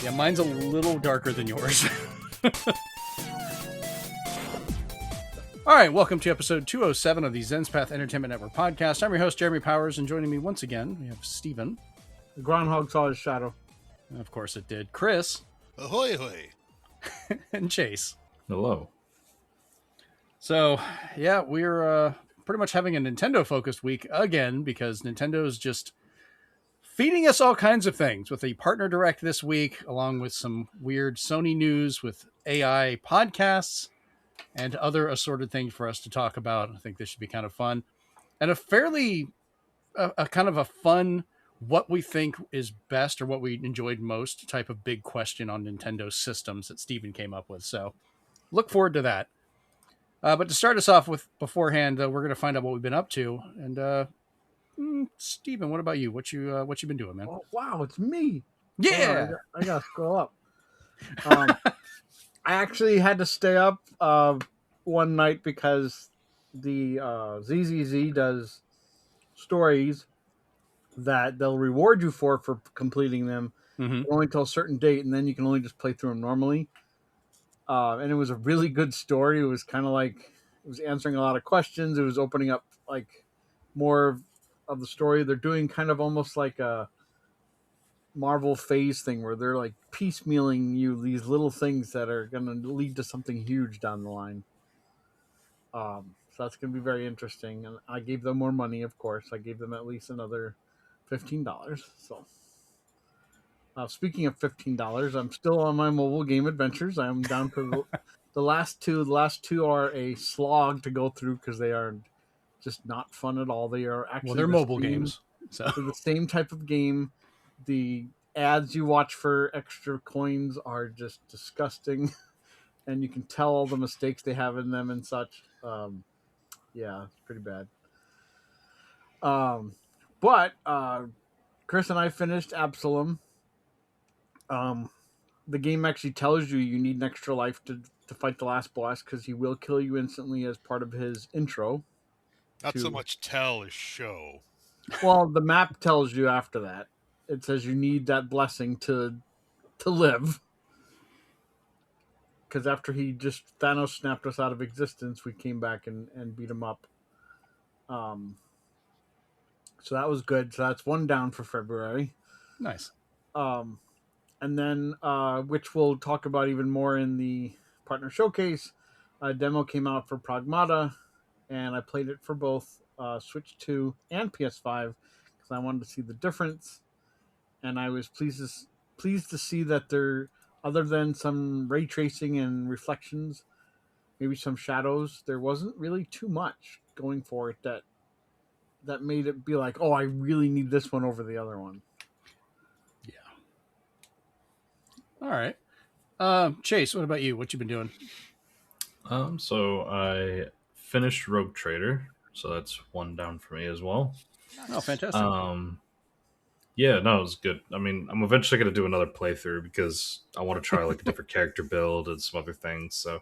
Yeah, mine's a little darker than yours. All right, welcome to episode 207 of the Zenspath Entertainment Network Podcast. I'm your host, Jeremy Powers, and joining me once again, we have Steven. The groundhog saw his shadow. Of course it did. Chris. Ahoy, ahoy. And Chase. Hello. So, yeah, we're pretty much having a Nintendo-focused week again because Nintendo's just feeding us all kinds of things with a partner direct this week, along with some weird Sony news with AI podcasts and other assorted things for us to talk about. I think this should be kind of fun. And a fairly, a kind of a fun, what we think is best or what we enjoyed most type of big question on Nintendo systems that Steven came up with. So look forward to that. But to start us off with beforehand, we're going to find out what we've been up to. And Steven, what about you? What you been doing, man? Oh, wow, it's me. Yeah. I got to scroll up. I actually had to stay up one night because the ZZZ does stories that they'll reward you for completing them only until a certain date, and then you can only just play through them normally. And it was a really good story. It was kind of like it was answering a lot of questions. It was opening up like more of the story. They're doing kind of almost like a Marvel phase thing where they're like piecemealing you these little things that are going to lead to something huge down the line. So that's going to be very interesting. And I gave them more money, of course. I gave them at least another $15. So speaking of $15, I'm still on my mobile game adventures. I'm down to the last two. The last two are a slog to go through because they are just not fun at all. They are actually they're mobile games. So they're the same type of game. The ads you watch for extra coins are just disgusting, and you can tell all the mistakes they have in them and such. Yeah, it's pretty bad. But Chris and I finished Absalom. The game actually tells you need an extra life to fight the last boss because he will kill you instantly as part of his intro. Not so much tell as show. Well, the map tells you after that. It says you need that blessing to live. Because after Thanos snapped us out of existence, we came back and beat him up. So that was good. So that's one down for February. nice. And then, which we'll talk about even more in the partner showcase, a demo came out for Pragmata, and I played it for both Switch 2 and PS5 because I wanted to see the difference. And I was pleased to see that there, other than some ray tracing and reflections, maybe some shadows, there wasn't really too much going for it that made it be like, oh, I really need this one over the other one. All right. Chase, what about you? What you been doing? So I finished Rogue Trader, so that's one down for me as well. Oh, fantastic. Yeah, no, it was good. I mean, I'm eventually going to do another playthrough because I want to try like a different character build and some other things. So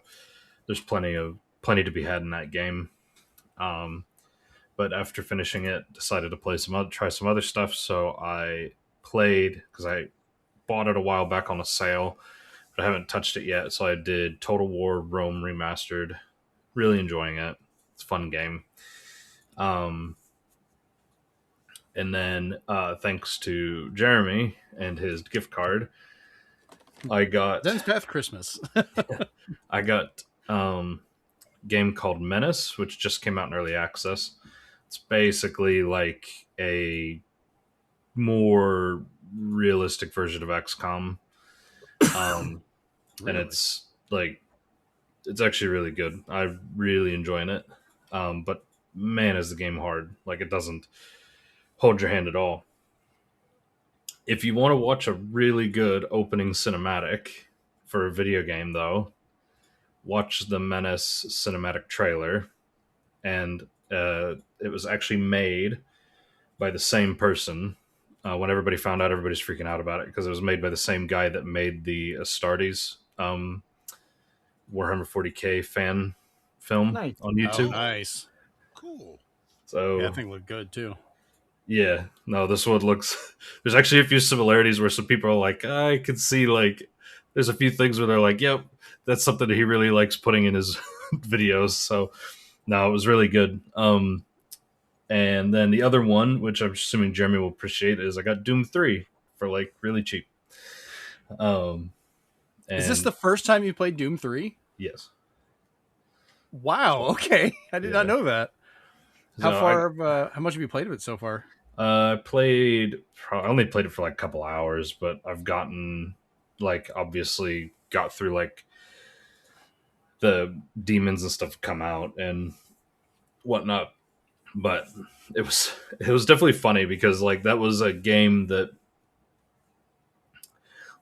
there's plenty to be had in that game. But after finishing it, decided to try some other stuff. So I played because I bought it a while back on a sale, but I haven't touched it yet. So I did Total War Rome Remastered. Really enjoying it. It's a fun game. And then thanks to Jeremy and his gift card, I got Zenspath Christmas. I got a game called Menace, which just came out in early access. It's basically like a more realistic version of XCOM. Really? And it's actually really good. I'm really enjoying it. But man, is the game hard. Like, it doesn't hold your hand at all. If you want to watch a really good opening cinematic for a video game, though, watch the Menace cinematic trailer. And it was actually made by the same person. When everybody found out, everybody's freaking out about it because it was made by the same guy that made the Astartes Warhammer 40K fan film Nice. on YouTube. Oh, nice. Cool. So Yeah, I think it looked good too. Yeah, no, this one looks. There's actually a few similarities where some people are like, I can see like. There's a few things where they're like, yep, that's something that he really likes putting in his videos. So, no, it was really good. And then the other one, which I'm assuming Jeremy will appreciate, is I got Doom 3 for like really cheap. Um, Is this and the first time you played Doom 3? yes, Wow. Okay, I did not Yeah. know that. How So far? How much have you played of it so far? I only played it for like a couple hours, but I've gotten like obviously got through like the demons and stuff come out and whatnot. But it was definitely funny because like that was a game that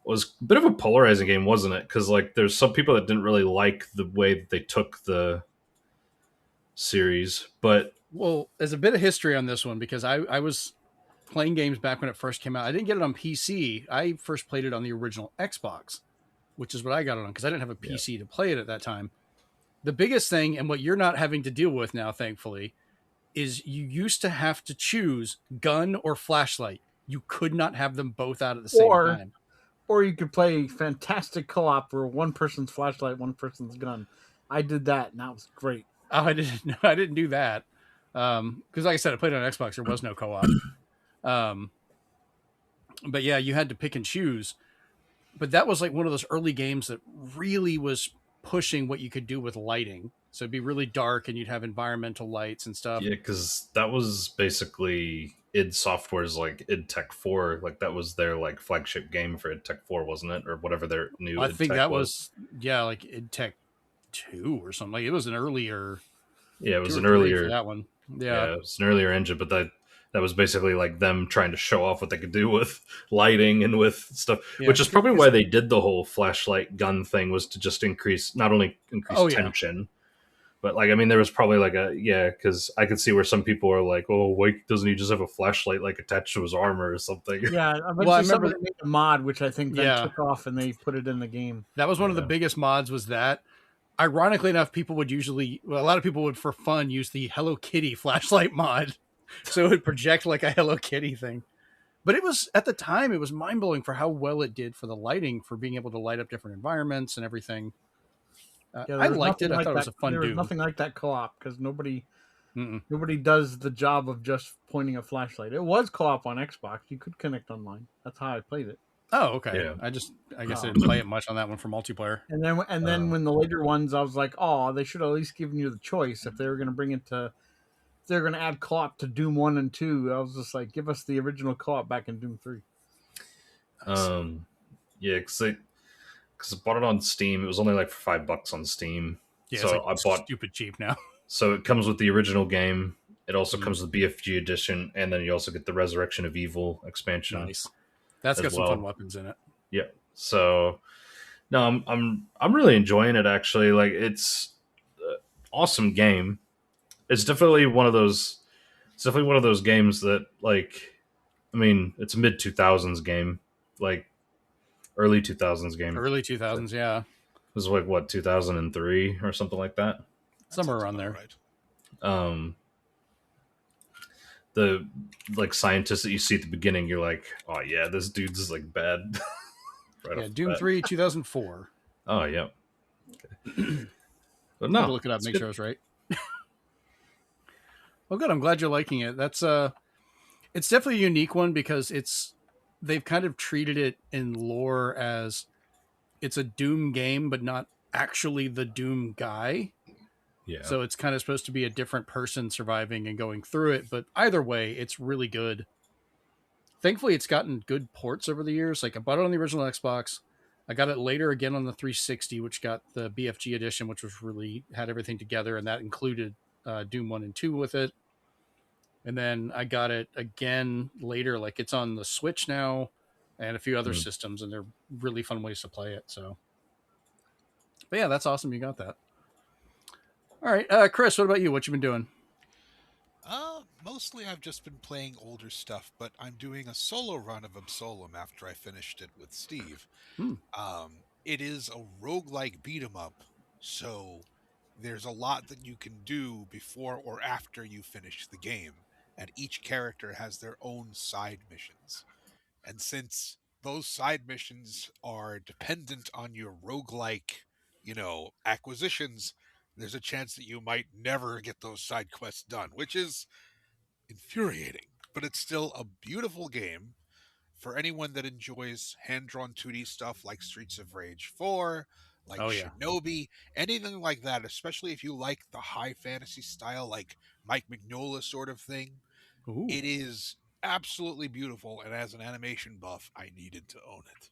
was a bit of a polarizing game, wasn't it? Because like there's some people that didn't really like the way that they took the series, but Well, there's a bit of history on this one because I was playing games back when it first came out. I didn't get it on PC. I first played it on the original Xbox, which is what I got it on because I didn't have a PC to play it at that time. The biggest thing, and what you're not having to deal with now, thankfully, is you used to have to choose gun or flashlight. You could not have them both out at the same time. Or you could play fantastic co-op where one person's flashlight, one person's gun. I did that, and that was great. Oh, I didn't do that. Because like I said, I played it on Xbox. There was no co-op. But yeah, you had to pick and choose. But that was like one of those early games that really was pushing what you could do with lighting. So it'd be really dark and you'd have environmental lights and stuff. yeah, because that was basically id Software's like id Tech 4, like that was their like flagship game for id Tech 4, wasn't it, or whatever their new I id think Tech that was like id Tech 2 or something. Like it was an earlier Yeah, it was 2 or an 3 earlier. for that one. Yeah, it was an earlier engine, but that was basically like them trying to show off what they could do with lighting and with stuff, Yeah, which is probably why they did the whole flashlight gun thing, was to just not only increase tension, but like I mean there was probably like because I could see where some people are like, oh, why doesn't he just have a flashlight like attached to his armor or something? Yeah, Well, I remember somebody made a mod, which I think then Yeah. took off and they put it in the game. that was one of the biggest mods. Was that ironically enough, a lot of people would for fun use the Hello Kitty flashlight mod, so it would project like a Hello Kitty thing. But it was at the time it was mind blowing for how well it did for the lighting, for being able to light up different environments and everything. I liked it. I thought it was a fun There was Doom. nothing like that co-op because nobody Mm-mm. does the job of just pointing a flashlight. It was co-op on Xbox. You could connect online. That's how I played it. Oh, okay. Yeah. I guess I didn't play it much on that one for multiplayer. And then when the later ones, I was like, oh, they should have at least given you the choice if they were going to bring it to. If they're going to add co-op to Doom 1 and 2. I was just like, give us the original co-op back in Doom 3. Yeah, because I bought it on Steam. It was only like for $5 on Steam. Yeah, So it's like I bought. stupid cheap now. So it comes with the original game. It also comes with BFG edition, and then you also get the Resurrection of Evil expansion. Nice. That's got some fun weapons in it. Yeah. So no, I'm really enjoying it actually. Like it's an awesome game. It's definitely one of those. It's definitely one of those games that like. I mean, it's a mid 2000s game, like early 2000s game. Early 2000s, yeah. It was like what 2003 or something like that. Somewhere around there. Right. The like scientists that you see at the beginning, you're like, oh yeah, this dude's like bad. Right yeah, Doom 3 2004. Oh yeah. Okay. But no, no, look it up, make good. sure it's right. Well, good. I'm glad you're liking it. That's it's definitely a unique one because they've kind of treated it in lore as it's a Doom game, but not actually the Doom guy. Yeah. So it's kind of supposed to be a different person surviving and going through it. But either way, it's really good. Thankfully, it's gotten good ports over the years. Like I bought it on the original Xbox. I got it later again on the 360, which got the BFG edition, which was really had everything together. And that included Doom 1 and 2 with it. And then I got it again later. Like it's on the Switch now and a few other systems. And they're really fun ways to play it. So, but yeah, that's awesome. You got that. All right, Chris, what about you? What you been doing? Mostly I've just been playing older stuff, but I'm doing a solo run of Absolem after I finished it with Steve. It is a roguelike beat 'em up, so there's a lot that you can do before or after you finish the game. and each character has their own side missions. And since those side missions are dependent on your roguelike, acquisitions, there's a chance that you might never get those side quests done, which is infuriating. But it's still a beautiful game for anyone that enjoys hand-drawn 2D stuff like Streets of Rage 4, like Oh yeah. Shinobi, anything like that, especially if you like the high fantasy style like Mike Mignola sort of thing. Ooh. It is absolutely beautiful, and as an animation buff, I needed to own it.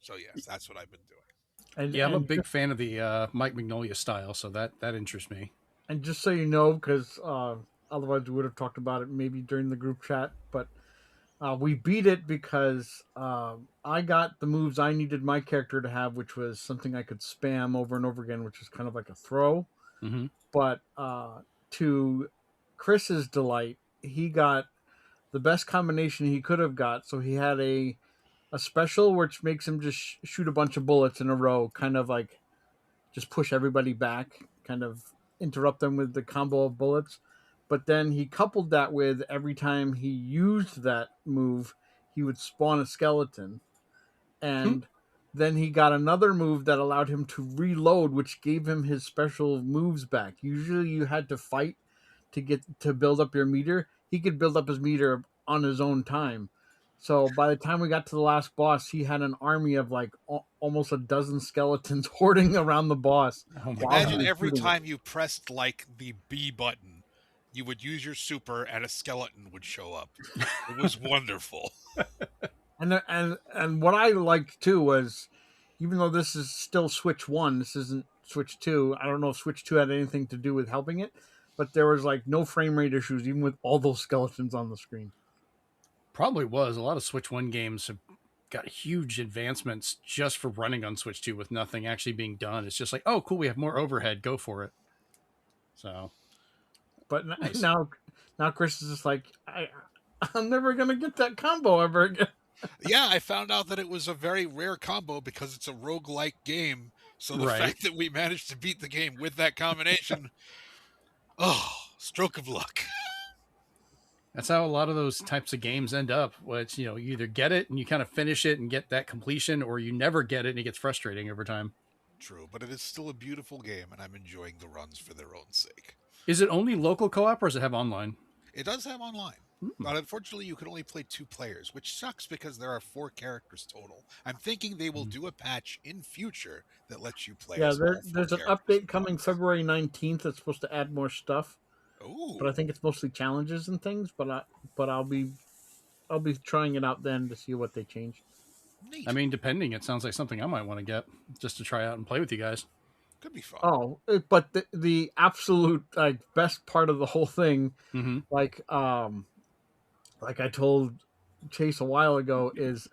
So yes, that's what I've been doing. And, Yeah, I'm a and big fan of the Mike Mignola style, so that interests me. And just so you know, because otherwise we would have talked about it maybe during the group chat, but we beat it because I got the moves I needed my character to have, which was something I could spam over and over again, which is kind of like a throw. Mm-hmm. But to Chris's delight, he got the best combination he could have got. So he had a special which makes him just shoot a bunch of bullets in a row, kind of like just push everybody back, kind of interrupt them with the combo of bullets. But then he coupled that with every time he used that move, he would spawn a skeleton. And then he got another move that allowed him to reload, which gave him his special moves back. Usually you had to fight to build up your meter. He could build up his meter on his own time. So by the time we got to the last boss, he had an army of like almost a dozen skeletons hoarding around the boss. Oh my Imagine God. every time you pressed like the B button, you would use your super and a skeleton would show up. It was wonderful. And what I liked too was, even though this is still Switch 1, this isn't Switch 2. I don't know if Switch 2 had anything to do with helping it, but there was like no frame rate issues even with all those skeletons on the screen. Probably was. A lot of Switch 1 games have got huge advancements just for running on Switch 2 with nothing actually being done. It's just like, oh, cool, we have more overhead. Go for it. So, but nice. now Chris is just like, I'm never going to get that combo ever again. Yeah, I found out that it was a very rare combo because it's a roguelike game. So the Right. fact that we managed to beat the game with that combination, stroke of luck. That's how a lot of those types of games end up. Which, you either get it and you kind of finish it and get that completion, or you never get it and it gets frustrating over time. True, but it is still a beautiful game, and I'm enjoying the runs for their own sake. Is it only local co-op or does it have online? It does have online, but unfortunately you can only play 2 players, which sucks because there are 4 characters total. I'm thinking they will do a patch in future that lets you play. Yeah, as all 4 there's an characters update coming once. February 19th that's supposed to add more stuff. Ooh. But I think it's mostly challenges and things. But I'll be trying it out then to see what they change. Neat. I mean, depending, it sounds like something I might want to get just to try out and play with you guys. Could be fun. Oh, but the absolute like best part of the whole thing, Mm-hmm. like I told Chase a while ago, is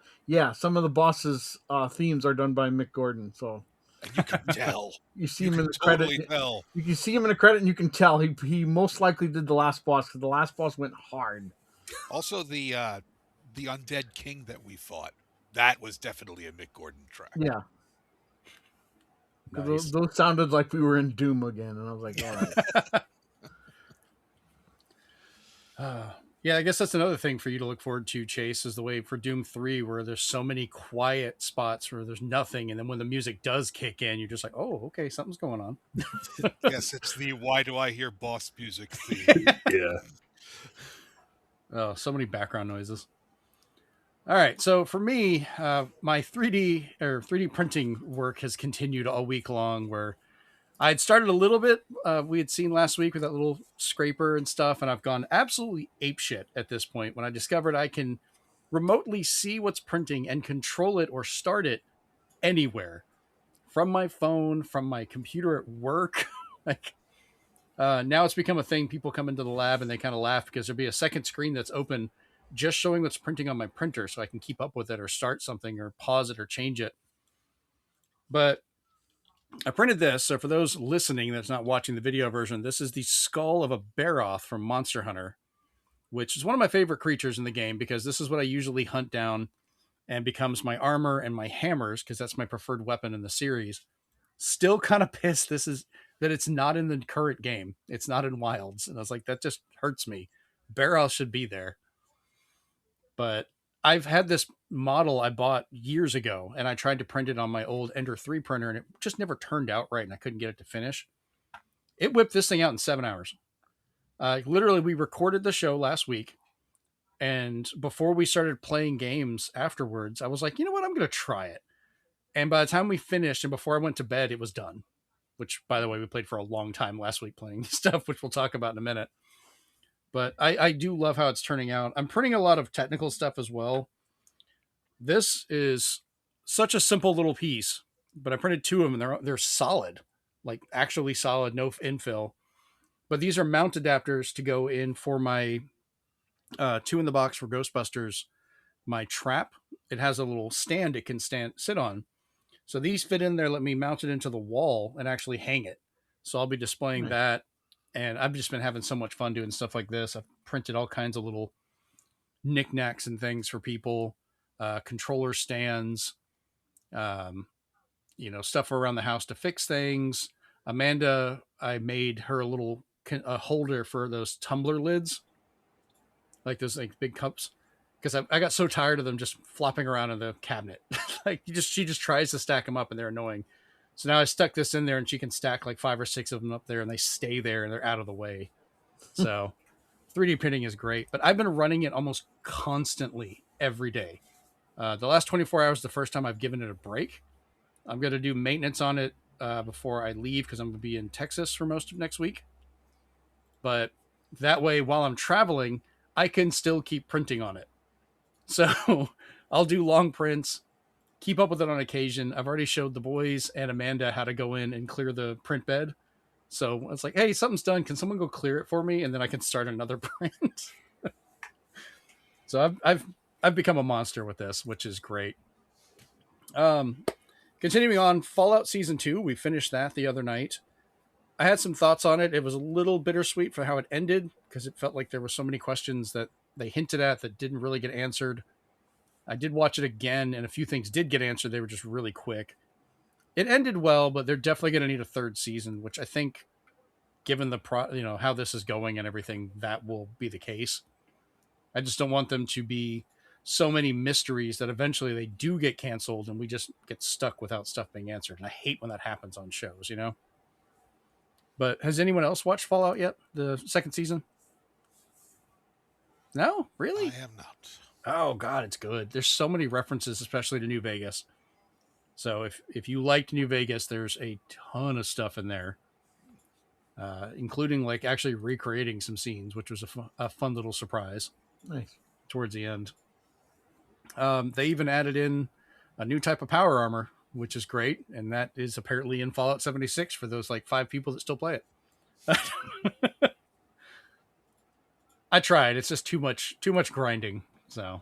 some of the bosses' themes are done by Mick Gordon. So And you can tell. you see You him in can the totally credit. tell. You can see him in the credit, and you can tell he most likely did the last boss because the last boss went hard. Also, the undead king that we fought, that was definitely a Mick Gordon track. Yeah. Nice. Those sounded like we were in Doom again, and I was like, all right. Yeah, I guess that's another thing for you to look forward to, Chase, is the way for Doom 3, where there's so many quiet spots where there's nothing. And then when the music does kick in, you're just like, oh, okay, something's going on. Yes, it's the why do I hear boss music theme. Yeah. Oh, so many background noises. All right. So for me, my 3D printing work has continued all week long, where I'd started a little bit. We had seen last week with that little scraper and stuff, and I've gone absolutely apeshit at this point when I discovered I can remotely see what's printing and control it or start it anywhere from my phone, from my computer at work. Like now it's become a thing. People come into the lab and they kind of laugh because there'll be a second screen that's open just showing what's printing on my printer so I can keep up with it or start something or pause it or change it. But I printed this. So for those listening that's not watching the video version, this is the skull of a Baroth from Monster Hunter, which is one of my favorite creatures in the game because this is what I usually hunt down and becomes my armor and my hammers because that's my preferred weapon in the series. Still kind of pissed that it's not in the current game. It's not in Wilds. And I was like, that just hurts me. Barrel should be there. But I've had this model I bought years ago, and I tried to print it on my old Ender 3 printer, and it just never turned out right, and I couldn't get it to finish. It whipped this thing out in 7 hours. Literally, we recorded the show last week, and before we started playing games afterwards, I was like, you know what, I'm going to try it. And by the time we finished and before I went to bed, it was done. Which, by the way, we played for a long time last week playing stuff, which we'll talk about in a minute. But I do love how it's turning out. I'm printing a lot of technical stuff as well. This is such a simple little piece, but I printed 2 of them, and they're solid, like actually solid, no infill. But these are mount adapters to go in for my 2 in the box for Ghostbusters. My trap, it has a little stand it can sit on. So these fit in there, let me mount it into the wall and actually hang it. So I'll be displaying that. And I've just been having so much fun doing stuff like this. I've printed all kinds of little knickknacks and things for people, controller stands, stuff around the house to fix things. Amanda, I made her a little holder for those tumbler lids, like those like big cups, because I got so tired of them just flopping around in the cabinet. Like she just tries to stack them up and they're annoying. So now I stuck this in there and she can stack like 5 or 6 of them up there and they stay there and they're out of the way. So 3D printing is great, but I've been running it almost constantly every day. The last 24 hours, the first time I've given it a break. I'm going to do maintenance on it before I leave because I'm going to be in Texas for most of next week. But that way, while I'm traveling, I can still keep printing on it. So I'll do long prints, keep up with it on occasion. I've already showed the boys and Amanda how to go in and clear the print bed. So it's like, hey, something's done. Can someone go clear it for me? And then I can start another print. So I've become a monster with this, which is great. Continuing on, Fallout Season 2, we finished that the other night. I had some thoughts on it. It was a little bittersweet for how it ended, because it felt like there were so many questions that they hinted at that didn't really get answered. I did watch it again, and a few things did get answered. They were just really quick. It ended well, but they're definitely going to need a 3rd season, which I think, given the how this is going and everything, that will be the case. I just don't want them to be so many mysteries that eventually they do get canceled and we just get stuck without stuff being answered. And I hate when that happens on shows, But has anyone else watched Fallout yet? The 2nd season? No? Really? I have not. Oh, God, it's good. There's so many references, especially to New Vegas. So if you liked New Vegas, there's a ton of stuff in there, including like actually recreating some scenes, which was a fun little surprise. Nice. Towards the end. They even added in a new type of power armor, which is great. And that is apparently in Fallout 76 for those like 5 people that still play it. I tried. It's just too much grinding. So,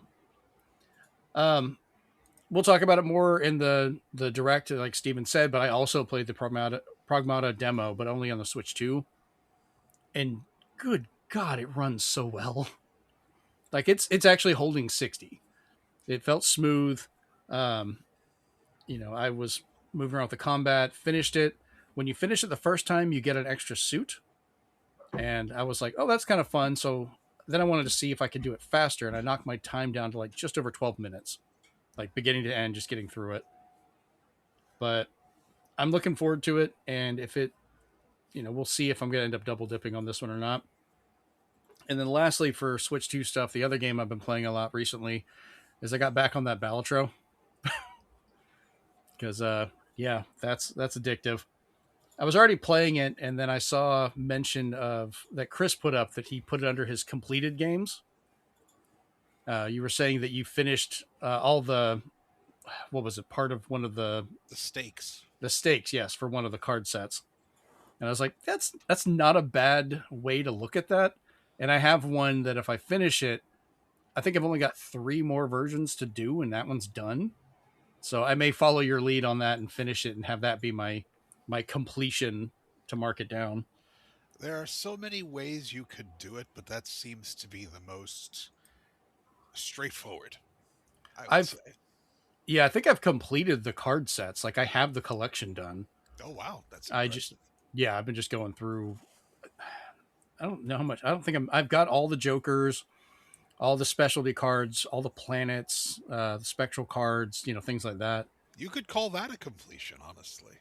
we'll talk about it more in the direct, like Steven said, but I also played the Pragmata demo, but only on the Switch 2. And good God, it runs so well. Like it's actually holding 60. It felt smooth. I was moving around with the combat, finished it. When you finish it the first time, you get an extra suit. And I was like, oh, that's kind of fun. So then I wanted to see if I could do it faster. And I knocked my time down to like just over 12 minutes, like beginning to end, just getting through it. But I'm looking forward to it. And if it, we'll see if I'm going to end up double dipping on this one or not. And then lastly, for Switch 2 stuff, the other game I've been playing a lot recently is I got back on that Balatro. Because, that's addictive. I was already playing it, and then I saw mention of that Chris put up that he put it under his completed games. You were saying that you finished all the, what was it, part of one of the stakes. The stakes, yes, for one of the card sets. And I was like, that's not a bad way to look at that. And I have one that if I finish it, I think I've only got 3 more versions to do, and that one's done. So I may follow your lead on that and finish it and have that be my completion to mark it down. There are so many ways you could do it, but that seems to be the most straightforward. I think I've completed the card sets. Like I have the collection done. Oh wow, that's impressive. I've been just going through. I don't know how much. I don't think I've got all the Jokers, all the specialty cards, all the planets, the spectral cards, things like that. You could call that a completion, honestly.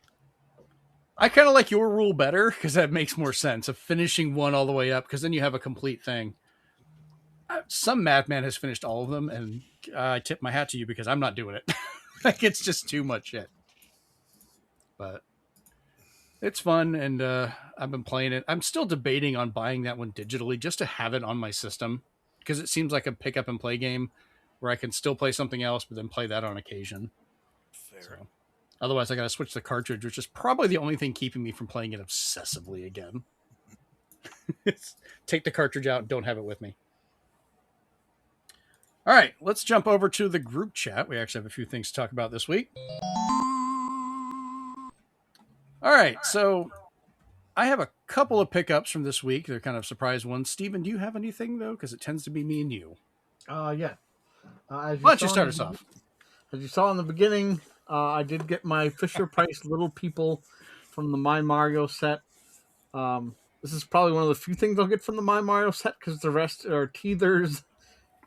I kind of like your rule better because that makes more sense of finishing one all the way up, because then you have a complete thing. Some madman has finished all of them, and I tip my hat to you because I'm not doing it. Like, it's just too much shit. But it's fun, and I've been playing it. I'm still debating on buying that one digitally just to have it on my system, because it seems like a pick up and play game where I can still play something else, but then play that on occasion. Fair. So, otherwise, I got to switch the cartridge, which is probably the only thing keeping me from playing it obsessively again. Take the cartridge out and don't have it with me. All right, let's jump over to the group chat. We actually have a few things to talk about this week. All right, so I have a couple of pickups from this week. They're kind of surprise ones. Steven, do you have anything, though? Because it tends to be me and you. Yeah. Why don't you start us off? As you saw in the beginning, I did get my Fisher-Price Little People from the My Mario set. This is probably one of the few things I'll get from the My Mario set, because the rest are teethers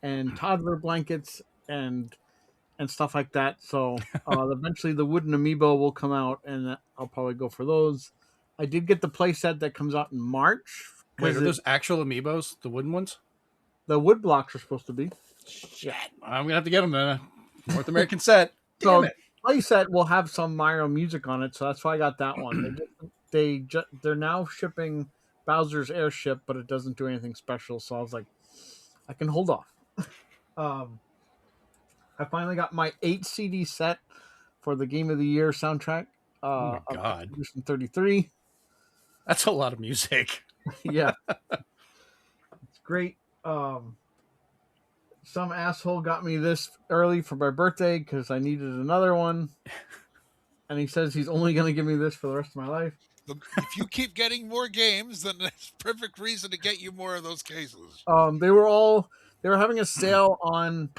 and toddler blankets and stuff like that. So eventually the wooden amiibo will come out, and I'll probably go for those. I did get the playset that comes out in March. Wait, are those actual amiibos, the wooden ones? The wood blocks are supposed to be. Shit, I'm gonna have to get them then. North American set. So Damn it. playset will have some Mario music on it, so that's why I got that one. They're now shipping Bowser's Airship, but it doesn't do anything special. So I was like, I can hold off. I finally got my 8 CD set for the Game of the Year soundtrack. Oh my God. 33. That's a lot of music. Yeah. It's great. Some asshole got me this early for my birthday because I needed another one. And he says he's only going to give me this for the rest of my life. If you keep getting more games, then that's perfect reason to get you more of those cases. They were having a sale on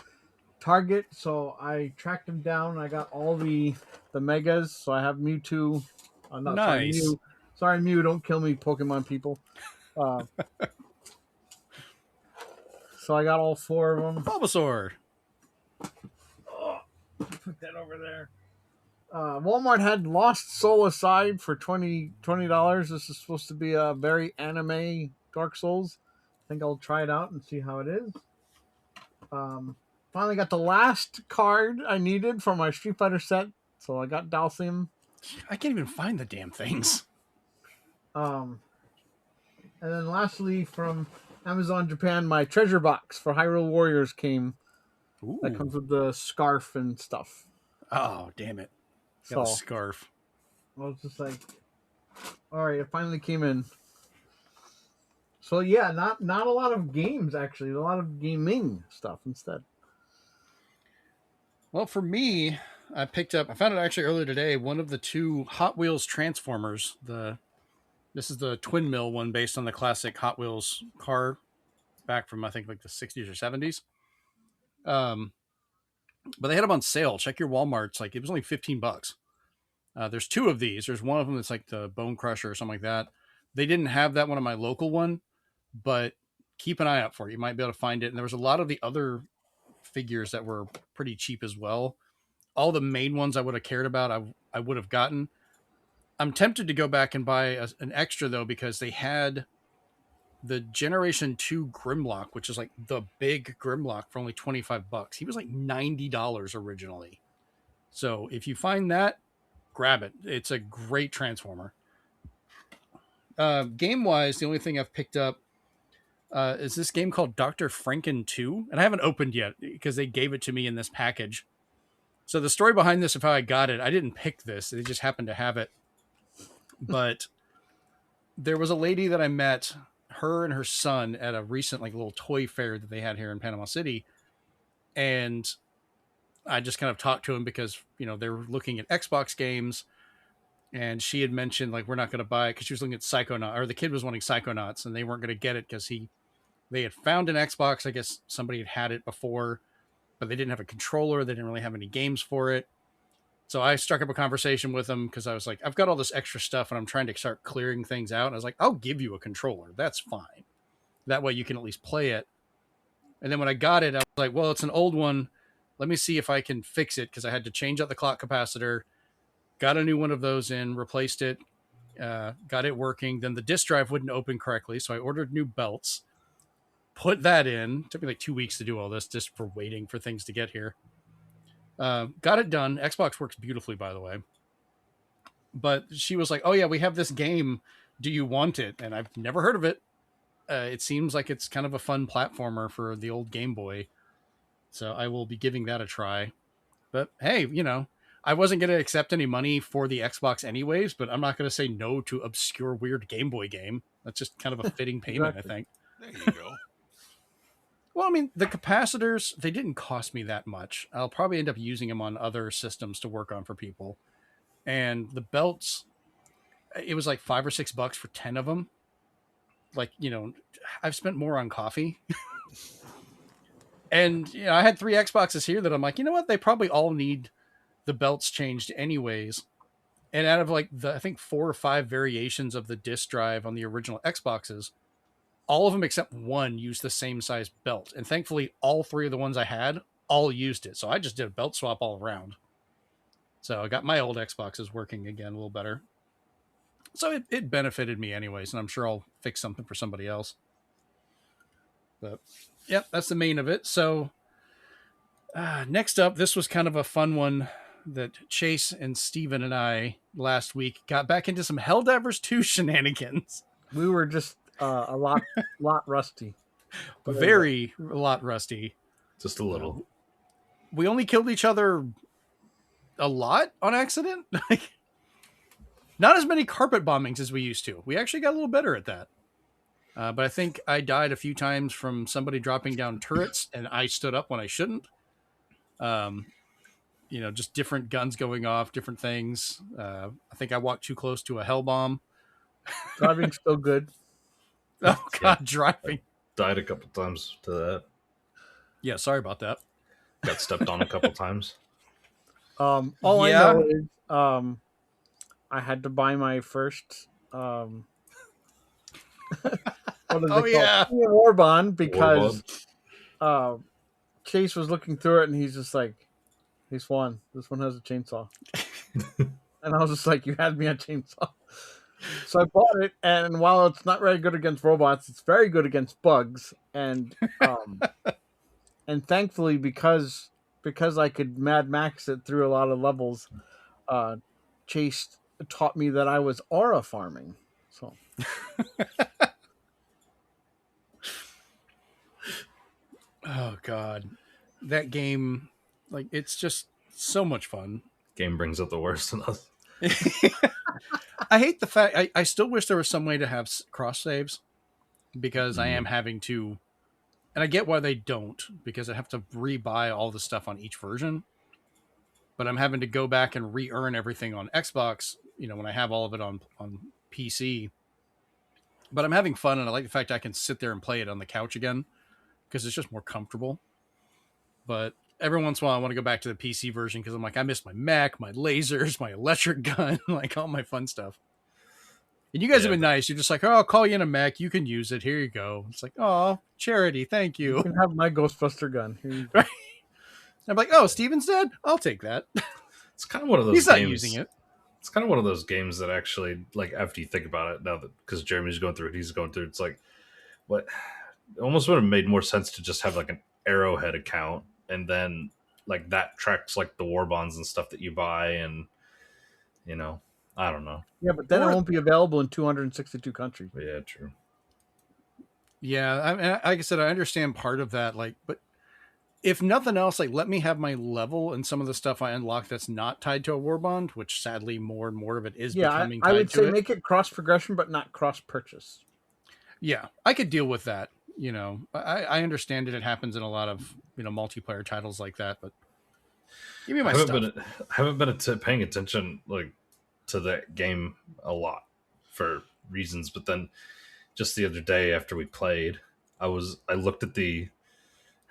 Target, so I tracked them down. I got all the megas, so I have Mewtwo. Nice. Sorry, Mew, don't kill me, Pokemon people. So I got all 4 of them. Bulbasaur. Put that over there. Walmart had Lost Soul Aside for $20. This is supposed to be a very anime Dark Souls. I think I'll try it out and see how it is. Finally got the last card I needed for my Street Fighter set, so I got Dhalsim. I can't even find the damn things. And then lastly, from Amazon Japan, my treasure box for Hyrule Warriors came. Ooh. That comes with the scarf and stuff. Oh, damn it. Got a scarf. I was just like, all right, it finally came in. So yeah, not a lot of games, actually. A lot of gaming stuff instead. Well, for me, I found it actually earlier today, one of the 2 Hot Wheels Transformers. This is the twin mill one based on the classic Hot Wheels car back from, I think, like the 60s or 70s. But they had them on sale. Check your Walmarts. Like, it was only $15. There's 2 of these. There's one of them that's like the Bone Crusher or something like that. They didn't have that one on my local one, but keep an eye out for it. You might be able to find it. And there was a lot of the other figures that were pretty cheap as well. All the main ones I would have cared about, I would have gotten. I'm tempted to go back and buy an extra, though, because they had the Generation 2 Grimlock, which is like the big Grimlock, for only $25. He was like $90 originally. So if you find that, grab it. It's a great Transformer. Game-wise, the only thing I've picked up is this game called Dr. Franken 2. And I haven't opened yet because they gave it to me in this package. So the story behind this of how I got it, I didn't pick this. They just happened to have it. But there was a lady that I met, her and her son, at a recent like little toy fair that they had here in Panama City. And I just kind of talked to him because, they were looking at Xbox games. And she had mentioned, like, we're not going to buy it because she was looking at Psychonauts, or the kid was wanting Psychonauts, and they weren't going to get it because they had found an Xbox. I guess somebody had it before, but they didn't have a controller. They didn't really have any games for it. So I struck up a conversation with him because I was like, I've got all this extra stuff and I'm trying to start clearing things out. And I was like, I'll give you a controller. That's fine. That way you can at least play it. And then when I got it, I was like, well, it's an old one. Let me see if I can fix it, because I had to change out the clock capacitor. Got a new one of those in, replaced it, got it working. Then the disk drive wouldn't open correctly, so I ordered new belts. Put that in. Took me like 2 weeks to do all this just for waiting for things to get here. Got it done. Xbox works beautifully, by the way. But she was like, oh yeah, we have this game. Do you want it? And I've never heard of it. It seems like it's kind of a fun platformer for the old Game Boy. So I will be giving that a try. But hey, I wasn't going to accept any money for the Xbox anyways, but I'm not going to say no to obscure, weird Game Boy game. That's just kind of a fitting payment, Exactly. I think. There you go. Well, I mean, the capacitors, they didn't cost me that much. I'll probably end up using them on other systems to work on for people. And the belts, it was like $5 or $6 for 10 of them. Like, I've spent more on coffee. And I had 3 Xboxes here that I'm like, you know what? They probably all need the belts changed anyways. And out of like I think 4 or 5 variations of the disc drive on the original Xboxes, all of them except one used the same size belt. And thankfully, all 3 of the ones I had all used it. So I just did a belt swap all around. So I got my old Xboxes working again a little better. So it benefited me anyways, and I'm sure I'll fix something for somebody else. But yeah, that's the main of it. So next up, this was kind of a fun one that Chase and Steven and I last week got back into some Helldivers 2 shenanigans. We were just a lot rusty. A lot rusty. Just a little. We only killed each other a lot on accident. Not as many carpet bombings as we used to. We actually got a little better at that. But I think I died a few times from somebody dropping down turrets, and I stood up when I shouldn't. Just different guns going off, different things. I think I walked too close to a hell bomb. Driving's still good. Oh God, driving. Died a couple times to that. Yeah, sorry about that. Got stepped on a couple times. I know is I had to buy my first what is it called? War bond, because Chase was looking through it and he's just like, this one has a chainsaw. And I was just like, you had me a chainsaw. So I bought it, and while it's not very good against robots, it's very good against bugs. And and thankfully, because I could Mad Max it through a lot of levels, Chase taught me that I was aura farming. So oh God, that game, like, it's just so much fun. Game brings out the worst in us. I hate the fact I still wish there was some way to have cross saves, because I am having to, and I get why they don't, because I have to re-buy all the stuff on each version, but I'm having to go back and re-earn everything on Xbox, when I have all of it on PC. But I'm having fun, and I like the fact I can sit there and play it on the couch again, because it's just more comfortable. But every once in a while, I want to go back to the PC version, because I'm like, I miss my mech, my lasers, my electric gun, like all my fun stuff. And you guys have been nice. You're just like, oh, I'll call you in a mech. You can use it. Here you go. It's like, oh, charity. Thank you. You can have my Ghostbuster gun. Here you go. Right? I'm like, oh, Steven's dead? I'll take that. It's kind of one of those He's games. not using it. It's kind of one of those games that actually, like, after you think about it, now that, because Jeremy's going through it, he's going through it, it's like, what? It almost would have made more sense to just have like an Arrowhead account, and then like that tracks like the war bonds and stuff that you buy, and I don't know. Yeah, but then it won't be available in 262 countries. But yeah, true. Yeah, I mean, like I said, I understand part of that. Like, but if nothing else, like, let me have my level and some of the stuff I unlock that's not tied to a war bond, which sadly more and more of it is becoming tied to it. I would say make it cross progression, but not cross purchase. Yeah, I could deal with that. I understand it happens in a lot of multiplayer titles like that, but give me my stuff. I haven't been paying attention like to that game a lot for reasons, but then just the other day after we played, I looked at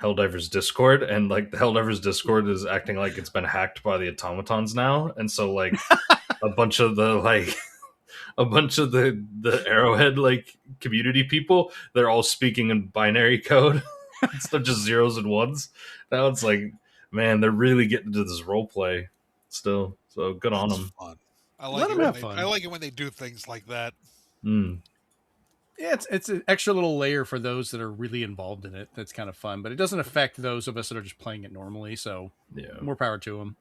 Helldivers Discord, and like the Helldivers Discord is acting like it's been hacked by the automatons now, and so like a bunch of the Arrowhead like community people, they're all speaking in binary code instead of just zeros and ones. Now it's like, man, they're really getting into this role play still. So good on them. Fun. Let 'em have fun. I like it when they do things like that. Yeah, it's an extra little layer for those that are really involved in it. That's kind of fun, but it doesn't affect those of us that are just playing it normally. So Yeah. more power to them.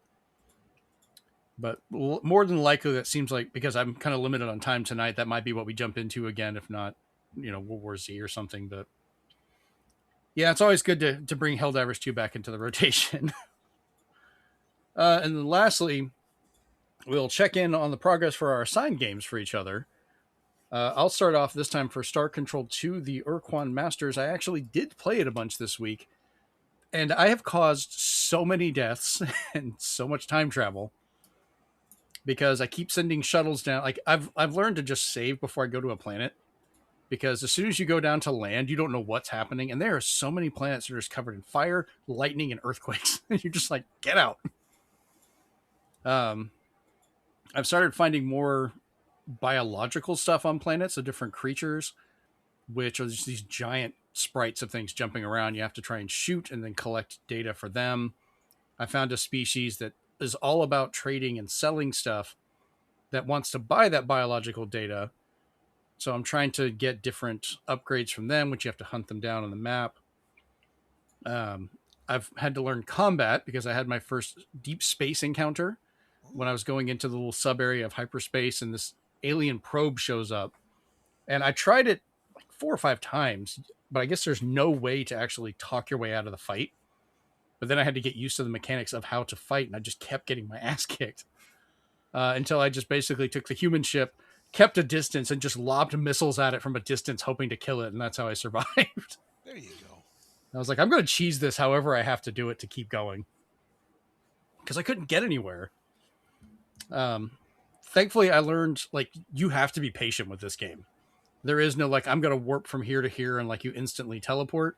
But more than likely, that seems like, because I'm kind of limited on time tonight, that might be what we jump into again, if not, World War Z or something. But yeah, it's always good to bring Helldivers 2 back into the rotation. And then lastly, we'll check in on the progress for our assigned games for each other. I'll start off this time for Star Control 2, the Urquan Masters. I actually did play it a bunch this week, and I have caused so many deaths and so much time travel because I keep sending shuttles down. Like I've learned to just save before I go to a planet, because as soon as you go down to land, you don't know what's happening, and there are so many planets that are just covered in fire, lightning, and earthquakes. And you're just like, get out. I've started finding more biological stuff on planets of different creatures, which are just these giant sprites of things jumping around. You have to try and shoot and then collect data for them. I found a species that is all about trading and selling stuff that wants to buy that biological data. So I'm trying to get different upgrades from them, which you have to hunt them down on the map. I've had to learn combat because I had my first deep space encounter when I was going into the little sub area of hyperspace, and this alien probe shows up, and I tried it like 4 or 5 times, but I guess there's no way to actually talk your way out of the fight. But then I had to get used to the mechanics of how to fight, and I just kept getting my ass kicked until I just basically took the human ship, kept a distance, and just lobbed missiles at it from a distance, hoping to kill it, and that's how I survived. There you go. I was like, I'm going to cheese this however I have to do it to keep going, because I couldn't get anywhere. Thankfully, I learned, like, you have to be patient with this game. There is no, like, I'm going to warp from here to here and, like, you instantly teleport.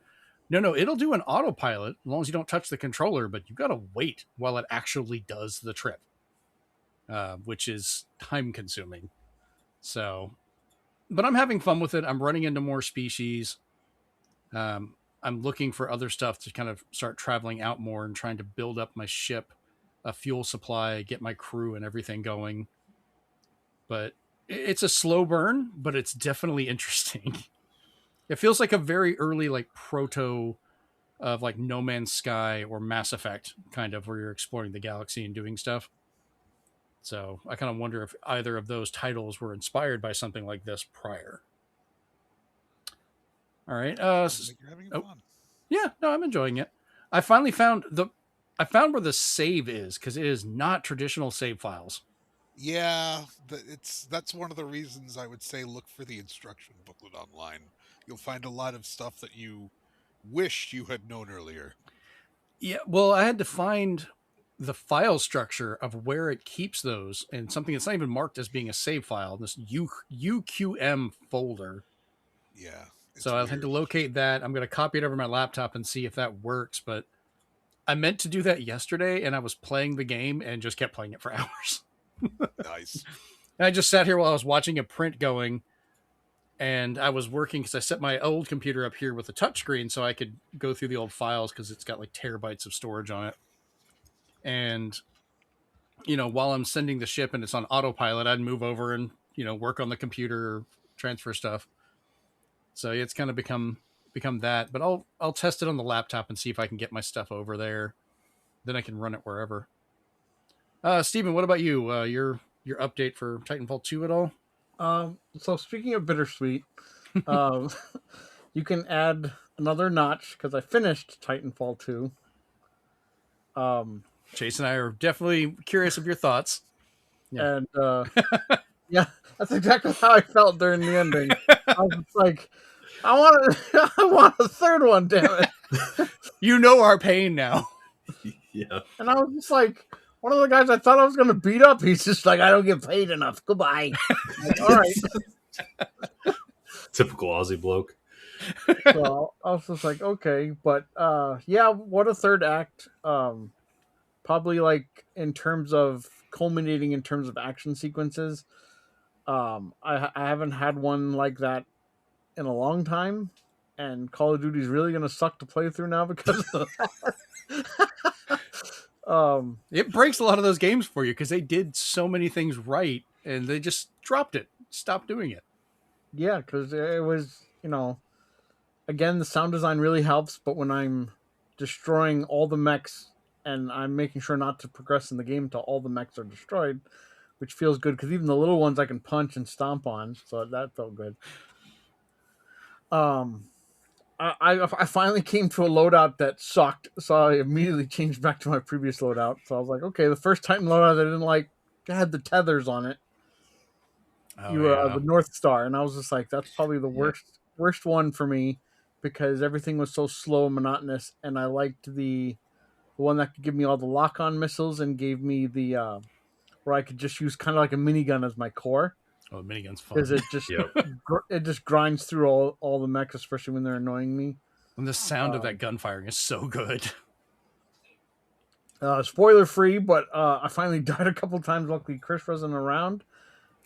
No, it'll do an autopilot as long as you don't touch the controller, but you got to wait while it actually does the trip, which is time-consuming. So, but I'm having fun with it. I'm running into more species. I'm looking for other stuff to kind of start traveling out more and trying to build up my ship, a fuel supply, get my crew and everything going. But it's a slow burn, but it's definitely interesting. It feels like a very early, like, proto of like No Man's Sky or Mass Effect, kind of, where you're exploring the galaxy and doing stuff. So I kind of wonder if either of those titles were inspired by something like this prior. All right. Sounds like you're having fun. Yeah, no, I'm enjoying it. I finally found where the save is, because it is not traditional save files. Yeah, that's one of the reasons I would say look for the instruction booklet online. You'll find a lot of stuff that you wish you had known earlier. Yeah, well, I had to find the file structure of where it keeps those, and something that's not even marked as being a save file, this UQM folder. Yeah. So I had to locate that. I'm going to copy it over my laptop and see if that works, but I meant to do that yesterday, and I was playing the game and just kept playing it for hours. Nice. And I just sat here while I was watching a print going, and I was working because I set my old computer up here with a touchscreen so I could go through the old files, because it's got like terabytes of storage on it. And, while I'm sending the ship and it's on autopilot, I'd move over and, work on the computer or transfer stuff. So it's kind of become that, but I'll test it on the laptop and see if I can get my stuff over there. Then I can run it wherever. Steven, what about you? Your update for Titanfall 2 at all? So speaking of bittersweet, you can add another notch, because I finished Titanfall 2. Chase and I are definitely curious of your thoughts. Yeah. And yeah, that's exactly how I felt during the ending. I was just like, I want a third one, damn it. You know our pain now. Yeah. And I was just like, one of the guys I thought I was going to beat up, he's just like, I don't get paid enough. Goodbye. Like, all right. Typical Aussie bloke. So I was just like, okay, but yeah, what a third act. Probably like in terms of culminating in terms of action sequences. I haven't had one like that in a long time, and Call of Duty is really gonna suck to play through now because of that. It breaks a lot of those games for you because they did so many things right and they just dropped it, stopped doing it. Yeah, because it was, again, the sound design really helps, but when I'm destroying all the mechs and I'm making sure not to progress in the game until all the mechs are destroyed, which feels good because even the little ones I can punch and stomp on, so that felt good. I finally came to a loadout that sucked, so I immediately changed back to my previous loadout. So I was like, okay, the first Titan loadout I didn't like had the tethers on it. Oh, You were yeah. the North Star, and I was just like, that's probably the worst one for me because everything was so slow and monotonous, and I liked the one that could give me all the lock-on missiles and gave me the where I could just use kind of like a minigun as my core. Oh, the minigun's fun. Because it just it just grinds through all the mechs, especially when they're annoying me. And the sound of that gunfiring is so good. Spoiler free, but I finally died a couple times. Luckily, Chris wasn't around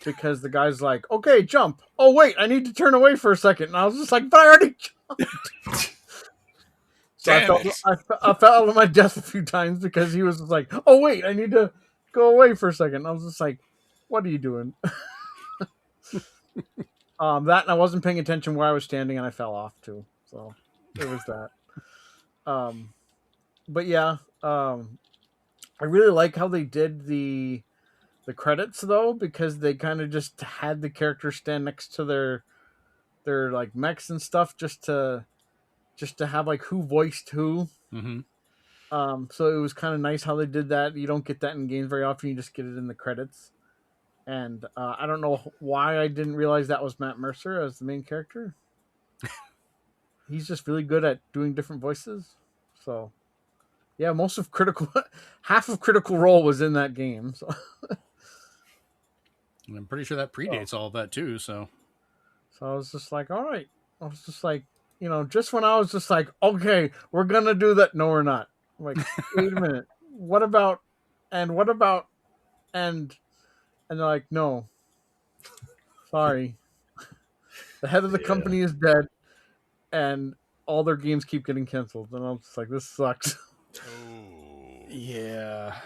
because the guy's like, "Okay, jump." Oh wait, I need to turn away for a second, and I was just like, "But I already jumped." So I fell to my death a few times because he was just like, "Oh wait, I need to go away for a second." And I was just like, "What are you doing?" That and I wasn't paying attention where I was standing, and I fell off too. So it was that. But yeah, I really like how they did the credits though, because they kind of just had the characters stand next to their like mechs and stuff just to have like who voiced who. Mm-hmm. So it was kind of nice how they did that. You don't get that in games very often. You just get it in the credits. And I don't know why I didn't realize that was Matt Mercer as the main character. He's just really good at doing different voices. So, yeah, half of Critical Role was in that game. So, and I'm pretty sure that predates all of that too. So I was just like, all right. I was just like, just when I was just like, okay, we're gonna do that. No, we're not. I'm like, wait a minute. What about? And they're like, no, sorry. The head of the company is dead, and all their games keep getting canceled. And I'm just like, this sucks. Yeah,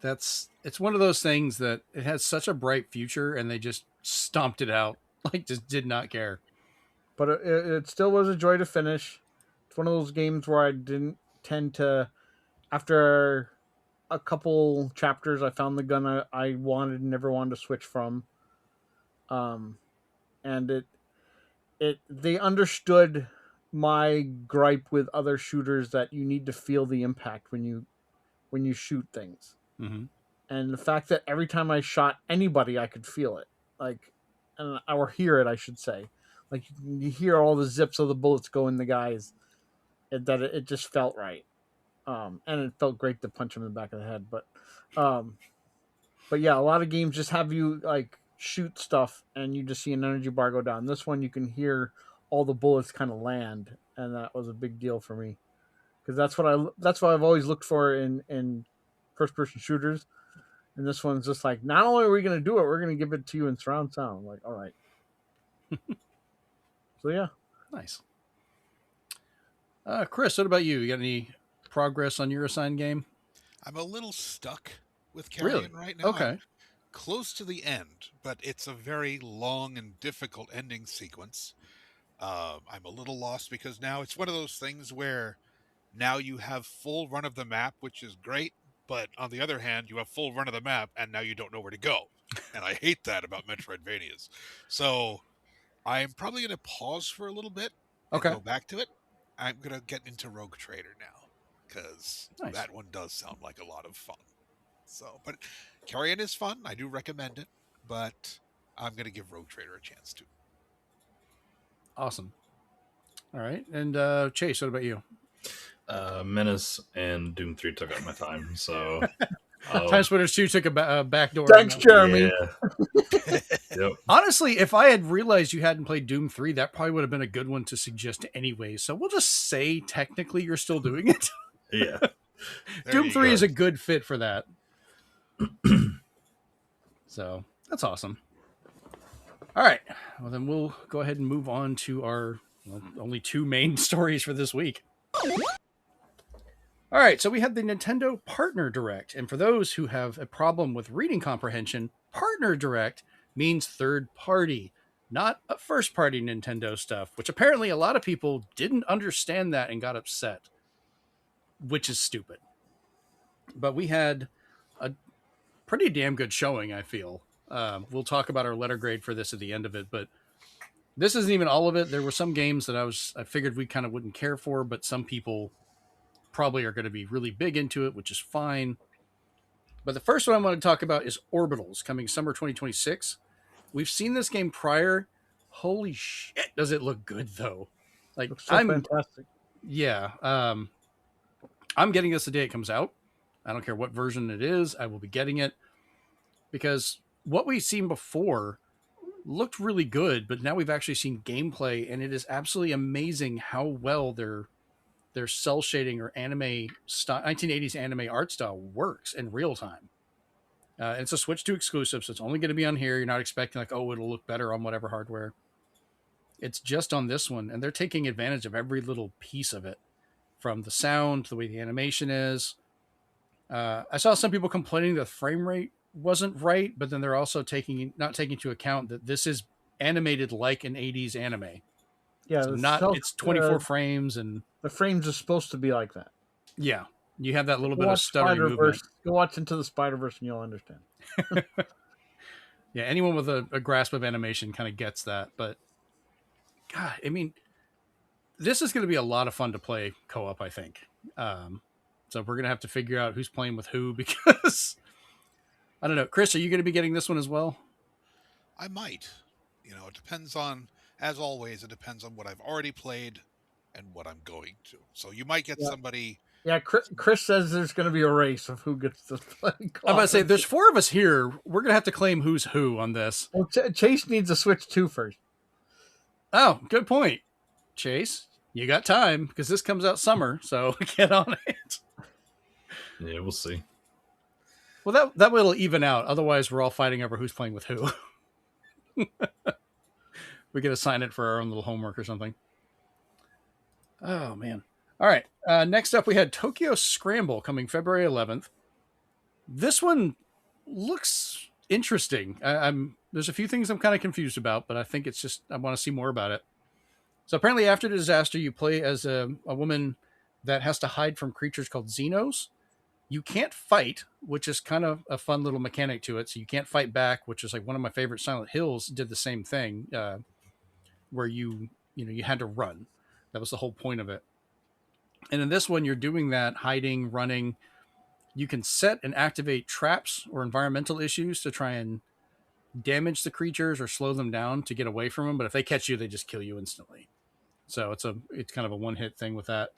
it's one of those things that it has such a bright future, and they just stomped it out. Like, just did not care. But it still was a joy to finish. It's one of those games where I didn't tend to, after a couple chapters, I found the gun I wanted and never wanted to switch from. And they understood my gripe with other shooters that you need to feel the impact when you shoot things. Mm-hmm. And the fact that every time I shot anybody, I could feel it, or hear it, I should say. Like you hear all the zips of the bullets go in the guys. It just felt right, and it felt great to punch him in the back of the head. But yeah, a lot of games just have you like shoot stuff, and you just see an energy bar go down. This one, you can hear all the bullets kind of land, and that was a big deal for me because that's what I've always looked for in first person shooters. And this one's just like, not only are we going to do it, we're going to give it to you in surround sound. I'm like, all right. So yeah, nice. Chris, what about you? You got any progress on your assigned game? I'm a little stuck with Carrion right now. Okay. I'm close to the end, but it's a very long and difficult ending sequence. I'm a little lost because now it's one of those things where now you have full run of the map, which is great, but on the other hand, you have full run of the map, and now you don't know where to go. And I hate that about Metroidvanias. So I'm probably going to pause for a little bit and go back to it. I'm going to get into Rogue Trader now because that one does sound like a lot of fun. So, but Carrion is fun. I do recommend it, but I'm going to give Rogue Trader a chance too. Awesome. All right. And Chase, what about you? Menace and Doom 3 took up my time, so Time Splitters 2 took a backdoor. Thanks, Jeremy. Yeah. Yep. Honestly, if I had realized you hadn't played Doom 3, that probably would have been a good one to suggest anyway. So we'll just say technically you're still doing it. Yeah. Doom 3 go. is a good fit for that. So that's awesome. All right. Well, then we'll go ahead and move on to our only 2 main stories for this week. All right. So we had the Nintendo Partner Direct. And for those who have a problem with reading comprehension, Partner Direct means third party, not a first party Nintendo stuff, which apparently a lot of people didn't understand that and got upset, which is stupid. But we had a pretty damn good showing, I feel. We'll talk about our letter grade for this at the end of it, but this isn't even all of it. There were some games that I figured we kind of wouldn't care for, but some people probably are going to be really big into it, which is fine. But the first one I want to talk about is Orbitals, coming summer 2026. We've seen this game prior. Holy shit, does it look good though? Like, Looks so fantastic. Yeah. I'm getting this the day it comes out. I don't care what version it is. I will be getting it because what we've seen before looked really good, but now we've actually seen gameplay, and it is absolutely amazing how well their cell shading or anime style, 1980s anime art style works in real time. And it's a Switch 2 exclusive, so it's only going to be on here. You're not expecting like, oh, it'll look better on whatever hardware. It's just on this one, and they're taking advantage of every little piece of it, from the sound to the way the animation is. I saw some people complaining the frame rate wasn't right, but then they're also not taking into account that this is animated like an 80s anime. Yeah, so it's 24 frames, and the frames are supposed to be like that. Yeah, you have that little bit of stuttering movement. Go watch Into the Spider-Verse and you'll understand. Yeah, anyone with a grasp of animation kind of gets that. But God, I mean, this is going to be a lot of fun to play co-op, I think. So we're going to have to figure out who's playing with who, because I don't know. Chris, are you going to be getting this one as well? I might. It depends on, as always, it depends on what I've already played and what I'm going to. So you might get somebody. Yeah, Chris says there's going to be a race of who gets to play. I'm about to say, there's 4 of us here. We're going to have to claim who's who on this. Well, Chase needs a Switch 2 first. Oh, good point. Chase, you got time, because this comes out summer, so get on it. Yeah, we'll see. Well, that way it'll even out. Otherwise, we're all fighting over who's playing with who. We could assign it for our own little homework or something. Oh, man. All right. Next up, we had Tokyo Scramble coming February 11th. This one looks interesting. There's a few things I'm kind of confused about, but I think it's just I want to see more about it. So apparently after the disaster, you play as a woman that has to hide from creatures called Xenos. You can't fight, which is kind of a fun little mechanic to it. So you can't fight back, which is like one of my favorite Silent Hills did the same thing, where you had to run. That was the whole point of it. And in this one, you're doing that, hiding, running. You can set and activate traps or environmental issues to try and damage the creatures or slow them down to get away from them. But if they catch you, they just kill you instantly. So it's kind of a one-hit thing with that.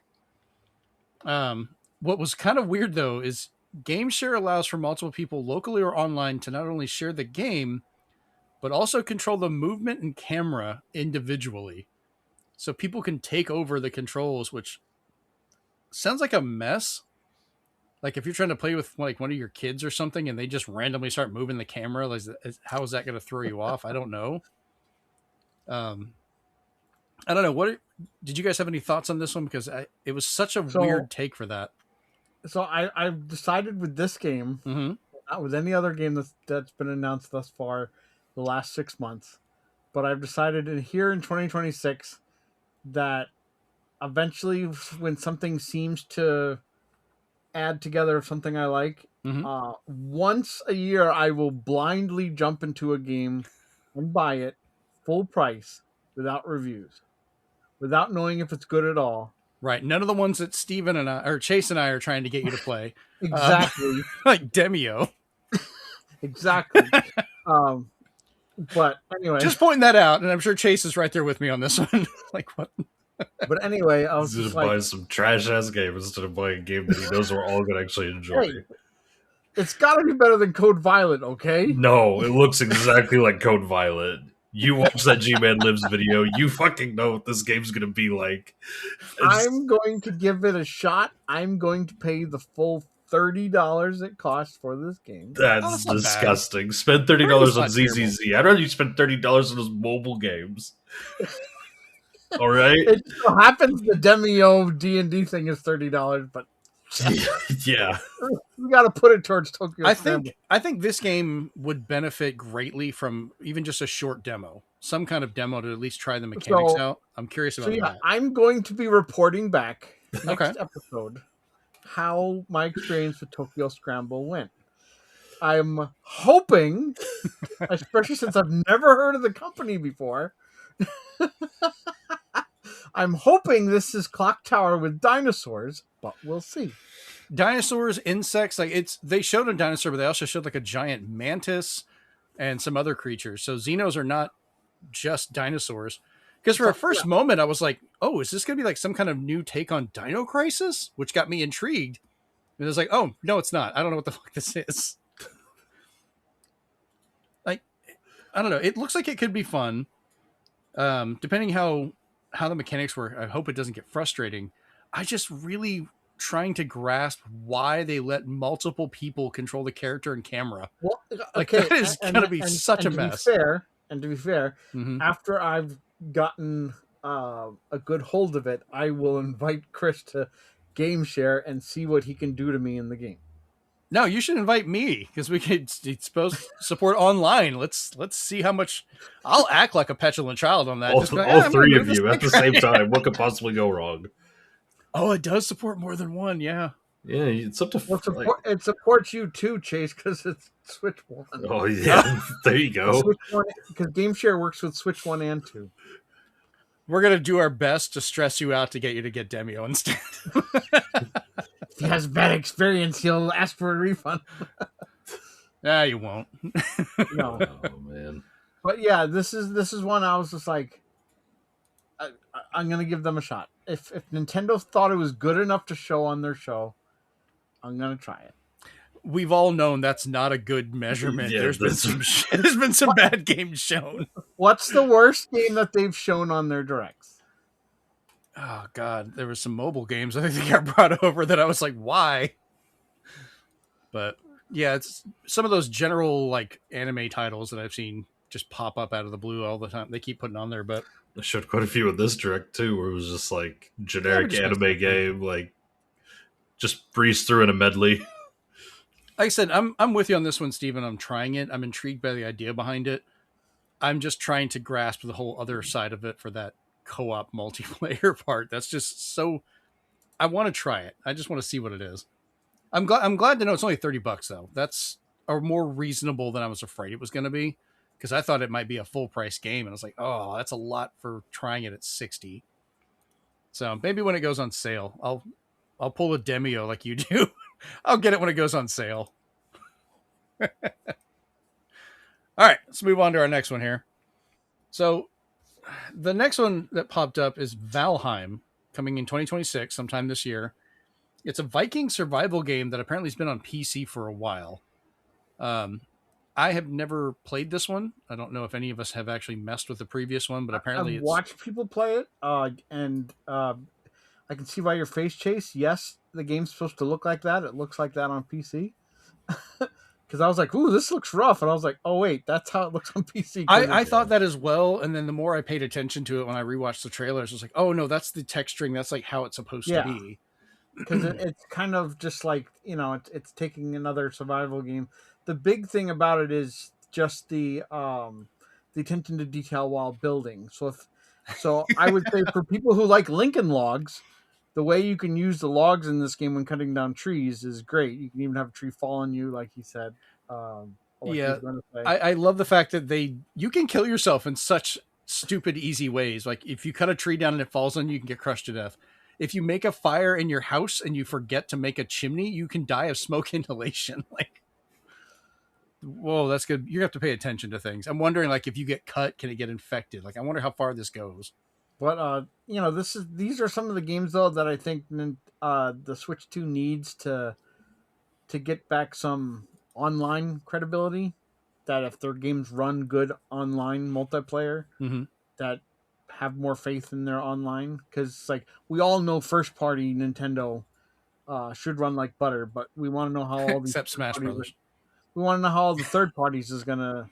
What was kind of weird, though, is Game Share allows for multiple people locally or online to not only share the game, but also control the movement and camera individually. So people can take over the controls, which sounds like a mess. Like if you're trying to play with like one of your kids or something and they just randomly start moving the camera, like, how is that going to throw you off? I don't know. I don't know. What did you guys have any thoughts on this one? Because it was such a weird take for that. So I've decided with this game, not with any other game that's been announced thus far the last 6 months, but I've decided here in 2026 that eventually when something seems to add together something I like, once a year I will blindly jump into a game and buy it full price without reviews, without knowing if it's good at all. Right. None of the ones that Steven and I, or Chase and I, are trying to get you to play. Exactly. Like Demio. Exactly. But anyway. Just pointing that out, and I'm sure Chase is right there with me on this one. Like, what? But anyway, I was just buying some trash-ass game instead of buying a game that he knows we're all going to actually enjoy. Hey, It's got to be better than Code Violet, okay? No, it looks exactly like Code Violet. You watch that G-Man Lives video, you fucking know what this game's gonna be like. I'm going to give it a shot. I'm going to pay the full $30 it costs for this game. That's not bad. disgusting. Spend $30 Thirty's on not ZZZ. I'd rather you spend $30 on those mobile games. All right? It so happens the Demio D&D thing is $30, but Yeah. we got to put it towards Tokyo Scramble. I think this game would benefit greatly from even just a short demo, some kind of demo to at least try the mechanics out. I'm curious about that. I'm going to be reporting back next Okay. episode how my experience with Tokyo Scramble went. I'm hoping, especially since I've never heard of the company before, I'm hoping this is Clock Tower with dinosaurs, but we'll see. Dinosaurs, insects, they showed a dinosaur, but they also showed like a giant mantis and some other creatures. So Xenos are not just dinosaurs. Because for a first moment, I was like, oh, is this going to be like some kind of new take on Dino Crisis? Which got me intrigued. And it was like, oh, no, it's not. I don't know what the fuck this is. Like, I don't know. It looks like it could be fun. Depending how the mechanics work, I hope it doesn't get frustrating. I just really trying to grasp why they let multiple people control the character and camera. Well, like that is going to be such a mess. To be fair, Mhm. after I've gotten a good hold of it, I will invite Chris to game share and see what he can do to me in the game. No, you should invite me because we could support online. Let's see how much. I'll act like a petulant child on that. All, Just be like, all I'm three gonna of move you this at the thing. same time. What could possibly go wrong? Oh, it does support more than one. Yeah. Yeah, it's up to It supports you too, Chase, because it's Switch 1. Oh yeah, there you go. Because GameShare works with Switch 1 and 2. We're gonna do our best to stress you out to get you to get Demio instead. If he has bad experience, he'll ask for a refund. Nah, you won't. No, Oh man. but yeah, this is one I was just like, I'm gonna give them a shot. If Nintendo thought it was good enough to show on their show, I'm gonna try it. We've all known that's not a good measurement. Yeah, there's been some bad games shown. What's the worst game that they've shown on their directs? Oh god, there was some mobile games I think they got brought over that I was like, why? But yeah, it's some of those general like anime titles that I've seen just pop up out of the blue all the time. They keep putting on there, but I showed quite a few of this direct too, where it was just like generic anime game, like just breeze through in a medley. Like I said, I'm with you on this one, Steven. I'm trying it. I'm intrigued by the idea behind it. I'm just trying to grasp the whole other side of it for that co-op multiplayer part. That's just so. I want to try it. I just want to see what it is. I'm glad to know it's only $30 though. That's more reasonable than I was afraid it was going to be, because I thought it might be a full price game, and I was like, oh, that's a lot for trying it at $60. So maybe when it goes on sale, I'll pull a Demio like you do. I'll get it when it goes on sale. All right, let's move on to our next one here. So the next one that popped up is Valheim, coming in 2026, sometime this year. It's a Viking survival game that apparently has been on PC for a while. I have never played this one. I don't know if any of us have actually messed with the previous one, but apparently I've watched people play it, and I can see by your face, Chase. Yes, the game's supposed to look like that. It looks like that on PC. Because I was like, ooh, this looks rough. And I was like, oh, wait, that's how it looks on PC. I thought that as well. And then the more I paid attention to it when I rewatched the trailers, I was like, oh, no, that's the texturing. That's like how it's supposed to be. Because it's kind of just like, it's taking another survival game. The big thing about it is just the attention to detail while building. So I would say for people who like Lincoln Logs, the way you can use the logs in this game when cutting down trees is great. You can even have a tree fall on you, like he said. I love the fact that you can kill yourself in such stupid, easy ways. Like if you cut a tree down and it falls on you, you can get crushed to death. If you make a fire in your house and you forget to make a chimney, you can die of smoke inhalation. Like, whoa, that's good. You have to pay attention to things. I'm wondering, like, if you get cut, can it get infected? Like, I wonder how far this goes. But these are some of the games though that I think the Switch 2 needs to to get back some online credibility. That if their games run good online multiplayer, that have more faith in their online. Because like we all know, first party Nintendo should run like butter, but we want to know how all these Except third Smash parties Brothers. we want to know how all the third parties is gonna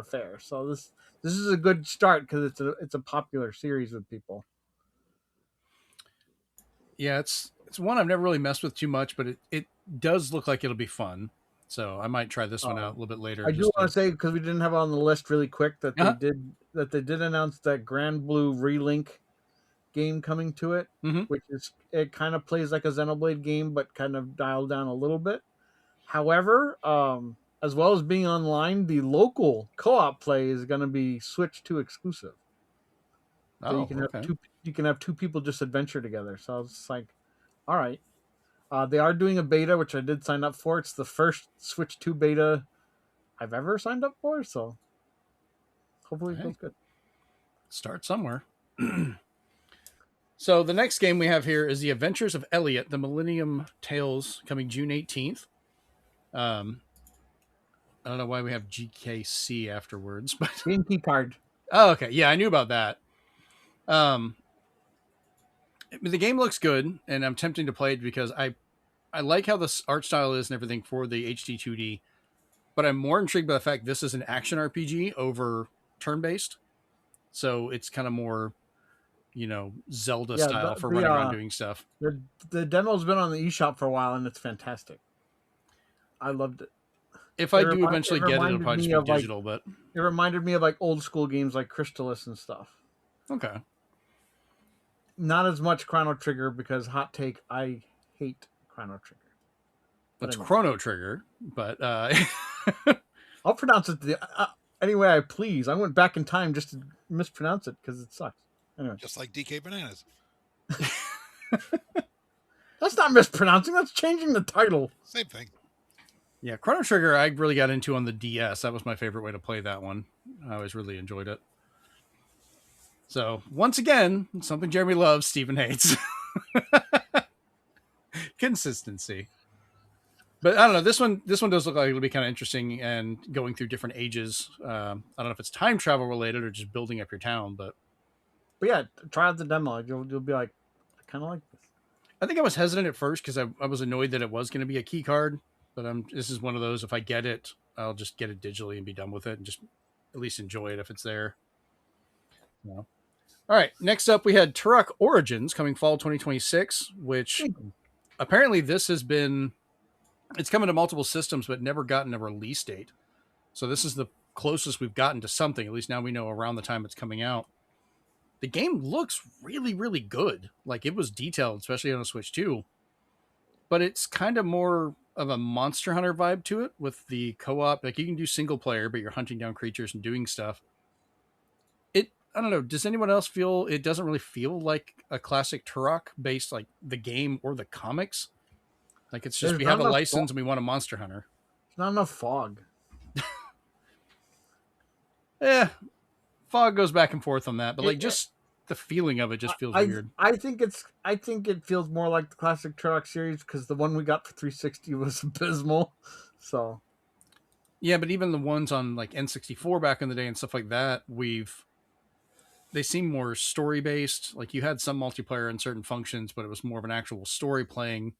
fare. So this is a good start because it's a popular series with people. Yeah, it's one I've never really messed with too much, but it does look like it'll be fun. So I might try this one out a little bit later. I do want to say, because we didn't have it on the list, really quick, that they did announce that Grand Blue Relink game coming to it, which is, it kind of plays like a Xenoblade game, but kind of dialed down a little bit. However, as well as being online, the local co-op play is going to be Switch 2 exclusive. So you can have two people just adventure together. So it's like, all right. They are doing a beta, which I did sign up for. It's the first Switch 2 beta I've ever signed up for, so hopefully it feels good. Start somewhere. So the next game we have here is The Adventures of Elliot, the Millennium Tales, coming June 18th. I don't know why we have GKC afterwards, but Game key card. Oh, okay. Yeah, I knew about that. The game looks good, and I'm tempting to play it because I like how the art style is and everything for the HD 2D, but I'm more intrigued by the fact this is an action RPG over turn-based. So it's kind of more, Zelda style for running around doing stuff. The demo's been on the eShop for a while, and it's fantastic. I loved it. If I do eventually get it, it'll probably just be digital, but it reminded me of like old school games like Crystalis and stuff. Okay. Not as much Chrono Trigger because hot take, I hate Chrono Trigger. It's Chrono Trigger, but I'll pronounce it any way I please. I went back in time just to mispronounce it because it sucks. Anyway. Just like DK Bananas. That's not mispronouncing. That's changing the title. Same thing. Yeah, Chrono Trigger I really got into on the DS. That was my favorite way to play that one. I always really enjoyed it. So, once again, something Jeremy loves, Steven hates. Consistency. But I don't know, this one does look like it'll be kind of interesting and going through different ages. I don't know if it's time travel related or just building up your town, but yeah, try out the demo. You'll be like, I kind of like this. I think I was hesitant at first because I was annoyed that it was going to be a key card, but this is one of those, if I get it, I'll just get it digitally and be done with it and just at least enjoy it if it's there. Yeah. All right, next up we had Turok Origins coming fall 2026, which apparently this has been, it's coming to multiple systems, but never gotten a release date. So this is the closest we've gotten to something. At least now we know around the time it's coming out. The game looks really, really good. Like it was detailed, especially on a Switch 2. But it's kind of more of a Monster Hunter vibe to it with the co-op. Like you can do single player, but you're hunting down creatures and doing stuff. I don't know. Does anyone else feel it doesn't really feel like a classic Turok based like the game or the comics? Like it's just we have a license and we want a Monster Hunter. There's not enough fog. Yeah, fog goes back and forth on that, but like just the feeling of it just feels weird. I think it feels more like the classic Turok series because the one we got for 360 was abysmal. So yeah, but even the ones on like N64 back in the day and stuff like that, they seem more story based. Like you had some multiplayer in certain functions, but it was more of an actual story playing,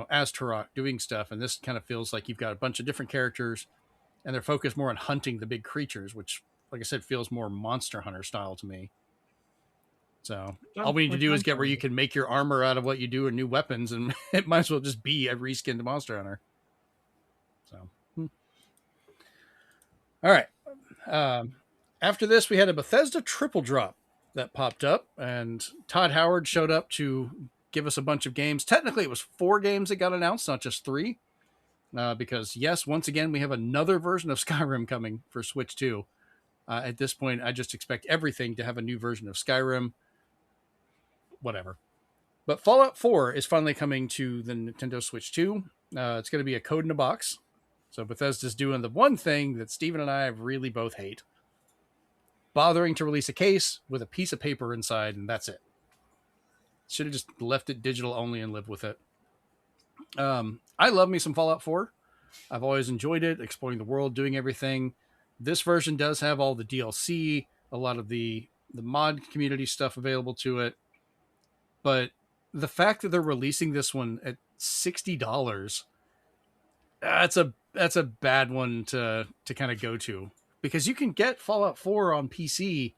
as Turok doing stuff. And this kind of feels like you've got a bunch of different characters and they're focused more on hunting the big creatures, which, like I said, feels more Monster Hunter style to me. So all we need to do is get where you can make your armor out of what you do and new weapons, and it might as well just be a reskinned Monster Hunter. So, all right. After this, we had a Bethesda triple drop that popped up, and Todd Howard showed up to give us a bunch of games. Technically, it was 4 games that got announced, not just 3. Because, yes, once again, we have another version of Skyrim coming for Switch 2. At this point, I just expect everything to have a new version of Skyrim. Whatever. But Fallout 4 is finally coming to the Nintendo Switch 2. It's going to be a code in a box. So Bethesda's doing the one thing that Steven and I really both hate. Bothering to release a case with a piece of paper inside, and that's it. Should have just left it digital only and lived with it. I love me some Fallout 4. I've always enjoyed it, exploring the world, doing everything. This version does have all the DLC, a lot of the mod community stuff available to it. But the fact that they're releasing this one at $60, that's a bad one to kind of go to, because you can get Fallout 4 on PC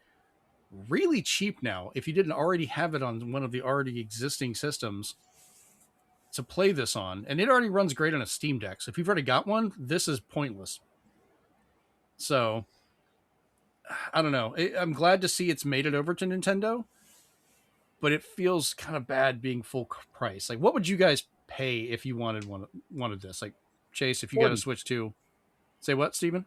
really cheap now if you didn't already have it on one of the already existing systems to play this on, and it already runs great on a Steam Deck. So if you've already got one, this is pointless. So I don't know. I'm glad to see it's made it over to Nintendo, but it feels kind of bad being full price. Like, what would you guys pay if you wanted this? Like, Chase, if you got a Switch 2, say what, Steven?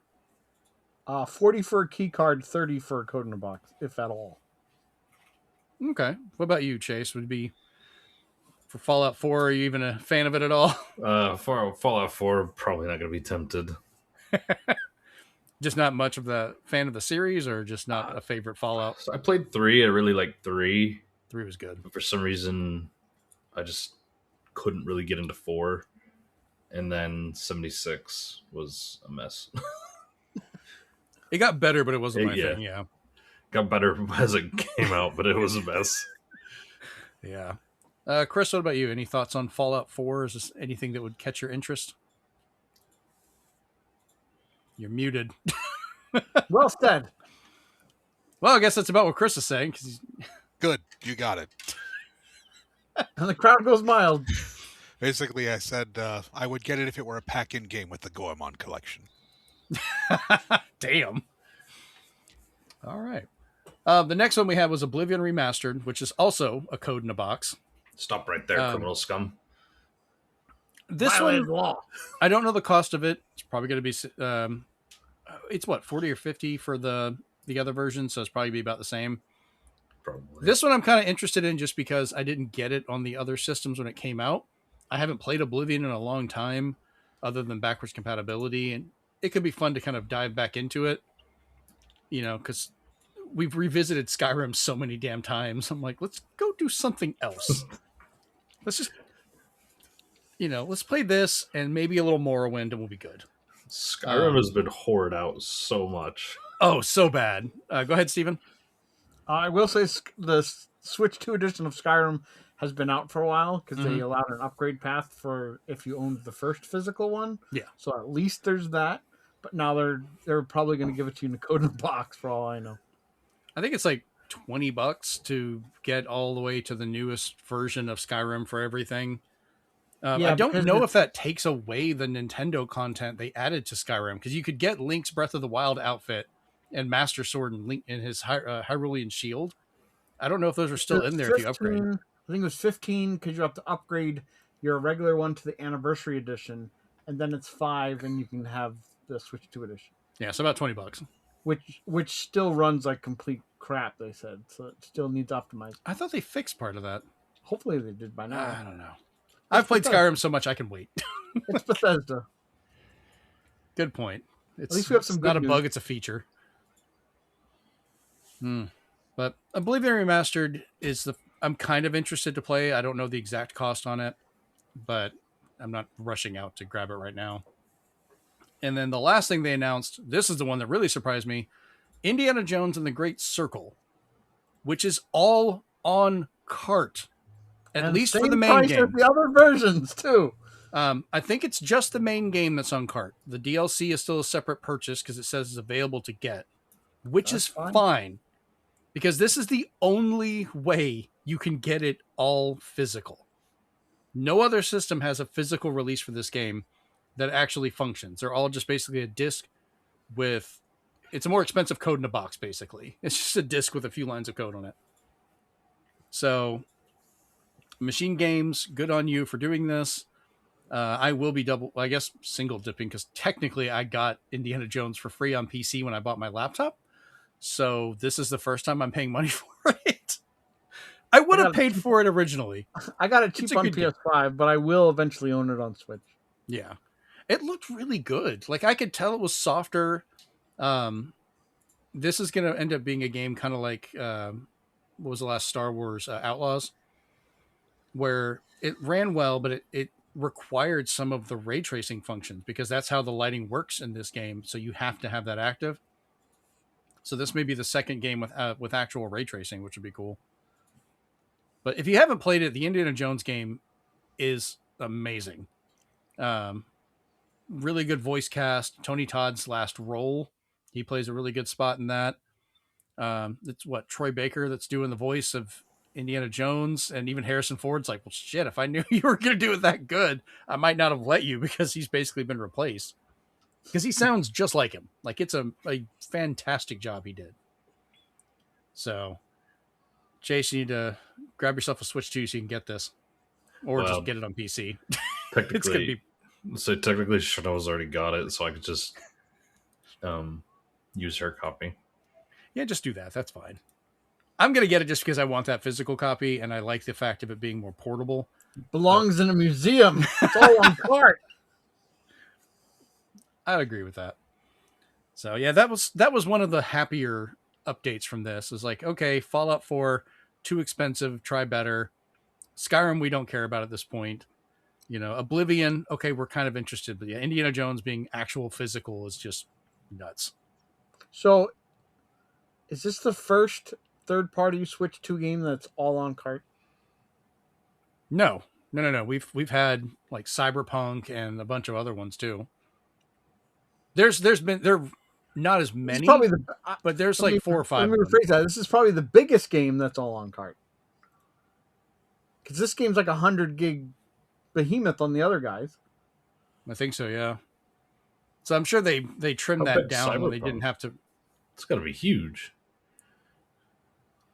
40 for a key card, 30 for a code in a box, if at all. Okay. What about you, Chase? Would it be for Fallout 4? Are you even a fan of it at all? For Fallout 4, probably not going to be tempted. Just not much of the fan of the series, or just not a favorite Fallout? So I played 3. I really liked 3. 3 was good. But for some reason, I just couldn't really get into 4. And then 76 was a mess. It got better, but it wasn't my thing, yeah. Got better as it came out, but it was a mess. Yeah. Chris, what about you? Any thoughts on Fallout 4? Is this anything that would catch your interest? You're muted. Well said. Well, I guess that's about what Chris is saying. Good, you got it. And the crowd goes mild. Basically, I said I would get it if it were a pack-in game with the Goemon collection. Damn. All right. The next one we had was Oblivion Remastered, which is also a code in a box. Stop right there, criminal scum. This one, law. I don't know the cost of it. It's probably going to be, it's what, 40 or 50 for the other version, so it's probably be about the same. Probably. This one I'm kind of interested in just because I didn't get it on the other systems when it came out. I haven't played Oblivion in a long time, other than backwards compatibility, and it could be fun to kind of dive back into it, you know, because we've revisited Skyrim so many damn times. I'm like, let's go do something else. Let's just, you know, let's play this and maybe a little Morrowind and we'll be good. Skyrim has been hoarded out so much. Oh, so bad. Go ahead, Steven. I will say the Switch 2 edition of Skyrim has been out for a while because they allowed an upgrade path for if you owned the first physical one. Yeah. So at least there's that. But now they're probably going to give it to you in a code in a box for all I know. I think it's like $20 to get all the way to the newest version of Skyrim for everything. I don't know if that takes away the Nintendo content they added to Skyrim, because you could get Link's Breath of the Wild outfit and Master Sword and Link in his Hyrulean Shield. I don't know if those are still in there 15, if you upgrade. I think it was 15 because you have to upgrade your regular one to the Anniversary Edition, and then it's 5, and you can have the Switch 2 edition. Yeah, so about $20. Which still runs like complete crap, they said. So it still needs optimized. I thought they fixed part of that. Hopefully they did by now. I don't know. I've played Skyrim so much I can wait. It's Bethesda. Good point. At least we have some good not a news. bug, it's a feature. But Oblivion Remastered is I'm kind of interested to play. I don't know the exact cost on it, but I'm not rushing out to grab it right now. And then the last thing they announced, this is the one that really surprised me, Indiana Jones and the Great Circle, which is all on cart, at least for the main game. As the other versions too. I think it's just the main game that's on cart. The DLC is still a separate purchase because it says it's available to get, which is fine, because this is the only way you can get it all physical. No other system has a physical release for this game that actually functions. They're all just basically a disc with, it's a more expensive code in a box, basically. It's just a disc with a few lines of code on it. So, Machine Games, good on you for doing this. I will be single dipping, because technically I got Indiana Jones for free on PC when I bought my laptop. So this is the first time I'm paying money for it. I would have paid for it originally. I got it cheap on PS5, but I will eventually own it on Switch. Yeah. It looked really good. Like, I could tell it was softer. This is going to end up being a game kind of like, what was the last Star Wars, Outlaws, where it ran well, but it required some of the ray tracing functions because that's how the lighting works in this game. So you have to have that active. So this may be the second game with actual ray tracing, which would be cool. But if you haven't played it, the Indiana Jones game is amazing. Really good voice cast. Tony Todd's last role, he plays a really good spot in that. It's what Troy Baker that's doing the voice of Indiana Jones, and even Harrison Ford's like, well, shit, if I knew you were going to do it that good, I might not have let you because he's basically been replaced. Because he sounds just like him. Like it's a fantastic job he did. So, Chase, you need to grab yourself a Switch 2 so you can get this, or just get it on PC. Technically, it's gonna be. So technically, Chanel's already got it, so I could just use her copy. Yeah, just do that. That's fine. I'm going to get it just because I want that physical copy, and I like the fact of it being more portable. Belongs in a museum. It's all on cart. I agree with that. So yeah, that was one of the happier updates from this. Is like, okay, Fallout 4, too expensive, try better. Skyrim, we don't care about at this point. You know, Oblivion, okay, we're kind of interested, but yeah, Indiana Jones being actual physical is just nuts. So, is this the first third-party Switch 2 game that's all on cart? No. We've had like Cyberpunk and a bunch of other ones too. There not as many, but there's like 4 or 5. Let me rephrase that. This is probably the biggest game that's all on cart. Because this game's like 100 gig behemoth on the other guys. I think so, yeah. So I'm sure they trimmed that down when they didn't have to. It's got to be huge.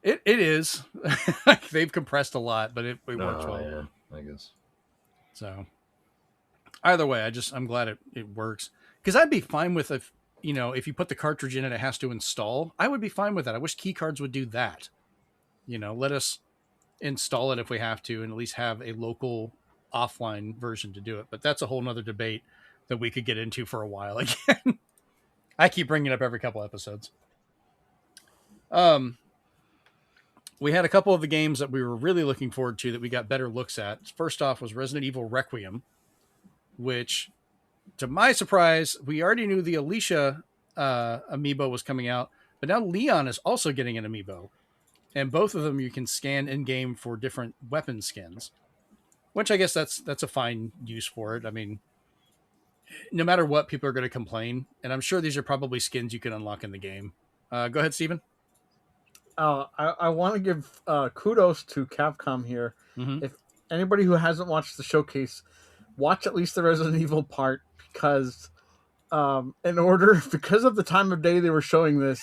It is. They've compressed a lot, but it works well. Yeah, I guess. So either way, I'm glad it works. Because I'd be fine with if you put the cartridge in and it has to install, I would be fine with that. I wish key cards would do that. Let us install it if we have to, and at least have a local offline version to do it. But that's a whole nother debate that we could get into for a while again. I keep bringing it up every couple episodes. We had a couple of the games that we were really looking forward to that we got better looks at. First off was Resident Evil Requiem, which, to my surprise, we already knew the Alicia amiibo was coming out, but now Leon is also getting an amiibo. And both of them you can scan in-game for different weapon skins, which I guess that's a fine use for it. I mean, no matter what, people are going to complain, and I'm sure these are probably skins you can unlock in the game. Go ahead, Steven. I want to give kudos to Capcom here. Mm-hmm. If anybody who hasn't watched the showcase, watch at least the Resident Evil part, because because of the time of day they were showing this,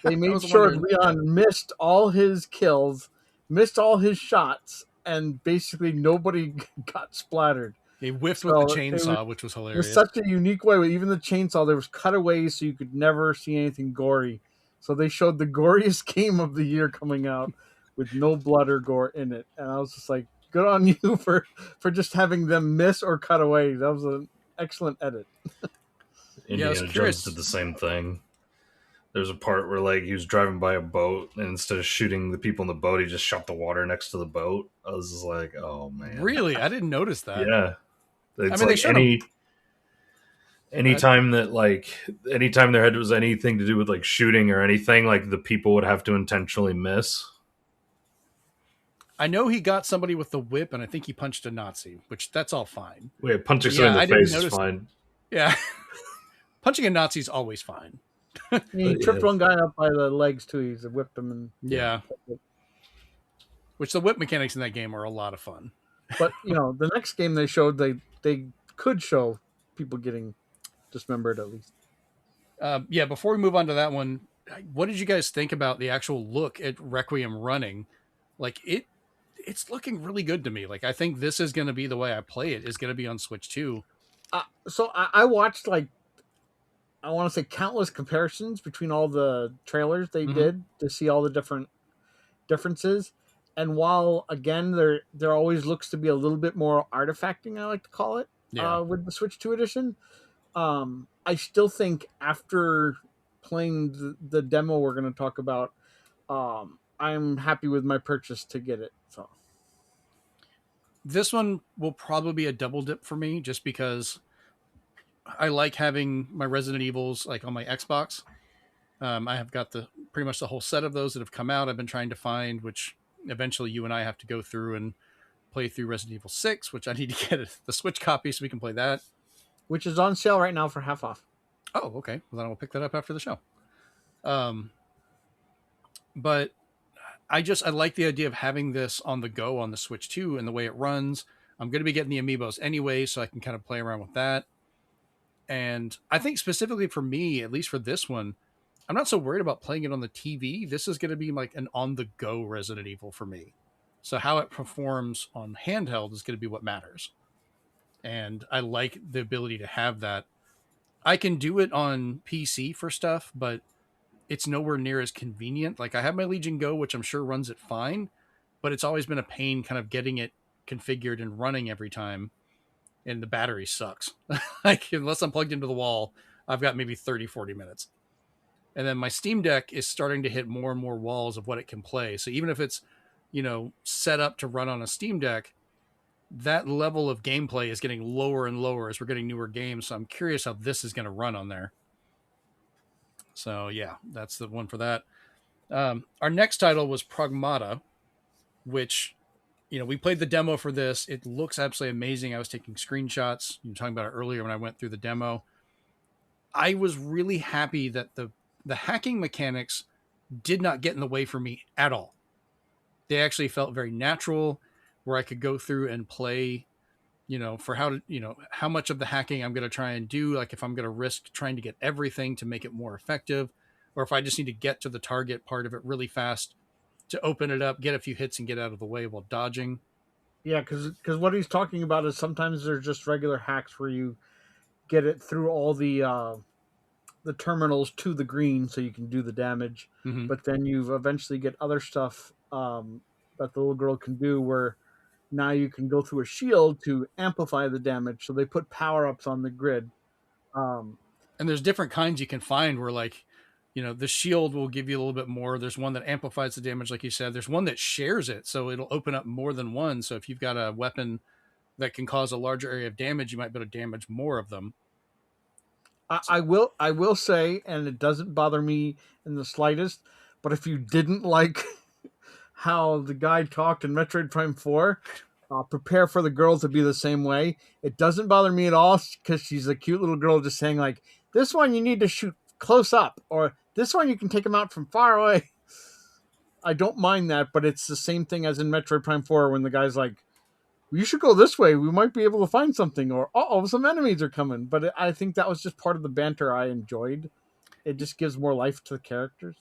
they made sure Leon missed all his kills, missed all his shots, and basically nobody got splattered. He whiffed with the chainsaw, which was hilarious. It was such a unique way. With even the chainsaw, there was cutaways, so you could never see anything gory. So they showed the goriest game of the year coming out with no blood or gore in it. And I was just like, good on you for just having them miss or cut away. That was an excellent edit. Indiana Jones did the same thing. There's a part where he was driving by a boat, and instead of shooting the people in the boat, he just shot the water next to the boat. I was just like, oh man. Really? I didn't notice that. Yeah. It's anytime there was anything to do with shooting or anything, the people would have to intentionally miss. I know he got somebody with the whip, and I think he punched a Nazi, which that's all fine. Wait, punching somebody in the face is fine. Yeah. Punching a Nazi is always fine. He tripped one guy up by the legs too. He whipped him. And which the whip mechanics in that game are a lot of fun. But the next game they showed, they could show people getting dismembered at least. Before we move on to that one, what did you guys think about the actual look at Requiem running? It's looking really good to me. I think this is going to be the way I play it, is going to be on Switch 2. So I watched I want to say countless comparisons between all the trailers they did to see all the differences. And while again there always looks to be a little bit more artifacting, I like to call it, with the Switch 2 edition, I still think after playing the demo we're going to talk about, I'm happy with my purchase to get it. So This one will probably be a double dip for me, just because I like having my Resident Evils like on my Xbox. I have got pretty much the whole set of those that have come out. I've been trying to find, which eventually you and I have to go through and play through Resident Evil 6, which I need to get the Switch copy so we can play that. Which is on sale right now for half off. Oh, okay. Well, then I'll pick that up after the show. But I like the idea of having this on the go on the Switch too, and the way it runs. I'm going to be getting the amiibos anyway, so I can kind of play around with that. And I think specifically for me, at least for this one, I'm not so worried about playing it on the TV. This is going to be like an on-the-go Resident Evil for me. So how it performs on handheld is going to be what matters. And I like the ability to have that. I can do it on PC for stuff, but it's nowhere near as convenient. Like I have my Legion Go, which I'm sure runs it fine, but it's always been a pain kind of getting it configured and running every time. And the battery sucks. Like unless I'm plugged into the wall, I've got maybe 30, 40 minutes. And then my Steam Deck is starting to hit more and more walls of what it can play. So even if it's, set up to run on a Steam Deck, that level of gameplay is getting lower and lower as we're getting newer games. So I'm curious how this is going to run on there. So yeah, that's the one for that. Our next title was Pragmata, which, we played the demo for this. It looks absolutely amazing. I was taking screenshots. You were talking about it earlier when I went through the demo. I was really happy that the hacking mechanics did not get in the way for me at all. They actually felt very natural, where I could go through and play, for how much of the hacking I'm going to try and do. Like if I'm going to risk trying to get everything to make it more effective, or if I just need to get to the target part of it really fast to open it up, get a few hits and get out of the way while dodging. Yeah, because what he's talking about is sometimes there's just regular hacks where you get it through all the terminals to the green so you can do the damage. Mm-hmm. But then you eventually get other stuff that the little girl can do where now you can go through a shield to amplify the damage. So they put power-ups on the grid. And there's different kinds you can find where like, the shield will give you a little bit more. There's one that amplifies the damage, like you said. There's one that shares it, so it'll open up more than one. So if you've got a weapon that can cause a larger area of damage, you might be able to damage more of them. I will say, and it doesn't bother me in the slightest, but if you didn't like how the guy talked in Metroid Prime 4, prepare for the girl to be the same way. It doesn't bother me at all because she's a cute little girl just saying like, this one you need to shoot close up, or this one you can take him out from far away. I don't mind that, but it's the same thing as in Metroid Prime 4 when the guy's like, you should go this way. We might be able to find something, or some enemies are coming. But I think that was just part of the banter I enjoyed. It just gives more life to the characters.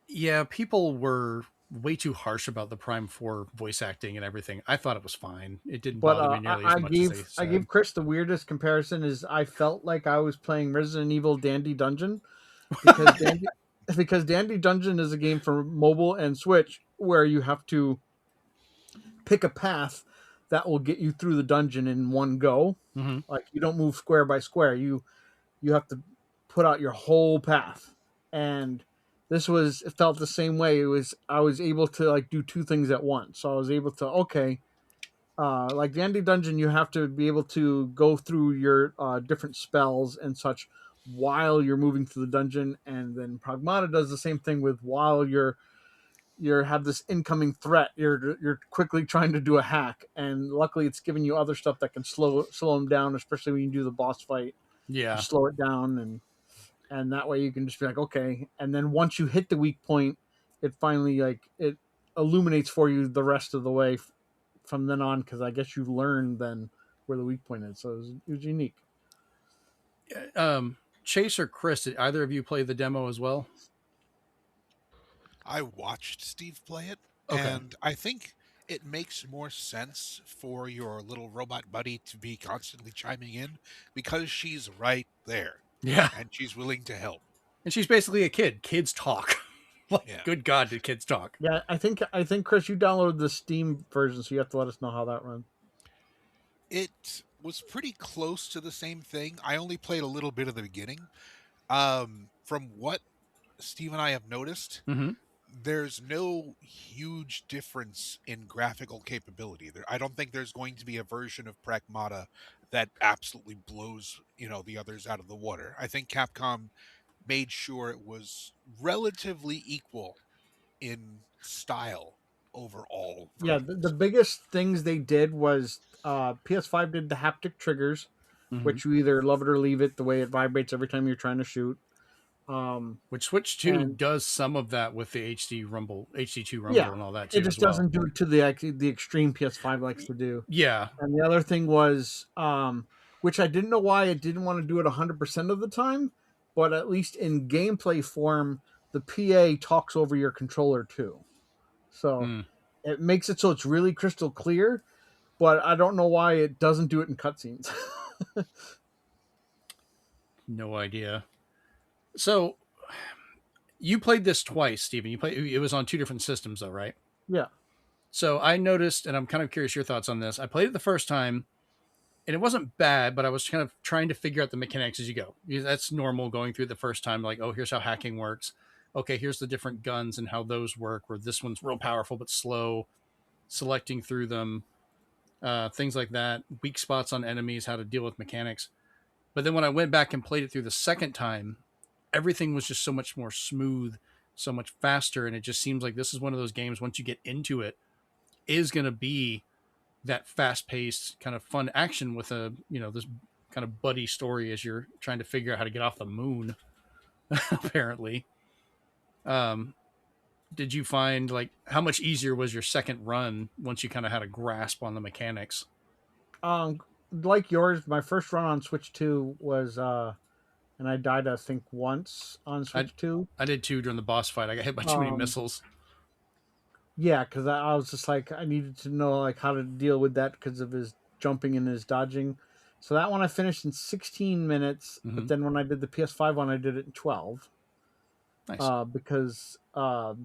Yeah, people were way too harsh about the Prime 4 voice acting and everything. I thought it was fine. It didn't bother me nearly as much as they said. I gave Chris the weirdest comparison is I felt like I was playing Resident Evil Dandy Dungeon because Dandy Dungeon is a game for mobile and Switch where you have to pick a path that will get you through the dungeon in one go. Mm-hmm. Like you don't move square by square. You have to put out your whole path. And it felt the same way. I was able to like do two things at once. So I was able to, like Dandy Dungeon, you have to be able to go through your different spells and such while you're moving through the dungeon. And then Pragmata does the same thing with while you have this incoming threat. You're quickly trying to do a hack, and luckily it's giving you other stuff that can slow them down, especially when you do the boss fight. Yeah, you slow it down, and that way you can just be like, okay. And then once you hit the weak point, it finally it illuminates for you the rest of the way from then on, because I guess you learned then where the weak point is. So it was unique. Chase or Chris, did either of you play the demo as well? I watched Steve play it, Okay. and I think it makes more sense for your little robot buddy to be constantly chiming in because she's right there. Yeah. And she's willing to help. And she's basically a kid. Kids talk. Like, Yeah. Good God, did kids talk? Yeah, I think Chris, you downloaded the Steam version, so you have to let us know how that runs. It was pretty close to the same thing. I only played a little bit of the beginning. From what Steve and I have noticed, Mm-hmm. there's no huge difference in graphical capability. I don't think there's going to be a version of Pragmata that absolutely blows, the others out of the water. I think Capcom made sure it was relatively equal in style over all Yeah, the versions. biggest things they did was PS5 did the haptic triggers, Mm-hmm. which you either love it or leave it, the way it vibrates every time you're trying to shoot. Which Switch 2 And does some of that with the HD2 yeah, Rumble and all that it too as just well. doesn't do it to the extreme PS5 likes to do. Yeah. And the other thing was, which I didn't know why it didn't want to do it 100% of the time, but at least in gameplay form, the PA talks over your controller too. So Mm, it makes it so it's really crystal clear, but I don't know why it doesn't do it in cutscenes. no idea. So you played this twice, Steven. It was on two different systems though, right? Yeah. So I noticed, and I'm kind of curious your thoughts on this. I played it the first time, and it wasn't bad, but I was kind of trying to figure out the mechanics as you go. That's normal going through it the first time. Like, oh, here's how hacking works. Okay, here's the different guns and how those work. Where this one's real powerful but slow. Selecting through them, things like that. Weak spots on enemies, how to deal with mechanics. But then when I went back and played it through the second time, everything was just so much more smooth, so much faster, and it just seems like this is one of those games. Once you get into it, is going to be that fast-paced kind of fun action with this kind of buddy story as you're trying to figure out how to get off the moon. Apparently, did you find like how much easier was your second run once you kind of had a grasp on the mechanics? Like yours, my first run on Switch 2 was and I died I think once on I Switch 2. I did too during the boss fight. I got hit by too many Um missiles. yeah, cuz I was just like I needed to know like how to deal with that because of his jumping and his dodging. So that one I finished in 16 minutes, Mm-hmm. but then when I did the PS5 one I did it in 12. Nice. Because I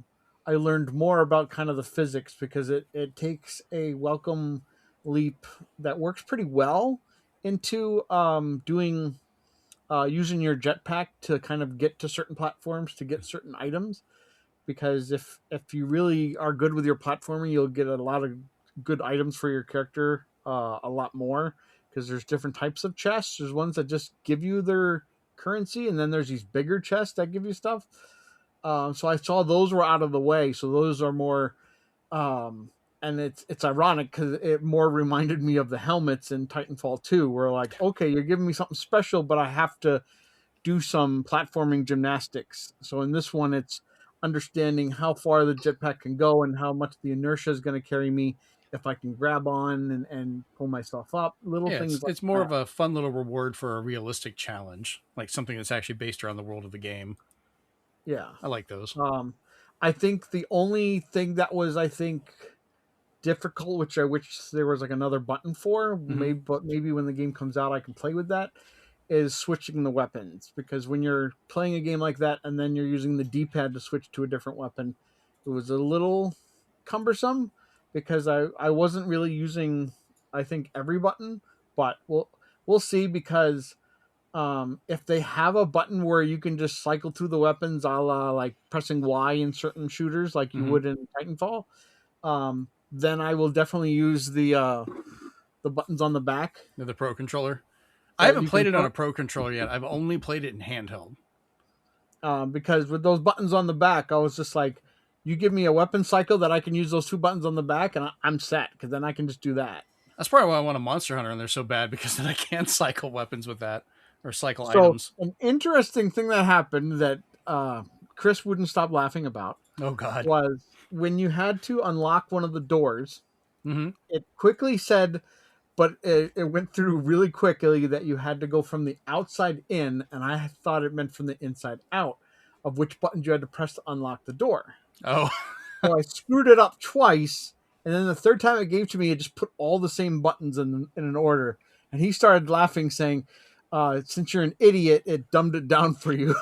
learned more about kind of the physics because it takes a welcome leap that works pretty well into doing using your jetpack to kind of get to certain platforms to get certain items. Because if you really are good with your platforming, you'll get a lot of good items for your character, a lot more because there's different types of chests. There's ones that just give you their currency, and then there's these bigger chests that give you stuff. So I saw those were out of the way, so those are more. And it's ironic because it more reminded me of the helmets in Titanfall 2, where like, okay, you're giving me something special, but I have to do some platforming gymnastics. So in this one, it's understanding how far the jetpack can go and how much the inertia is going to carry me if I can grab on and pull myself up. Little Yeah, things like it's more that. of a fun little reward for a realistic challenge, like something that's actually based around the world of the game. Yeah. I like those. I think the only thing that was, I think, difficult, which I wish there was like another button for, but maybe when the game comes out, I can play with that, is switching the weapons. Because when you're playing a game like that and then you're using the D-pad to switch to a different weapon, it was a little cumbersome because I wasn't really using, I think, every button, but we'll see because if they have a button where you can just cycle through the weapons a la like pressing Y in certain shooters like you would in Titanfall, then I will definitely use the buttons on the back. The Pro Controller. I that haven't you played can it on put- a Pro Controller yet. I've only played it in handheld. because with those buttons on the back, I was just like, you give me a weapon cycle that I can use those two buttons on the back, and I'm set because then I can just do that. That's probably why I want a Monster Hunter, and they're so bad because then I can't cycle weapons with that or cycle So items. an interesting thing that happened that Chris wouldn't stop laughing about Oh God. was when you had to unlock one of the doors. Mm-hmm. It quickly said, but it went through really quickly that you had to go from the outside in, and I thought it meant from the inside out, of which buttons you had to press to unlock the door. Oh. So I screwed it up twice, and then the third time it gave to me, it just put all the same buttons in an order. And he started laughing, saying, since you're an idiot, it dumbed it down for you.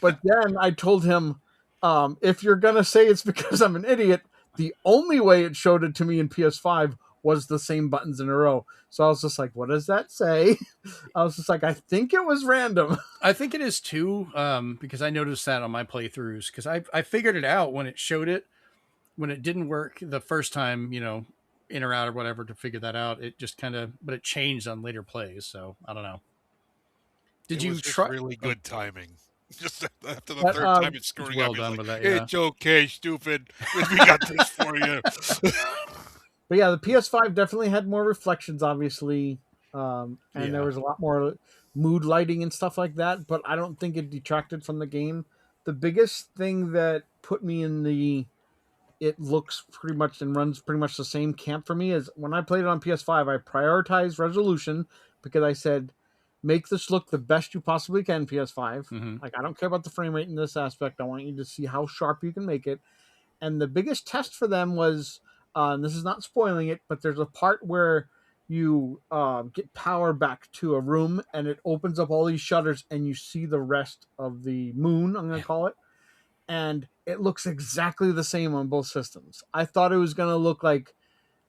But then I told him, if you're going to say it's because I'm an idiot, the only way it showed it to me in PS5 was the same buttons in a row. So I was just like, what does that say? I was just like, I think it was random. I think it is too, because I noticed that on my playthroughs, because I figured it out when it showed it, when it didn't work the first time, in or out or whatever to figure that out. It just but it changed on later plays. So I don't know. Did it you was just try? really good timing. Just after the But, third time it's screwing well up, he's done like, with that, yeah. it's okay, stupid. We got this for you. But yeah, the PS5 definitely had more reflections, obviously. And Yeah. there was a lot more mood lighting and stuff like that, but I don't think it detracted from the game. The biggest thing that put me in it looks pretty much and runs pretty much the same camp for me is when I played it on PS5, I prioritized resolution because I said, make this look the best you possibly can, PS5. Mm-hmm. Like, I don't care about the frame rate in this aspect. I want you to see how sharp you can make it. And the biggest test for them was, and this is not spoiling it, but there's a part where you get power back to a room and it opens up all these shutters and you see the rest of the moon, I'm going to call it. And it looks exactly the same on both systems. I thought it was going to look like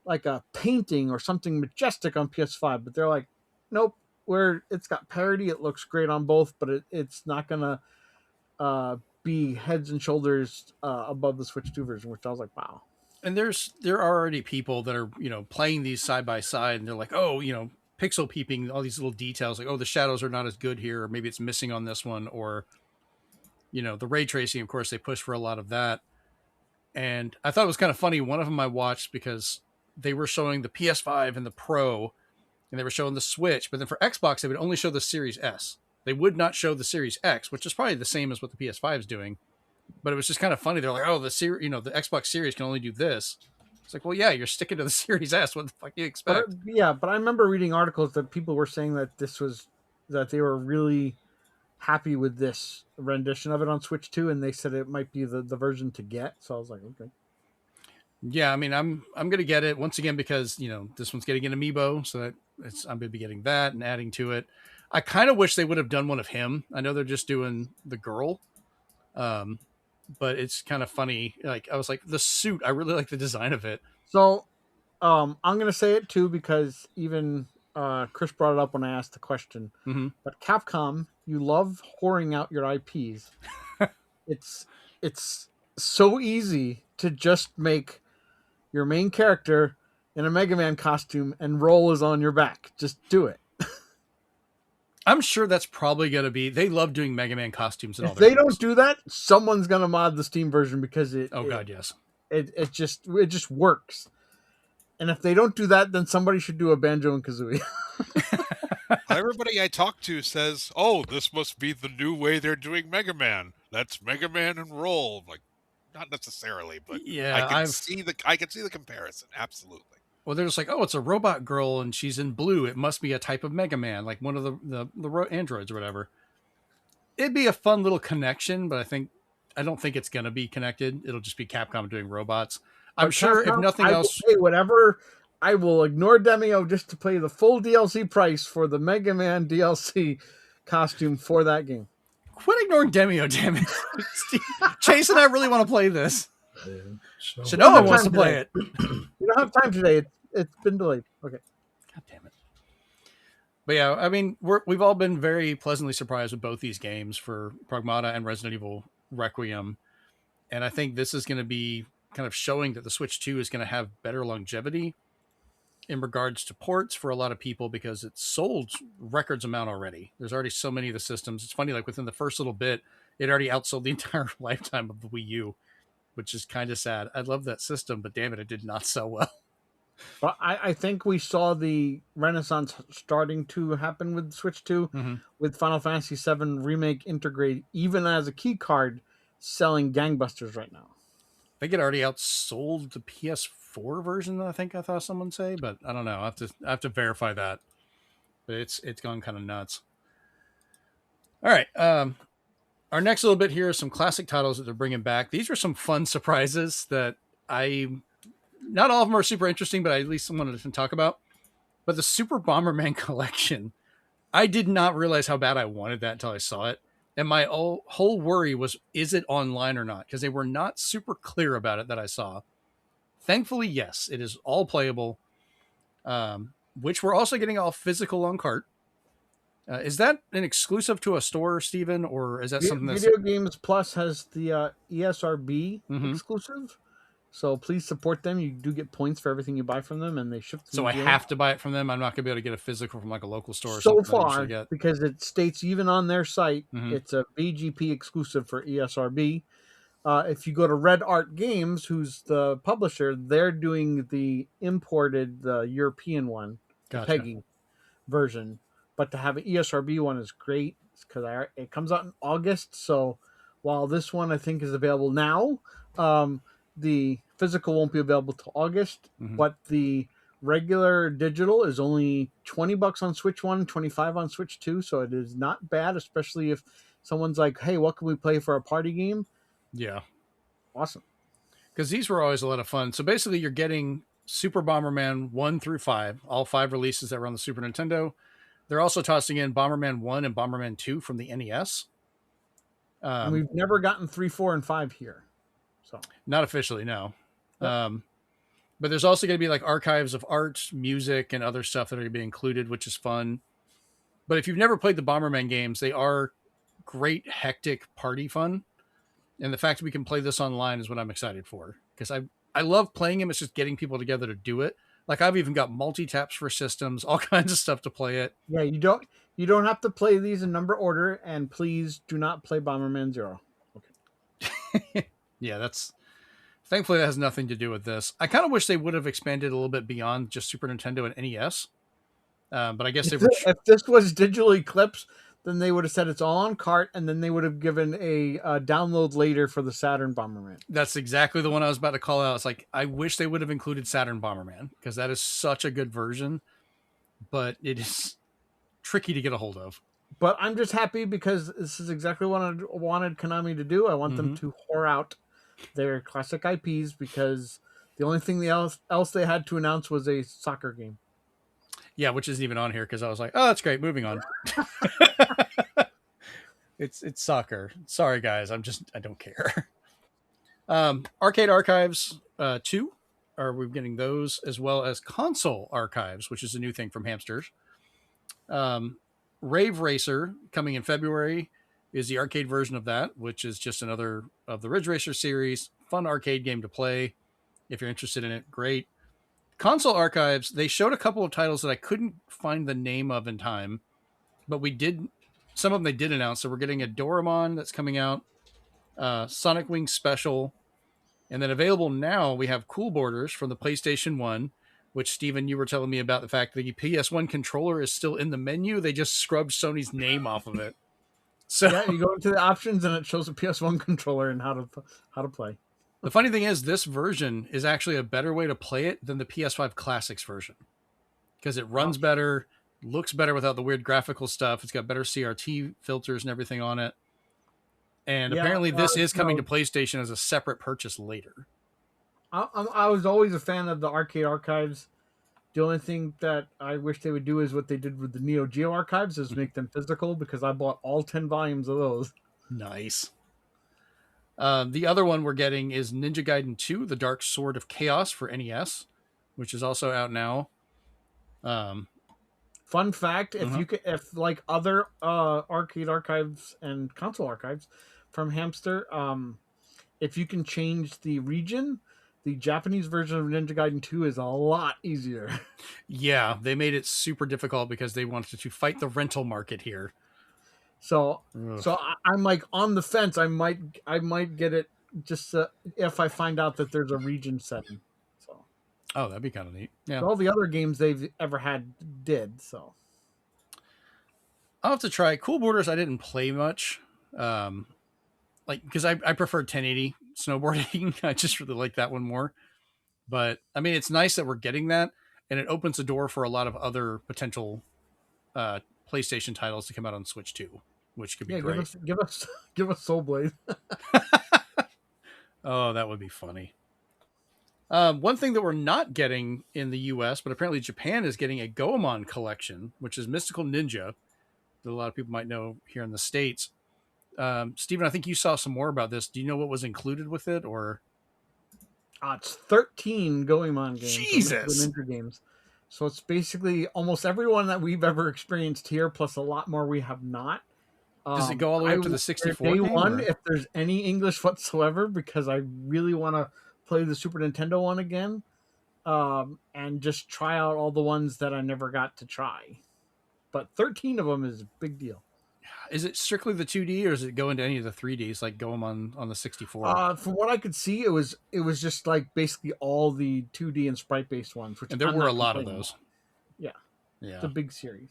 a painting or something majestic on PS5, but they're like, nope, where it's got parity, it looks great on both, but it's not going to be heads and shoulders above the Switch 2 version, which I was like, wow. And there are already people that are, playing these side by side, and they're like, oh, pixel peeping, all these little details, like, oh, the shadows are not as good here, or maybe it's missing on this one, or, the ray tracing, of course, they push for a lot of that. And I thought it was kind of funny. One of them I watched because they were showing the PS5 and the Pro, and they were showing the Switch, but then for Xbox, they would only show the Series S. They would not show the Series X, which is probably the same as what the PS5 is doing. But it was just kind of funny. They're like, oh, the Xbox Series can only do this. It's like, well, yeah, you're sticking to the Series S. What the fuck do you expect? But I remember reading articles that people were saying that that they were really happy with this rendition of it on Switch 2, and they said it might be the version to get. So I was like, okay. Yeah, I mean, I'm gonna get it once again because this one's getting an amiibo, so that I'm gonna be getting that and adding to it. I kind of wish they would have done one of him. I know they're just doing the girl, but it's kind of funny. Like, I was like, the suit, I really like the design of it. So I'm gonna say it too because even Chris brought it up when I asked the question. Mm-hmm. But Capcom, you love whoring out your IPs. It's so easy to just make your main character in a Mega Man costume and roll is on your back. Just do it. I'm sure that's probably going to be... They love doing Mega Man costumes and all If their they don't do that, someone's going to mod the Steam version because God, yes. It just works. And if they don't do that, then somebody should do a Banjo and Kazooie. Everybody I talk to says, oh, this must be the new way they're doing Mega Man. That's Mega Man and roll. I'm like, not necessarily, but yeah, I can see the comparison. Absolutely. Well, they're just like, oh, it's a robot girl and she's in blue. It must be a type of Mega Man, like one of the androids or whatever. It'd be a fun little connection, but I don't think it's going to be connected. It'll just be Capcom doing robots. I'm sure if nothing else... I will pay whatever. I will ignore Demio just to pay the full DLC price for the Mega Man DLC costume for that game. Quit ignoring Demio, damn it. Chase and I really want to play this. Shinoa wants to play it. You don't have time today. It's been delayed. Okay. God damn it. But yeah, I mean, we've all been very pleasantly surprised with both these games for Pragmata and Resident Evil Requiem. And I think this is going to be kind of showing that the Switch 2 is going to have better longevity in regards to ports for a lot of people because it's sold records amount already. There's already so many of the systems. It's funny, like within the first little bit, it already outsold the entire lifetime of the Wii U, which is kind of sad. I love that system, but damn it did not sell well. But I think we saw the renaissance starting to happen with Switch 2, with Final Fantasy VII Remake Integrate, even as a key card, selling gangbusters right now. I think it already outsold the PS4 version, I think I thought someone say, but I don't know. I have to verify that. But it's gone kind of nuts. All right. Our next little bit here is some classic titles that they're bringing back. These are some fun surprises that not all of them are super interesting, but I at least wanted to talk about. But the Super Bomberman collection, I did not realize how bad I wanted that until I saw it. And my whole worry was, is it online or not? Because they were not super clear about it that I saw. Thankfully, yes, it is all playable. which we're also getting all physical on cart. Is that an exclusive to a store, Steven, or is that something that's... Video Games Plus has the ESRB Mhm. exclusive, so please support them. You do get points for everything you buy from them, and they ship to So New I Zealand. have to buy it from them. I'm not gonna be able to get a physical from like a local store. Or So something that I far, usually get. because it states even on their site, Mhm. it's a BGP exclusive for ESRB. If you go to Red Art Games, who's the publisher, they're doing the imported, the European one, the Gotcha. PEGI version. But to have an ESRB one is great because it comes out in August. So while this one I think is available now, the physical won't be available till August. Mhm. But the regular digital is only $20 on Switch 1, 25 on Switch 2. So it is not bad, especially if someone's like, hey, what can we play for a party game? Yeah. Awesome. Because these were always a lot of fun. So basically, you're getting Super Bomberman 1 through 5, all 5 releases that were on the Super Nintendo. They're also tossing in Bomberman 1 and Bomberman 2 from the NES. And we've never gotten 3, 4, and 5 here. So Not officially, no. Yep. But there's also going to be like archives of art, music, and other stuff that are going to be included, which is fun. But if you've never played the Bomberman games, they are great, hectic party fun. And the fact that we can play this online is what I'm excited for. Because I love playing them. It's just getting people together to do it. Like I've even got multi-taps for systems, all kinds of stuff to play it. yeah, you don't have to play these in number order, and please do not play Bomberman 0. Yeah, thankfully that has nothing to do with this. I kind of wish they would have expanded a little bit beyond just Super Nintendo and NES. But I guess they were... If this was digitally clips, then they would have said it's all on cart, and then they would have given a download later for the Saturn Bomberman. That's exactly the one I was about to call out. It's like, I wish they would have included Saturn Bomberman, because that is such a good version, but it is tricky to get a hold of. But I'm just happy because this is exactly what I wanted Konami to do. I want them to whore out their classic IPs, because the only thing else they had to announce was a soccer game. Yeah, which isn't even on here, because I was like, oh, that's great, moving on. It's soccer. Sorry, guys, I don't care. Arcade Archives 2, we're getting those, as well as Console Archives, which is a new thing from Hamsters. Rave Racer, coming in February, is the arcade version of that, which is just another of the Ridge Racer series. Fun arcade game to play. If you're interested in it, great. Console Archives, they showed a couple of titles that I couldn't find the name of in time, but some of them they did announce. So we're getting a Doraemon that's coming out, Sonic Wing Special, and then available now we have Cool Borders from the PlayStation 1, which, Steven, you were telling me about the fact that the PS1 controller is still in the menu. They just scrubbed Sony's name off of it. So yeah, you go into the options and it shows a PS1 controller and how to play. The funny thing is, this version is actually a better way to play it than the PS5 Classics version, because it runs better, looks better without the weird graphical stuff. It's got better CRT filters and everything on it. And apparently this is coming to PlayStation as a separate purchase later. I was always a fan of the Arcade Archives. The only thing that I wish they would do is what they did with the Neo Geo Archives, is make them physical, because I bought all 10 volumes of those. Nice. The other one we're getting is Ninja Gaiden 2, The Dark Sword of Chaos for NES, which is also out now. Fun fact, if like other Arcade Archives and Console Archives from Hamster, if you can change the region, the Japanese version of Ninja Gaiden 2 is a lot easier. Yeah, they made it super difficult because they wanted to fight the rental market here. So I'm like on the fence. I might get it just if I find out that there's a region setting. So, oh, that'd be kind of neat. Yeah, all the other games they've ever had did. So, I'll have to try Cool Borders. I didn't play much, because I prefer 1080 snowboarding. I just really like that one more. But I mean, it's nice that we're getting that, and it opens the door for a lot of other potential PlayStation titles to come out on Switch too, which could be great. Give us Soul Blade. Oh, that would be funny. One thing that we're not getting in the US, but apparently Japan is getting a Goemon collection, which is Mystical Ninja, that a lot of people might know here in the States. Steven, I think you saw some more about this. Do you know what was included with it, or? It's 13 Goemon games. Jesus! Ninja games. So it's basically almost everyone that we've ever experienced here, plus a lot more we have not. Does it go all the way up to the 64 Day name, one, or? if there's any English whatsoever, because I really want to play the Super Nintendo one again, and just try out all the ones that I never got to try. But 13 of them is a big deal. Is it strictly the 2D, or does it go into any of the 3Ds, like Goemon on the 64? From what I could see, it was just like basically all the 2D and sprite based ones, which And there I'm were not a lot of complaining those. about. Yeah, Yeah. it's a big series.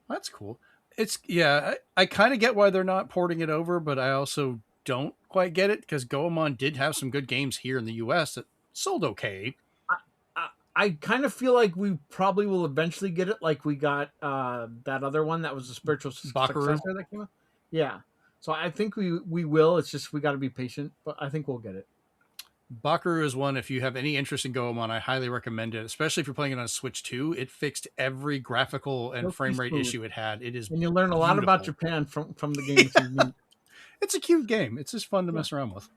That's cool. I kind of get why they're not porting it over, but I also don't quite get it because Goemon did have some good games here in the US that sold okay. I kind of feel like we probably will eventually get it, like we got that other one that was a spiritual Bakaru? successor that came out. Yeah, so I think we will. It's just we got to be patient, but I think we'll get it. Bakaru is one, if you have any interest in Goemon, I highly recommend it, especially if you're playing it on Switch 2. It fixed every graphical and Silky frame rate smooth. issue it had. It is And you learn a lot about beautiful. Japan from the game. That you meet. It's a cute game. It's just fun to mess around with.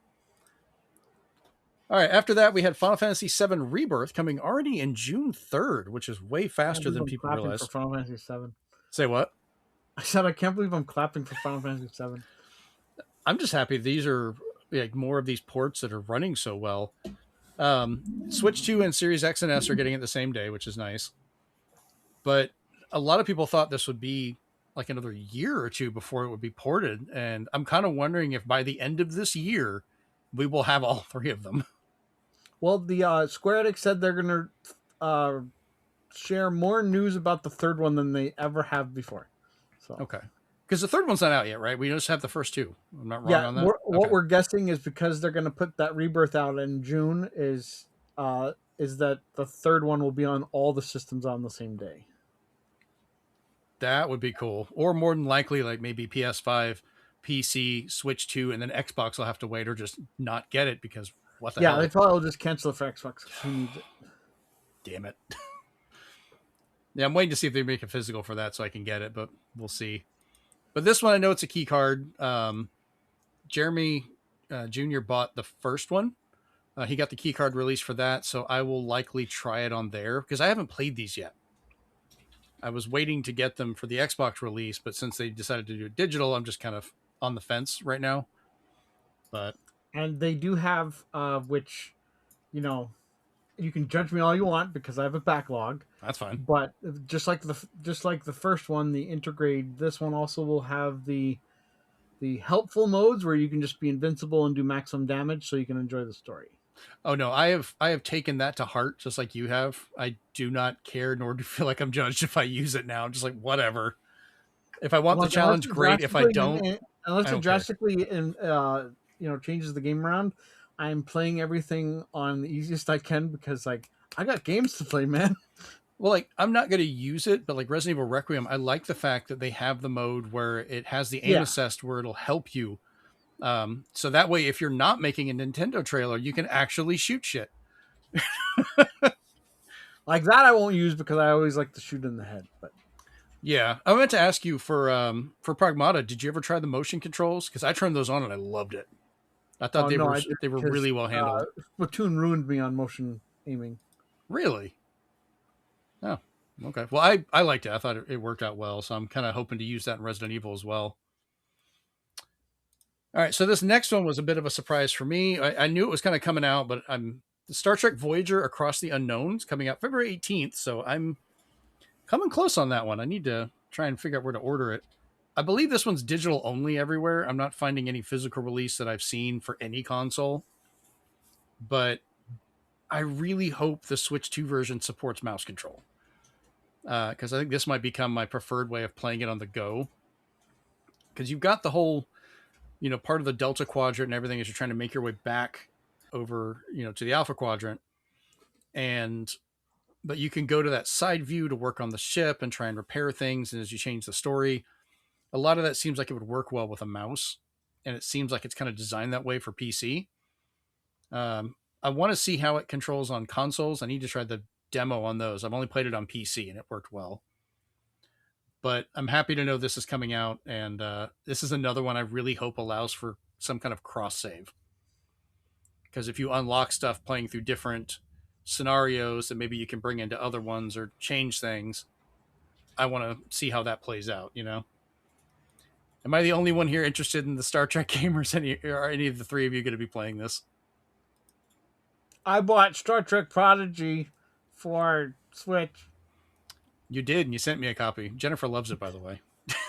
All right, after that, we had Final Fantasy VII Rebirth coming already in June 3rd, which is way faster than people realize. For Final Fantasy VII. Say what? I said I can't believe I'm clapping for Final Fantasy VII. I'm just happy these are like more of these ports that are running so well. Switch 2 and Series X and S are getting it the same day, which is nice. But a lot of people thought this would be like another year or two before it would be ported. And I'm kind of wondering if by the end of this year, we will have all three of them. Well, the Square Enix said they're going to share more news about the third one than they ever have before. So Okay. Because the third one's not out yet, right? We just have the first two. I'm not wrong on that. What we're guessing is because they're going to put that Rebirth out in June is that the third one will be on all the systems on the same day. That would be cool. Or more than likely, like maybe PS5, PC, Switch 2, and then Xbox will have to wait or just not get it because what the hell? Yeah, they probably will just cancel it for Xbox. Who needs it? Damn it. Yeah, I'm waiting to see if they make a physical for that so I can get it, but we'll see. But this one, I know it's a key card. Jeremy Jr. bought the first one. He got the key card release for that, so I will likely try it on there because I haven't played these yet. I was waiting to get them for the Xbox release, but since they decided to do it digital, I'm just kind of on the fence right now. And they do have, which, you can judge me all you want because I have a backlog. That's fine. But just like the first one, the Intergrade, this one also will have the helpful modes where you can just be invincible and do maximum damage, so you can enjoy the story. Oh no, I have taken that to heart, just like you have. I do not care, nor do feel like I'm judged if I use it now. I'm just like, whatever. If I want the challenge, great. If I don't, unless it drastically changes the game around, I'm playing everything on the easiest I can because like I got games to play, man. Well, like I'm not going to use it, but like Resident Evil Requiem, I like the fact that they have the mode where it has the aim assist where it'll help you. So that way, if you're not making a Nintendo trailer, you can actually shoot shit. Like that, I won't use because I always like to shoot in the head. But yeah, I meant to ask you for Pragmata. Did you ever try the motion controls? Because I turned those on and I loved it. I thought they were really well handled. Splatoon ruined me on motion aiming. Really? Oh, okay. Well, I liked it. I thought it worked out well, so I'm kind of hoping to use that in Resident Evil as well. All right, so this next one was a bit of a surprise for me. I knew it was kind of coming out, but the Star Trek Voyager Across the Unknowns coming out February 18th, so I'm coming close on that one. I need to try and figure out where to order it. I believe this one's digital only everywhere. I'm not finding any physical release that I've seen for any console, but I really hope the Switch 2 version supports mouse control. Because I think this might become my preferred way of playing it on the go. Because you've got the whole, part of the Delta Quadrant and everything as you're trying to make your way back over, to the Alpha Quadrant. But you can go to that side view to work on the ship and try and repair things. And as you change the story, a lot of that seems like it would work well with a mouse. And it seems like it's kind of designed that way for PC. I want to see how it controls on consoles. I need to try the demo on those. I've only played it on PC and it worked well. But I'm happy to know this is coming out, and this is another one I really hope allows for some kind of cross save. Because if you unlock stuff playing through different scenarios that maybe you can bring into other ones or change things. I want to see how that plays out, you know? Am I the only one here interested in the Star Trek gamers? Are any of the three of you going to be playing this? I bought Star Trek Prodigy for Switch. You did, and you sent me a copy. Jennifer loves it, by the way.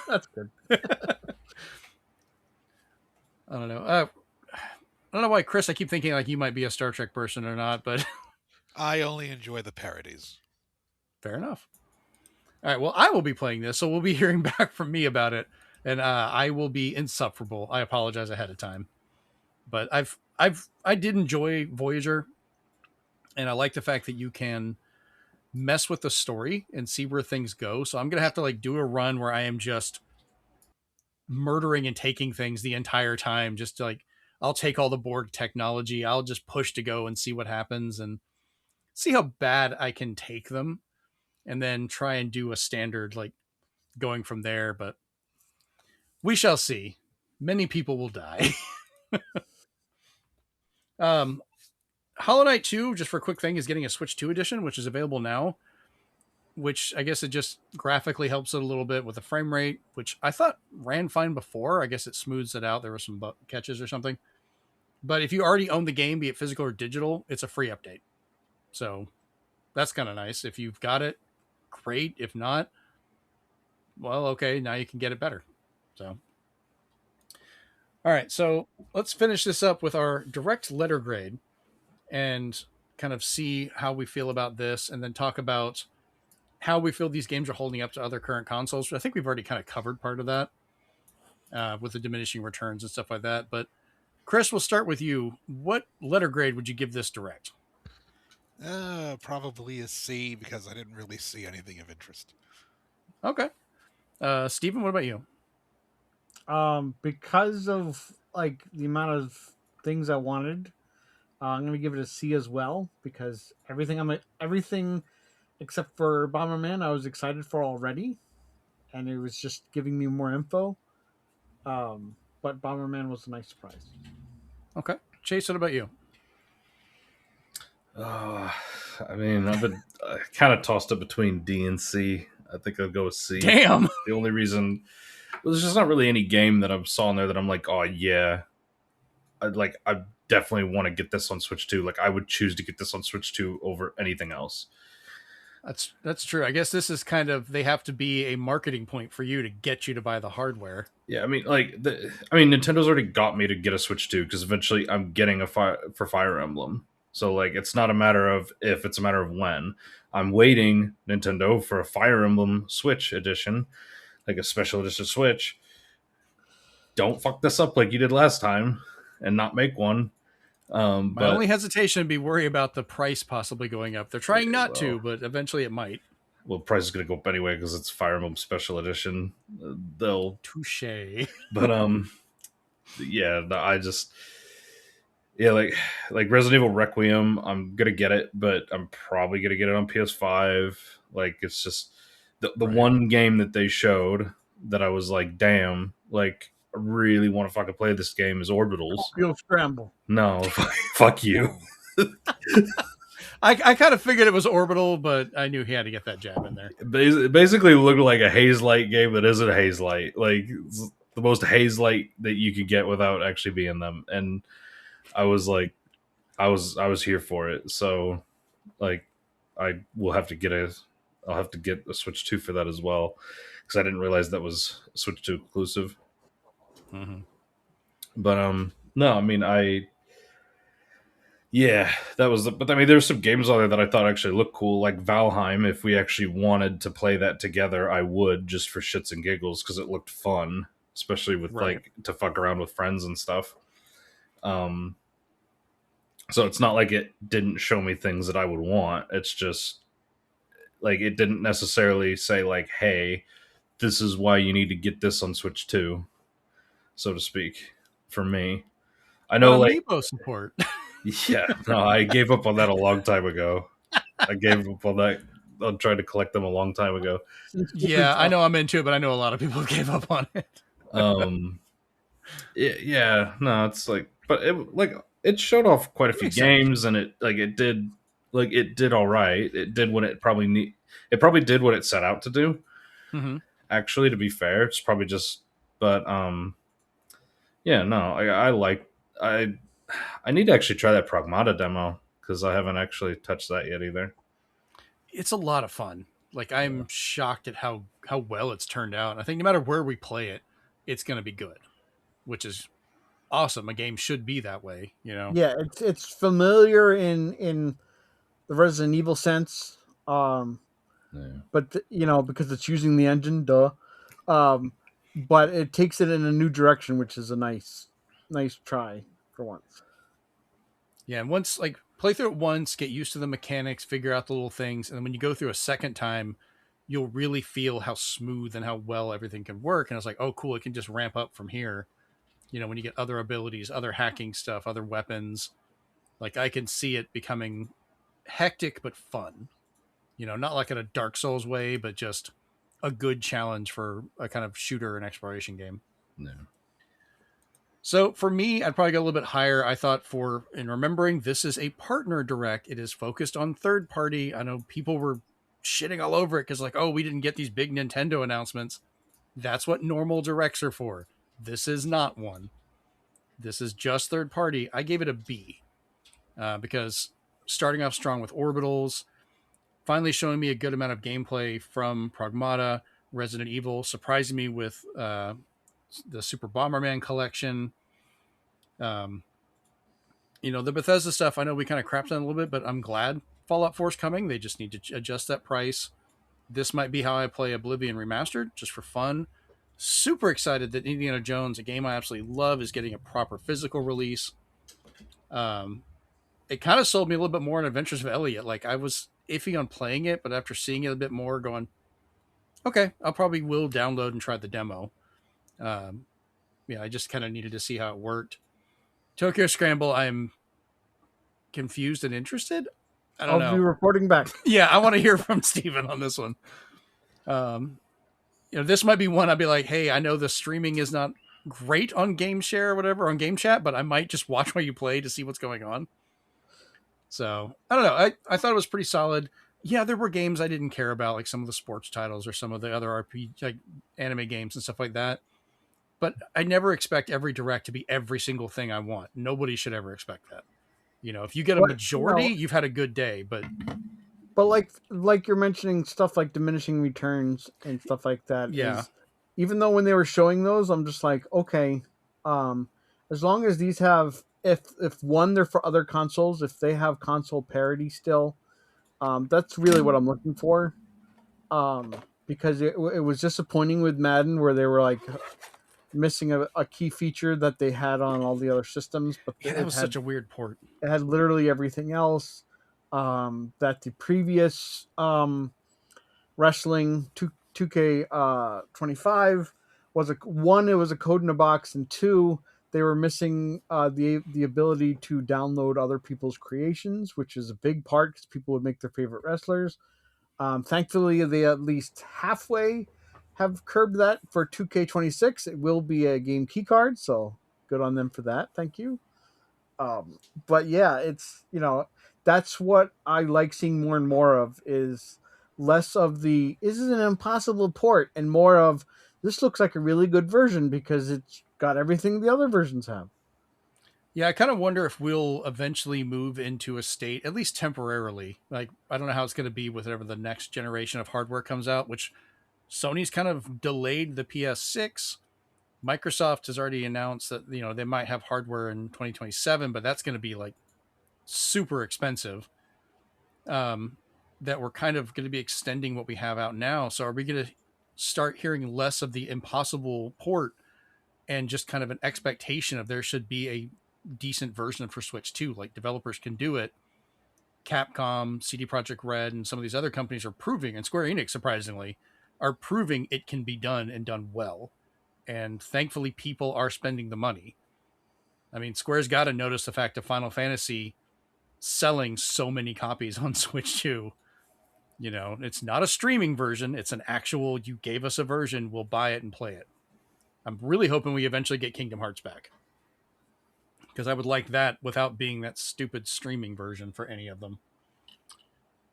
That's good. I don't know. I don't know why, Chris, I keep thinking like you might be a Star Trek person or not, but I only enjoy the parodies. fair enough. All right, well, I will be playing this, so we'll be hearing back from me about it, and I will be insufferable. I apologize ahead of time, but I did enjoy Voyager, and I like the fact that you can mess with the story and see where things go. So I'm gonna have to like do a run where I am just murdering and taking things the entire time, just to, like, I'll take all the Borg technology, I'll just push to go and see what happens and see how bad I can take them, and then try and do a standard like going from there. But we shall see. Many people will die. Hollow Knight 2, just for a quick thing, is getting a Switch 2 edition, which is available now, which I guess it just graphically helps it a little bit with the frame rate, which I thought ran fine before. I guess it smooths it out. There were some catches or something. But if you already own the game, be it physical or digital, it's a free update. So that's kind of nice. If you've got it, great. If not, well, okay, now you can get it better. So, all right, so let's finish this up with our direct letter grade and kind of see how we feel about this, and then talk about how we feel these games are holding up to other current consoles. I think we've already kind of covered part of that with the diminishing returns and stuff like that. But Chris, we'll start with you. What letter grade would you give this direct? Probably a C, because I didn't really see anything of interest. Okay. Steven, what about you? Because of like the amount of things I wanted, I'm gonna give it a C as well, because everything except for Bomberman I was excited for already, and it was just giving me more info. But Bomberman was a nice surprise. Okay. Chase, what about you? I mean, I've been kind of tossed up between D and C. I think I'll go with C. Damn. The only reason, well, there's just not really any game that I saw in there that I'm like, oh yeah, I definitely want to get this on Switch 2. Like, I would choose to get this on Switch 2 over anything else. That's true. I guess this is kind of, they have to be a marketing point for you to get you to buy the hardware. Yeah, I mean, Nintendo's already got me to get a Switch 2, because eventually I'm getting for Fire Emblem. So, like, it's not a matter of if, it's a matter of when. I'm waiting, Nintendo, for a Fire Emblem Switch edition, like a special edition Switch. Don't fuck this up like you did last time and not make one. My only hesitation would be worry about the price possibly going up. They're trying not to, but eventually it might. Well, price is going to go up anyway because it's Fire Emblem Special Edition. They'll touche. But yeah, I just like Resident Evil Requiem. I'm gonna get it, but I'm probably gonna get it on PS5. Like, it's just the Right. one game that they showed that I was like, damn, like, I really want to fucking play this game is Orbitals. Scramble. No, fuck you. I kind of figured it was Orbital, but I knew he had to get that jab in there. It basically looked like a Haze Light game that isn't a Haze Light. Like, it's the most Haze Light that you could get without actually being them. And I was like, I was here for it. So, like, I will have to get I'll have to get a Switch 2 for that as well, because I didn't realize that was Switch 2 exclusive. Mm-hmm. But no, I mean, yeah, that was. But I mean, there's some games on there that I thought actually looked cool, like Valheim. If we actually wanted to play that together, I would, just for shits and giggles, because it looked fun, especially with like to fuck around with friends and stuff. So it's not like it didn't show me things that I would want. It's just like it didn't necessarily say like, hey, this is why you need to get this on Switch 2, so to speak. For me, I know like Amiibo support. Yeah, no, I gave up on that a long time ago. I gave up on that. I tried to collect them a long time ago. Yeah, I know I'm into it, but I know a lot of people gave up on it. Yeah, no, it's like, but it showed off quite a few games, and it did Like it did all right. It did what it probably need. It probably did what it set out to do. Mm-hmm. Actually, to be fair, it's probably just. But yeah, no, I like I I need to actually try that Pragmata demo because I haven't actually touched that yet either. It's a lot of fun. Like I'm Yeah. shocked at how well it's turned out. I think no matter where we play it, it's going to be good, which is awesome. A game should be that way, you know. Yeah, it's familiar in the Resident Evil sense, Yeah. but because it's using the engine, duh. Um, but it takes it in a new direction, which is a nice try for once. Yeah, and once like play through it once, get used to the mechanics, figure out the little things, and then when you go through a second time, you'll really feel how smooth and how well everything can work. And it's like, oh, cool, it can just ramp up from here. You know, when you get other abilities, other hacking stuff, other weapons, like I can see it becoming hectic but fun. You know, not like in a Dark Souls way, but just a good challenge for a kind of shooter and exploration game. Yeah. So for me, I'd probably go a little bit higher. I thought in remembering this is a partner direct, it is focused on third party. I know people were shitting all over it because like, oh, we didn't get these big Nintendo announcements. That's what normal directs are for. This is not one. This is just third party. I gave it a B because starting off strong with Orbitals, finally showing me a good amount of gameplay from Pragmata, Resident Evil, surprising me with the Super Bomberman collection. Um, the Bethesda stuff, I know we kind of crapped on a little bit, but I'm glad Fallout 4 is coming. They just need to adjust that price. This might be how I play Oblivion Remastered, just for fun. Super excited that Indiana Jones, a game I absolutely love, is getting a proper physical release. It kind of sold me a little bit more on Adventures of Elliot. Like I was iffy on playing it, but after seeing it a bit more, going, okay, I'll probably will download and try the demo. I just kind of needed to see how it worked. Tokyo Scramble, I'm confused and interested. I don't I'll be know. reporting back. Yeah, I want to hear from Steven on this one. This might be one I'd be like, hey, I know the streaming is not great on Game Share or whatever, on Game Chat, but I might just watch while you play to see what's going on. So, I don't know. I thought it was pretty solid. Yeah, there were games I didn't care about, like some of the sports titles or some of the other RPG, like anime games and stuff like that. But I never expect every direct to be every single thing I want. Nobody should ever expect that. If you get a majority, you've had a good day. But like you're mentioning stuff like diminishing returns and stuff like that. Yeah. Even though when they were showing those, I'm just like, okay, as long as these have, if one, they're for other consoles, if they have console parity still, that's really what I'm looking for. Because it was disappointing with Madden where they were like missing a key feature that they had on all the other systems, but that was such a weird port. It had literally everything else. That the previous wrestling 2K25 was one, it was a code in a box, and two, they were missing the ability to download other people's creations, which is a big part because people would make their favorite wrestlers. Thankfully, they at least halfway have curbed that for 2K26. It will be a game key card, so good on them for that. Thank you. But yeah, it's that's what I like seeing more and more of, is less of the this is an impossible port and more of this looks like a really good version because it's got everything the other versions have. Yeah, I kind of wonder if we'll eventually move into a state, at least temporarily. Like, I don't know how it's going to be with whatever the next generation of hardware comes out, which Sony's kind of delayed the PS6. Microsoft has already announced that, they might have hardware in 2027, but that's going to be like super expensive. That we're kind of going to be extending what we have out now. So are we going to start hearing less of the impossible port and just kind of an expectation of there should be a decent version for Switch 2? Like developers can do it. Capcom, CD Projekt Red, and some of these other companies are proving, and Square Enix, surprisingly, are proving it can be done and done well. And thankfully, people are spending the money. I mean, Square's got to notice the fact of Final Fantasy selling so many copies on Switch 2. It's not a streaming version. It's an actual, you gave us a version, we'll buy it and play it. I'm really hoping we eventually get Kingdom Hearts back, because I would like that without being that stupid streaming version for any of them.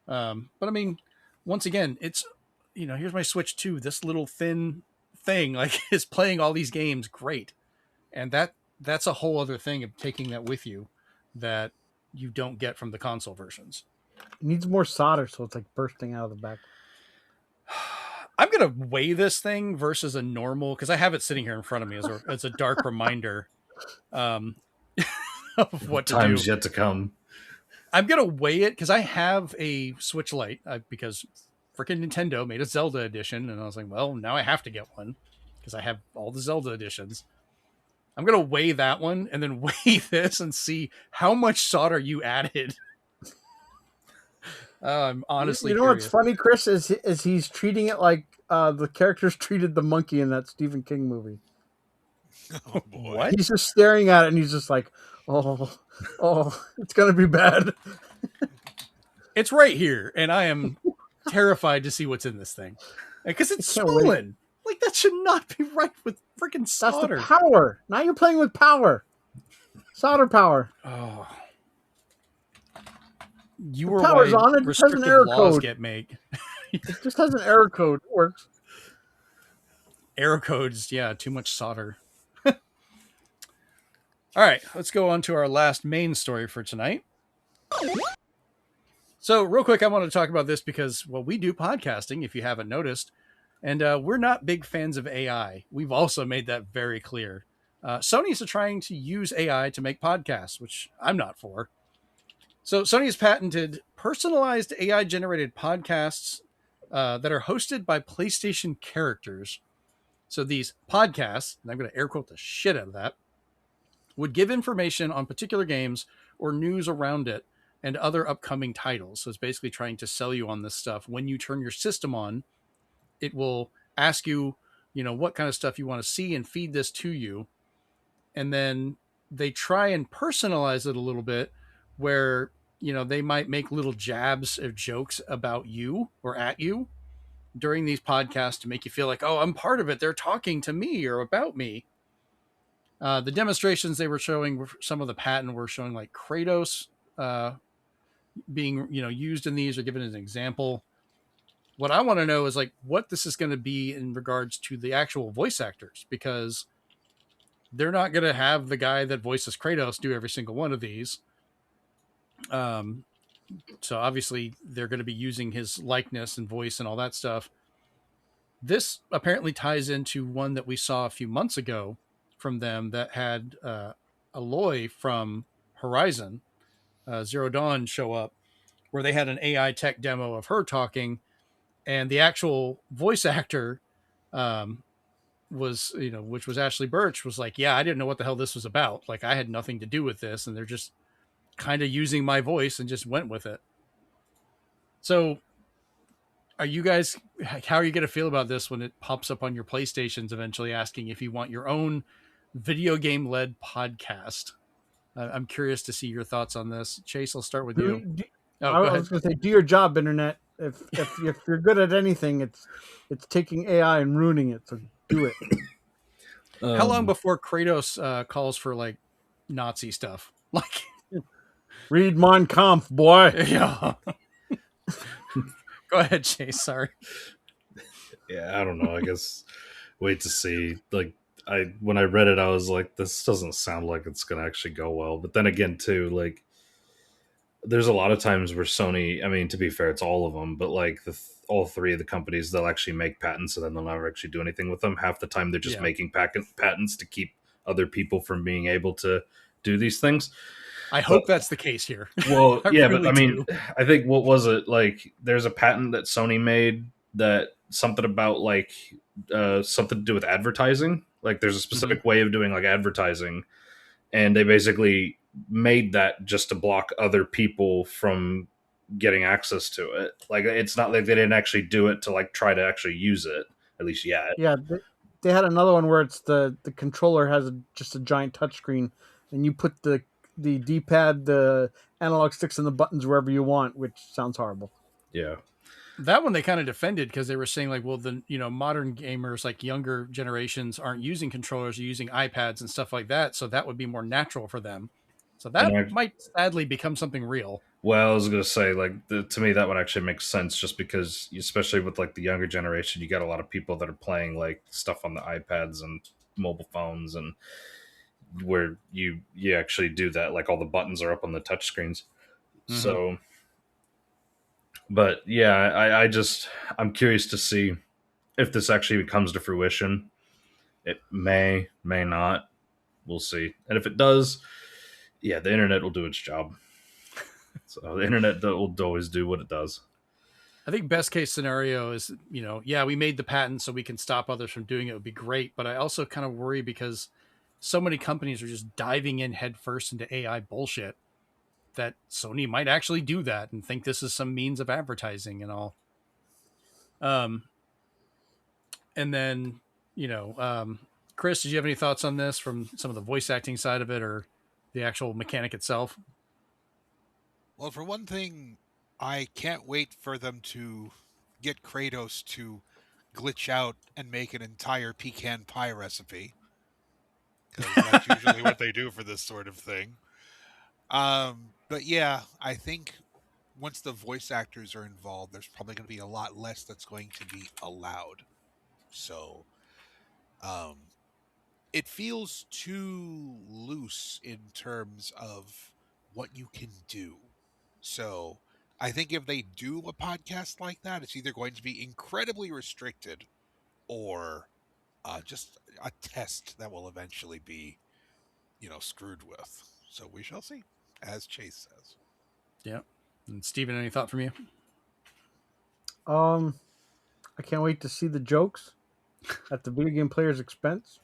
But I mean, once again, it's, here's my Switch 2. This little thin thing like is playing all these games great. And that's a whole other thing of taking that with you that you don't get from the console versions. It needs more solder, so it's like bursting out of the back. I'm going to weigh this thing versus a normal, because I have it sitting here in front of me as a dark reminder of what to do. Time's yet to come. I'm going to weigh it because I have a Switch Lite because freaking Nintendo made a Zelda edition. And I was like, well, now I have to get one because I have all the Zelda editions. I'm going to weigh that one and then weigh this and see how much solder you added. I'm honestly curious. What's funny, Chris, is he's treating it like the characters treated the monkey in that Stephen King movie. Oh, boy. What? He's just staring at it and he's just like, oh, it's going to be bad. It's right here. And I am terrified to see what's in this thing because it's swollen. Like, that should not be right with freaking solder. That's the power. Now you're playing with power. Solder power. Oh. You were power's why on it. Just has an error laws code. Get made. It just has an error code. It works. Error codes, yeah, too much solder. All right, let's go on to our last main story for tonight. So, real quick, I want to talk about this because, well, we do podcasting, if you haven't noticed, and we're not big fans of AI. We've also made that very clear. Sony's trying to use AI to make podcasts, which I'm not for. So Sony has patented personalized AI-generated podcasts that are hosted by PlayStation characters. So these podcasts, and I'm going to air quote the shit out of that, would give information on particular games or news around it and other upcoming titles. So it's basically trying to sell you on this stuff. When you turn your system on, it will ask you, what kind of stuff you want to see and feed this to you. And then they try and personalize it a little bit where, they might make little jabs or jokes about you or at you during these podcasts to make you feel like, oh, I'm part of it. They're talking to me or about me. The demonstrations they were showing, some of the patent were showing like Kratos being, used in these or given as an example. What I want to know is like what this is going to be in regards to the actual voice actors, because they're not going to have the guy that voices Kratos do every single one of these. So obviously they're going to be using his likeness and voice and all that stuff. This apparently ties into one that we saw a few months ago from them that had Aloy from Horizon Zero Dawn show up, where they had an AI tech demo of her talking, and the actual voice actor was, which was Ashley Birch, was like, yeah, I didn't know what the hell this was about. Like, I had nothing to do with this, and they're just kind of using my voice and just went with it. So how are you going to feel about this when it pops up on your PlayStations eventually asking if you want your own video game led podcast? I'm curious to see your thoughts on this. Chase, I'll start with you. I was going to say, do your job, Internet. If you're good at anything, it's taking AI and ruining it. So do it. How long before Kratos calls for like Nazi stuff? Like, read Mein Kampf, boy. Yeah. Go ahead, Chase. Sorry. Yeah, I don't know. I guess wait to see. Like, when I read it, I was like, this doesn't sound like it's going to actually go well. But then again, too, like, there's a lot of times where Sony, I mean, to be fair, it's all of them, but like all three of the companies, they'll actually make patents and then they'll never actually do anything with them. Half the time, they're just making patents to keep other people from being able to do these things. I hope that's the case here. Well, yeah, really but I mean, I think what was it? Like, there's a patent that Sony made that something about like something to do with advertising. Like, there's a specific way of doing like advertising, and they basically made that just to block other people from getting access to it. Like, it's not like they didn't actually do it to like try to actually use it, at least yet. Yeah, they had another one where it's the controller has just a giant touchscreen, and you put the D-pad, the analog sticks, and the buttons wherever you want, which sounds horrible. Yeah. That one they kind of defended because they were saying like, well, the modern gamers, like younger generations, aren't using controllers, they're using iPads and stuff like that, so that would be more natural for them. So that And might sadly become something real. Well, I was gonna say, like, to me, that would actually make sense, just because, especially with like the younger generation, you got a lot of people that are playing like stuff on the iPads and mobile phones, and where you actually do that, like all the buttons are up on the touch screens. Mhm. So, but yeah, I'm curious to see if this actually comes to fruition. It may not. We'll see. And if it does, yeah, the internet will do its job. So the internet will always do what it does. I think best case scenario is, we made the patent so we can stop others from doing it. It would be great. But I also kind of worry because so many companies are just diving in headfirst into AI bullshit that Sony might actually do that and think this is some means of advertising and all. And then, Chris, did you have any thoughts on this from some of the voice acting side of it or the actual mechanic itself? Well, for one thing, I can't wait for them to get Kratos to glitch out and make an entire pecan pie recipe, because that's usually what they do for this sort of thing. But yeah, I think once the voice actors are involved, there's probably going to be a lot less that's going to be allowed. So, it feels too loose in terms of what you can do. So, I think if they do a podcast like that, it's either going to be incredibly restricted or just a test that will eventually be, screwed with. So we shall see, as Chase says. Yeah. And Steven, any thought from you? I can't wait to see the jokes at the video game player's expense.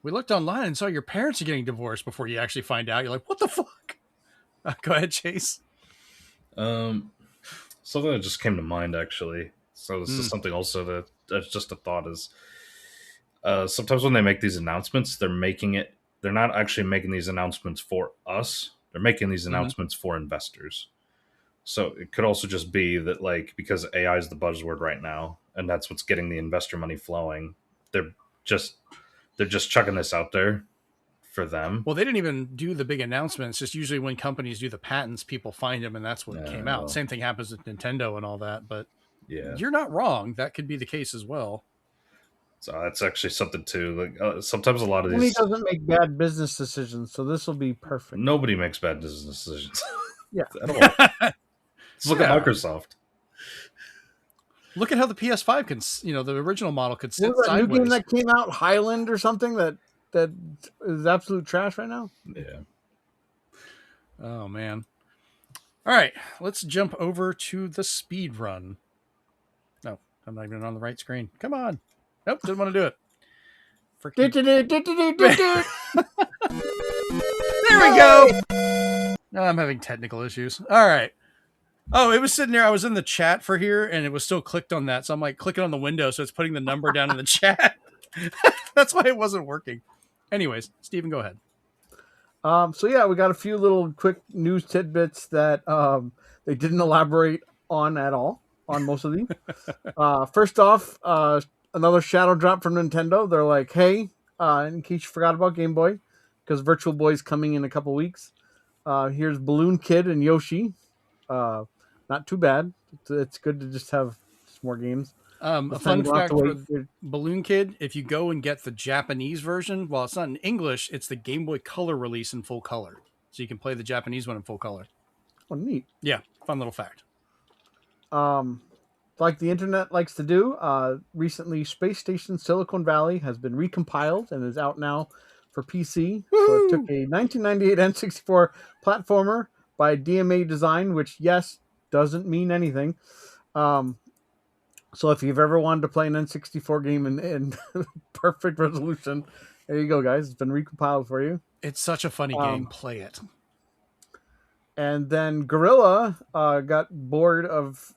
We looked online and saw your parents are getting divorced before you actually find out. You're like, what the fuck? Go ahead, Chase. Something that just came to mind, actually. So this is something also that's just a thought is, sometimes when they make these announcements, they're not actually making these announcements for us. They're making these announcements for investors. So it could also just be that, like, because AI is the buzzword right now, and that's what's getting the investor money flowing, they're just chucking this out there for them. Well, they didn't even do the big announcements. Just usually when companies do the patents, people find them, and that's what came out. Same thing happens with Nintendo and all that. But yeah, you're not wrong. That could be the case as well. So that's actually something too. Like, sometimes a lot of these, Sony doesn't make bad business decisions, so this will be perfect. Nobody makes bad business decisions. Yeah. At all. Let's look at Microsoft. Look at how the PS5 can, the original model could sit What was that sideways. new game that came out, Highland or something, that is absolute trash right now? Yeah. Oh, man. All right, let's jump over to the speed run. No, I'm not even on the right screen. Come on. Nope, didn't want to do it. There we go. No, I'm having technical issues. All right. Oh, it was sitting there. I was in the chat for here, and it was still clicked on that. So I'm like clicking on the window, so it's putting the number down in the chat. That's why it wasn't working. Anyways, Steven, go ahead. So yeah, we got a few little quick news tidbits that they didn't elaborate on at all on most of these. First off, another shadow drop from Nintendo. They're like, hey, in case you forgot about Game Boy, because Virtual Boy's coming in a couple weeks. Here's Balloon Kid and Yoshi. Not too bad. It's good to just have some more games. A fun fact for Balloon Kid, if you go and get the Japanese version, well, it's not in English, it's the Game Boy Color release in full color. So you can play the Japanese one in full color. Oh, neat. Yeah, fun little fact. Like the internet likes to do, recently Space Station Silicon Valley has been recompiled and is out now for PC. So it took a 1998 N64 platformer by DMA Design, which, yes, doesn't mean anything. So if you've ever wanted to play an N64 game in perfect resolution, there you go, guys. It's been recompiled for you. It's such a funny game. Play it. And then Guerrilla got bored of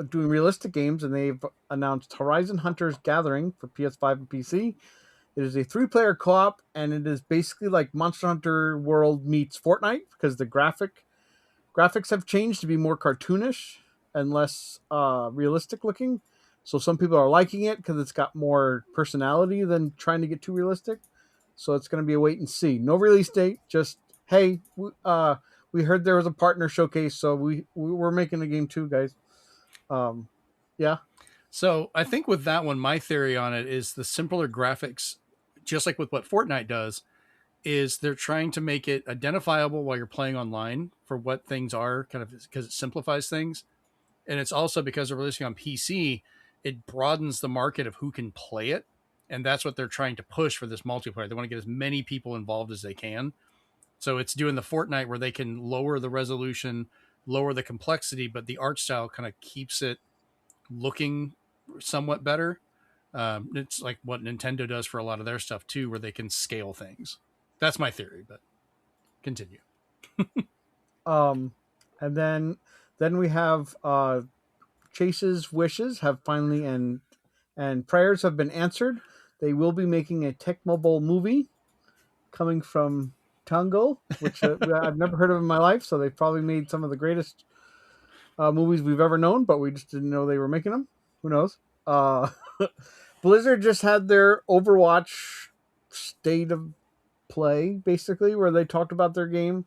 doing realistic games, and they've announced Horizon Hunters Gathering for PS5 and PC. It is a 3-player co-op, and it is basically like Monster Hunter World meets Fortnite, because the graphics have changed to be more cartoonish and less realistic looking. So some people are liking it because it's got more personality than trying to get too realistic. So it's going to be a wait and see. No release date. Just hey, we heard there was a partner showcase, so we're making a game too, guys. Yeah. So I think with that one, my theory on it is the simpler graphics, just like with what Fortnite does, is they're trying to make it identifiable while you're playing online for what things are, kind of because it simplifies things. And it's also because they're releasing on PC, it broadens the market of who can play it. And that's what they're trying to push for this multiplayer. They want to get as many people involved as they can. So it's doing the Fortnite where they can lower the resolution, lower the complexity, but the art style kind of keeps it looking somewhat better. It's like what Nintendo does for a lot of their stuff too, where they can scale things. That's my theory, but continue. And then we have Chase's wishes have finally and prayers have been answered. They will be making a Tech Mobile movie coming from Tango, which I've never heard of in my life. So they've probably made some of the greatest movies we've ever known, but we just didn't know they were making them. Who knows? Blizzard just had their Overwatch state of play, basically, where they talked about their game.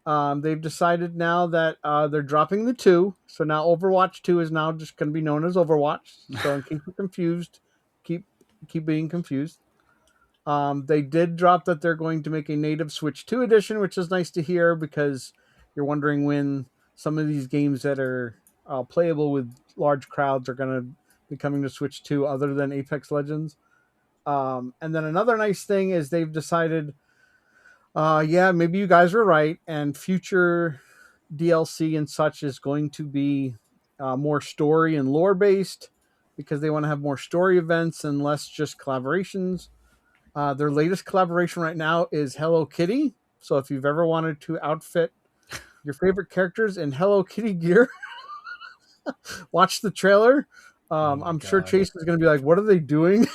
They've decided now that they're dropping the 2. So now Overwatch 2 is now just going to be known as Overwatch. So in case you're confused, keep being confused. They did drop that they're going to make a native Switch 2 edition, which is nice to hear because you're wondering when some of these games that are playable with large crowds are going to be coming to Switch 2 other than Apex Legends. And then another nice thing is they've decided, maybe you guys were right, and future DLC and such is going to be more story and lore based because they want to have more story events and less just collaborations. Their latest collaboration right now is Hello Kitty. So if you've ever wanted to outfit your favorite characters in Hello Kitty gear, watch the trailer. I'm sure Chase is going to be like, what are they doing?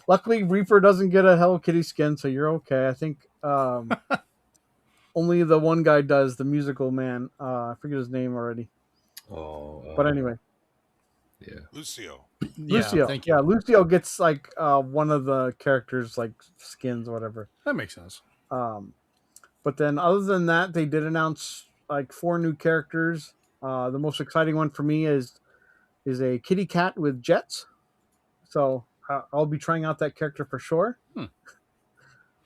Luckily, Reaper doesn't get a Hello Kitty skin, so you're okay. I think only the one guy does, the musical man. I forget his name already. But anyway. Yeah. Lucio. Lucio. Thank you. Yeah, Lucio gets like one of the characters' like skins, or whatever. That makes sense. But then other than that, they did announce like 4 new characters. The most exciting one for me is a kitty cat with jets. So I'll be trying out that character for sure.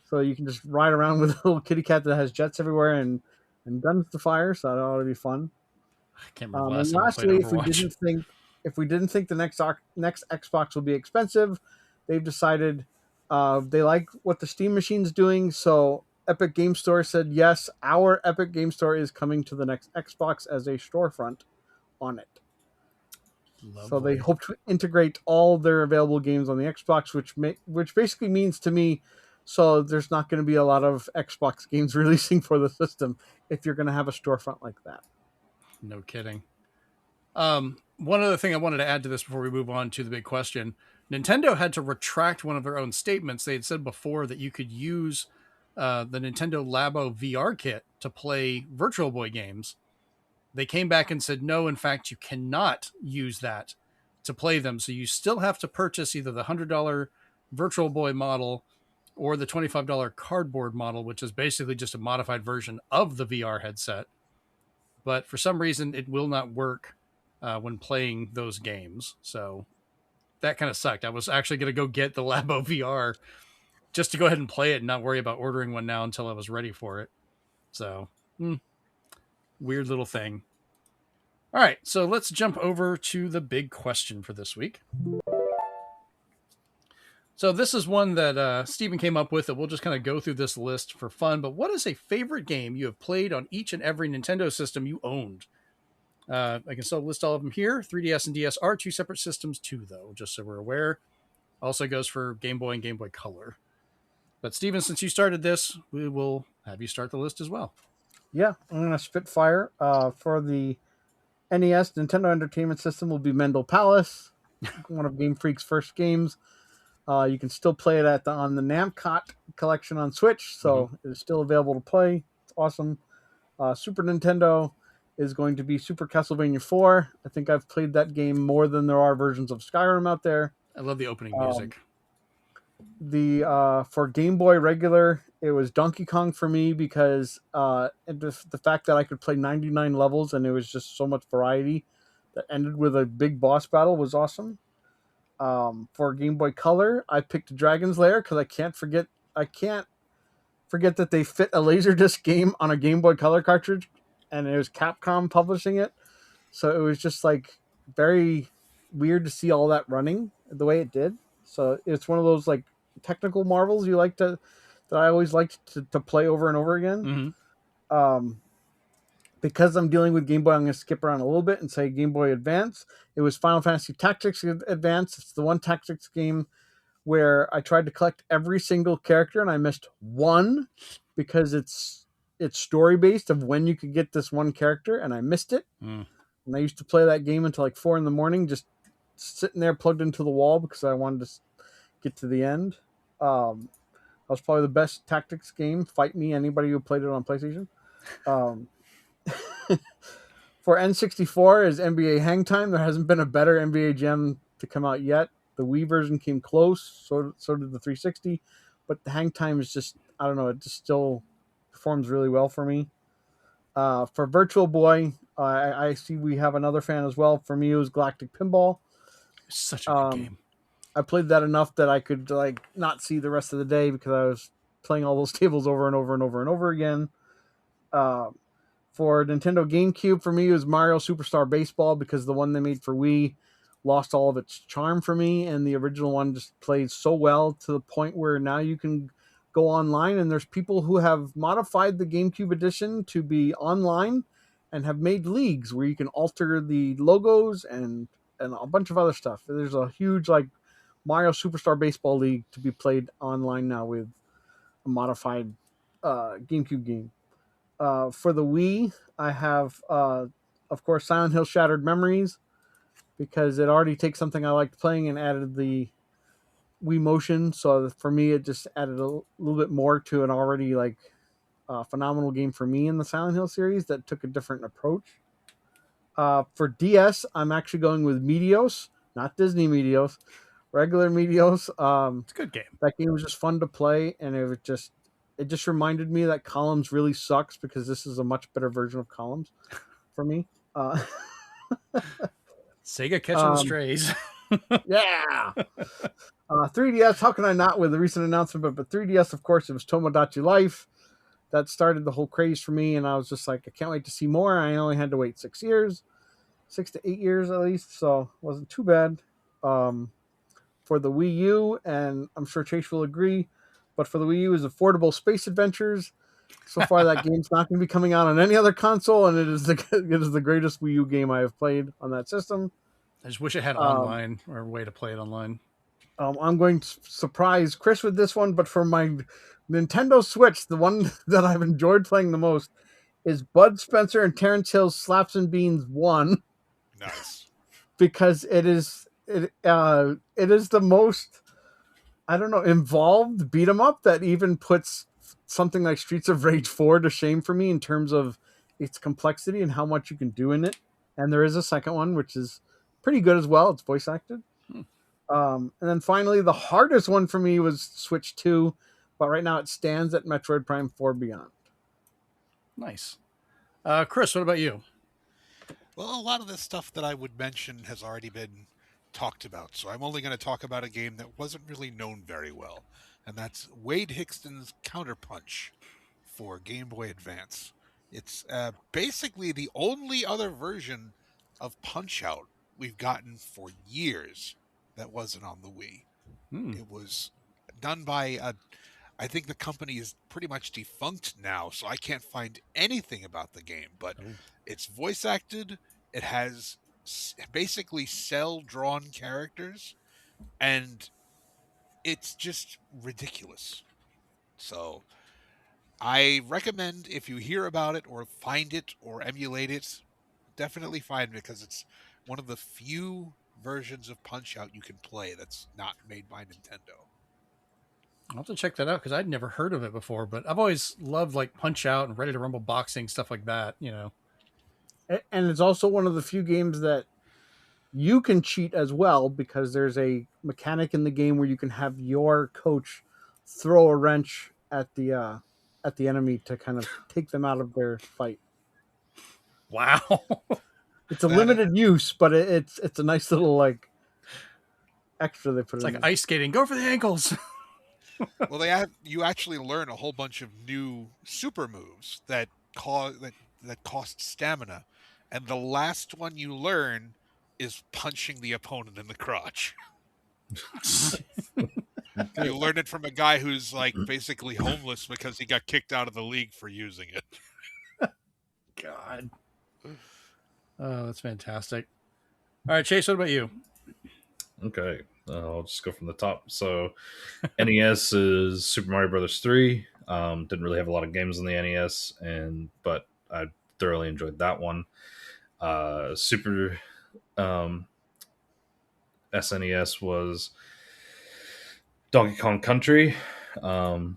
So you can just ride around with a little kitty cat that has jets everywhere and guns to fire. So that ought to be fun. I can't remember And last time I played lastly, Overwatch. if we didn't think the next Xbox will be expensive, they've decided they like what the Steam machine's doing. So Epic Game Store said, yes, our Epic Game Store is coming to the next Xbox as a storefront on it. Lovely. So they hope to integrate all their available games on the Xbox, which basically means to me, so there's not going to be a lot of Xbox games releasing for the system if you're going to have a storefront like that. No kidding. One other thing I wanted to add to this before we move on to the big question. Nintendo had to retract one of their own statements. They had said before that you could use the Nintendo Labo VR kit to play Virtual Boy games. They came back and said, no, in fact, you cannot use that to play them. So you still have to purchase either the $100 Virtual Boy model or the $25 cardboard model, which is basically just a modified version of the VR headset. But for some reason, it will not work when playing those games. So that kind of sucked. I was actually going to go get the Labo VR just to go ahead and play it and not worry about ordering one now until I was ready for it. So, weird little thing. All right, so let's jump over to the big question for this week. So this is one that Stephen came up with that we'll just kind of go through this list for fun. But what is a favorite game you have played on each and every Nintendo system you owned? I can still list all of them here. 3DS and DS are 2 separate systems too, though, just so we're aware. Also goes for Game Boy and Game Boy Color. But Stephen, since you started this, we will have you start the list as well. Yeah, I'm going to spitfire. For the NES, Nintendo Entertainment System will be Mendel Palace, one of Game Freak's first games. You can still play it on the Namcot collection on Switch, so it's still available to play. It's awesome. Super Nintendo, is going to be Super Castlevania 4. I think I've played that game more than there are versions of Skyrim out there. I love the opening music. For Game Boy regular, it was Donkey Kong for me because the fact that I could play 99 levels and it was just so much variety that ended with a big boss battle was awesome. For Game Boy Color, I picked Dragon's Lair because I can't forget that they fit a Laserdisc game on a Game Boy Color cartridge, and it was Capcom publishing it. So it was just like very weird to see all that running the way it did. So it's one of those like technical marvels that I always liked to play over and over again. Mm-hmm. Because I'm dealing with Game Boy, I'm going to skip around a little bit and say Game Boy Advance. It was Final Fantasy Tactics Advance. It's the one tactics game where I tried to collect every single character and I missed one because it's story based of when you could get this one character, and I missed it. And I used to play that game until like 4 a.m, just sitting there plugged into the wall because I wanted to get to the end. That was probably the best tactics game. Fight me, anybody who played it on PlayStation. For N64 is NBA Hang Time. There hasn't been a better NBA Jam to come out yet. The Wii version came close, so did the 360, but the Hang Time is just, I don't know, it just still performs really well for me. For Virtual Boy, I see we have another fan as well. For me, it was Galactic Pinball. Such a good game. I played that enough that I could like not see the rest of the day because I was playing all those tables over and over and over and over again. For Nintendo GameCube, for me, it was Mario Superstar Baseball because the one they made for Wii lost all of its charm for me, and the original one just played so well to the point where now you can go online, and there's people who have modified the GameCube edition to be online and have made leagues where you can alter the logos and a bunch of other stuff. There's a huge like Mario Superstar Baseball League to be played online now with a modified GameCube game. For the Wii, I have, of course, Silent Hill Shattered Memories, because it already takes something I liked playing and added the Wii Motion. So for me, it just added a little bit more to an already like phenomenal game for me in the Silent Hill series that took a different approach. For DS, I'm actually going with Meteos, not Disney Meteos, regular Meteos. It's a good game. That game was just fun to play, and it just reminded me that Columns really sucks because this is a much better version of Columns for me. Sega catching the strays. Yeah. 3DS, how can I not with the recent announcement? But 3DS, of course, it was Tomodachi Life. That started the whole craze for me, and I was just like, I can't wait to see more. I only had to wait 6 years, 6 to 8 years at least, so it wasn't too bad. For the Wii U, and I'm sure Chase will agree, but for the Wii U is Affordable Space Adventures. So far, that game's not going to be coming out on any other console, and it is the greatest Wii U game I have played on that system. I just wish it had online or a way to play it online. I'm going to surprise Chris with this one, but for my Nintendo Switch, the one that I've enjoyed playing the most is Bud Spencer and Terrence Hill's Slaps and Beans 1. Nice. Because it is the most, I don't know, involved beat 'em up that even puts something like Streets of Rage 4 to shame for me in terms of its complexity and how much you can do in it. And there is a second one, which is pretty good as well. It's voice acted. And then finally, the hardest one for me was Switch 2, but right now it stands at Metroid Prime 4 Beyond. Nice. Chris, what about you? Well, a lot of the stuff that I would mention has already been talked about, so I'm only going to talk about a game that wasn't really known very well, and that's Wade Hickston's Counterpunch for Game Boy Advance. It's basically the only other version of Punch-Out we've gotten for years that wasn't on the Wii. It was done by I think the company is pretty much defunct now, so I can't find anything about the game, but it's voice acted. It has basically cell-drawn characters, and it's just ridiculous. So I recommend, if you hear about it or find it or emulate it, definitely find it, because it's one of the few versions of Punch-Out you can play that's not made by Nintendo. I'll have to check that out because I'd never heard of it before, but I've always loved like Punch Out and Ready to Rumble boxing, stuff like that, you know. And it's also one of the few games that you can cheat as well, because there's a mechanic in the game where you can have your coach throw a wrench at the enemy to kind of take them out of their fight. Wow. It's a That- limited use, but it's a nice little like extra they put It's in like there. ice skating. Go for the ankles. Well, you actually learn a whole bunch of new super moves that cost stamina, and the last one you learn is punching the opponent in the crotch. You learn it from a guy who's like basically homeless because he got kicked out of the league for using it. God. Oh, that's fantastic. All right, Chase, what about you? Okay, I'll just go from the top. So, NES is Super Mario Brothers 3. Didn't really have a lot of games on the NES, but I thoroughly enjoyed that one. Super SNES was Donkey Kong Country.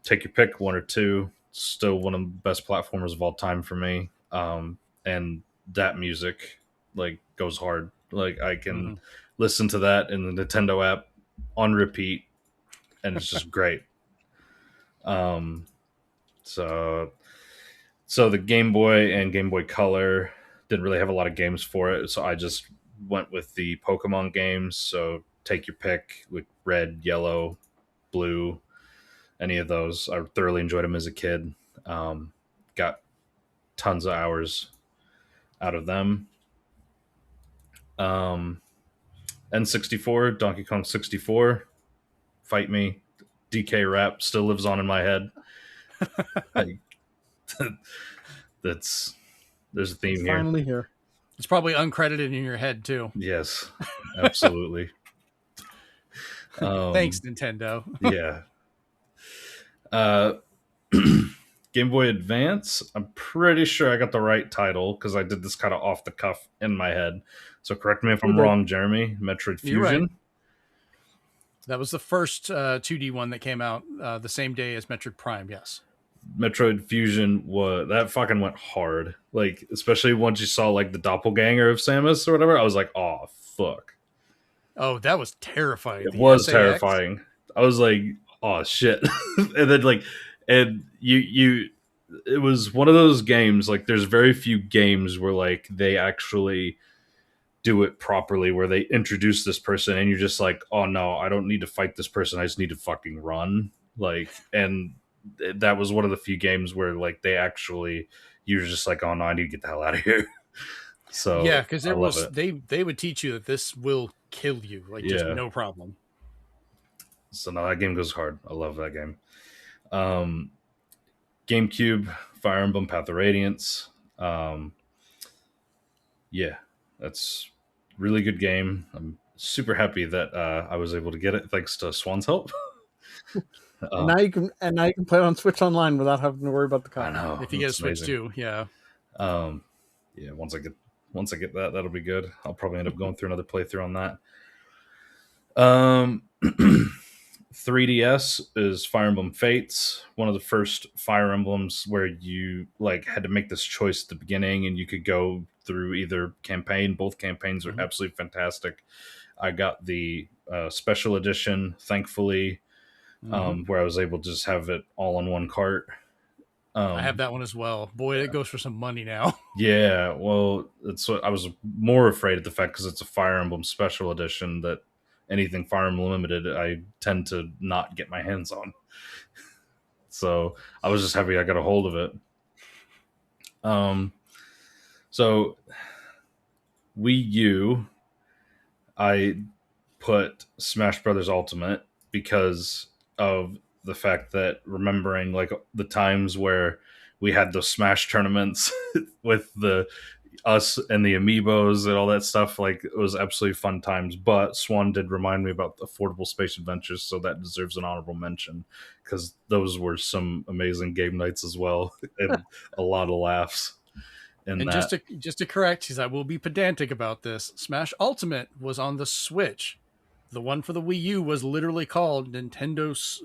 Take your pick, one or two. Still one of the best platformers of all time for me. And that music like goes hard. Like I can listen to that in the Nintendo app on repeat, and it's just great. So the Game Boy and Game Boy Color didn't really have a lot of games for it, so I just went with the Pokemon games. So take your pick with red, yellow, blue, any of those. I thoroughly enjoyed them as a kid. Got tons of hours out of them. N64, Donkey Kong 64, Fight Me. DK rap still lives on in my head. There's a theme here. Finally here. It's probably uncredited in your head too. Yes, absolutely. Thanks, Nintendo. Yeah. Game Boy Advance. I'm pretty sure I got the right title because I did this kind of off the cuff in my head. So correct me if I'm wrong, Jeremy. Metroid You're right. Fusion. That was the first 2D one that came out the same day as Metroid Prime. Yes. Metroid Fusion that fucking went hard. Like, especially once you saw like the doppelganger of Samus or whatever, I was like, oh fuck. Oh, that was terrifying. It The was SAX. terrifying. I was like, oh shit. And then like, and you it was one of those games, like there's very few games where like they actually do it properly, where they introduce this person and you're just like, oh no, I don't need to fight this person, I just need to fucking run. Like, and that was one of the few games where like they actually, you're just like, oh no, I need to get the hell out of here. So yeah, because I it love was they would teach you that this will kill you, like just Yeah. no problem. So no, that game goes hard. I love that game. GameCube, Fire Emblem Path of Radiance. Yeah, that's a really good game. I'm super happy that I was able to get it thanks to Swan's help. And now you can play it on Switch Online without having to worry about the I cost. know. If you get a it's Switch amazing. too, yeah. Yeah, once I get that, that'll be good. I'll probably end up going through another playthrough on that. 3DS is Fire Emblem Fates, one of the first Fire Emblems where you like had to make this choice at the beginning, and you could go through either campaign. Both campaigns are absolutely fantastic. I got the special edition, thankfully, where I was able to just have it all on one cart. I have that one as well. Boy, it goes for some money now. Yeah, well, it's what I was more afraid of the fact because it's a Fire Emblem special edition that anything Fire Emblem Limited I tend to not get my hands on. So I was just happy I got a hold of it. So Wii U, I put Smash Brothers Ultimate because of the fact that remembering like the times where we had those Smash tournaments with us and the amiibos and all that stuff, like it was absolutely fun times. But Swan did remind me about Affordable Space Adventures, so that deserves an honorable mention because those were some amazing game nights as well and a lot of laughs. And just to correct, because I will be pedantic about this, Smash Ultimate was on the Switch. The one for the Wii U was literally called Nintendo's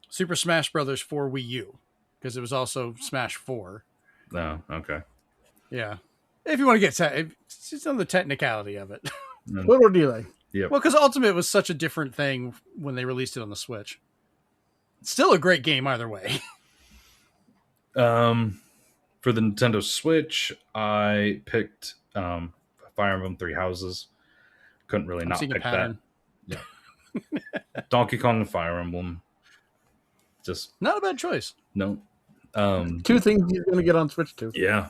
Super Smash Brothers for Wii U, because it was also Smash 4. Oh, okay. Yeah. If you want to get it's just on the technicality of it. And, Little delay. yep. Well, because Ultimate was such a different thing when they released it on the Switch. It's still a great game either way. For the Nintendo Switch, I picked Fire Emblem Three Houses. Couldn't really I'm not seeing a pick that. pattern. Yeah. Donkey Kong and Fire Emblem. Just Not a bad choice. no. Two things he's going to get on Switch too. Yeah.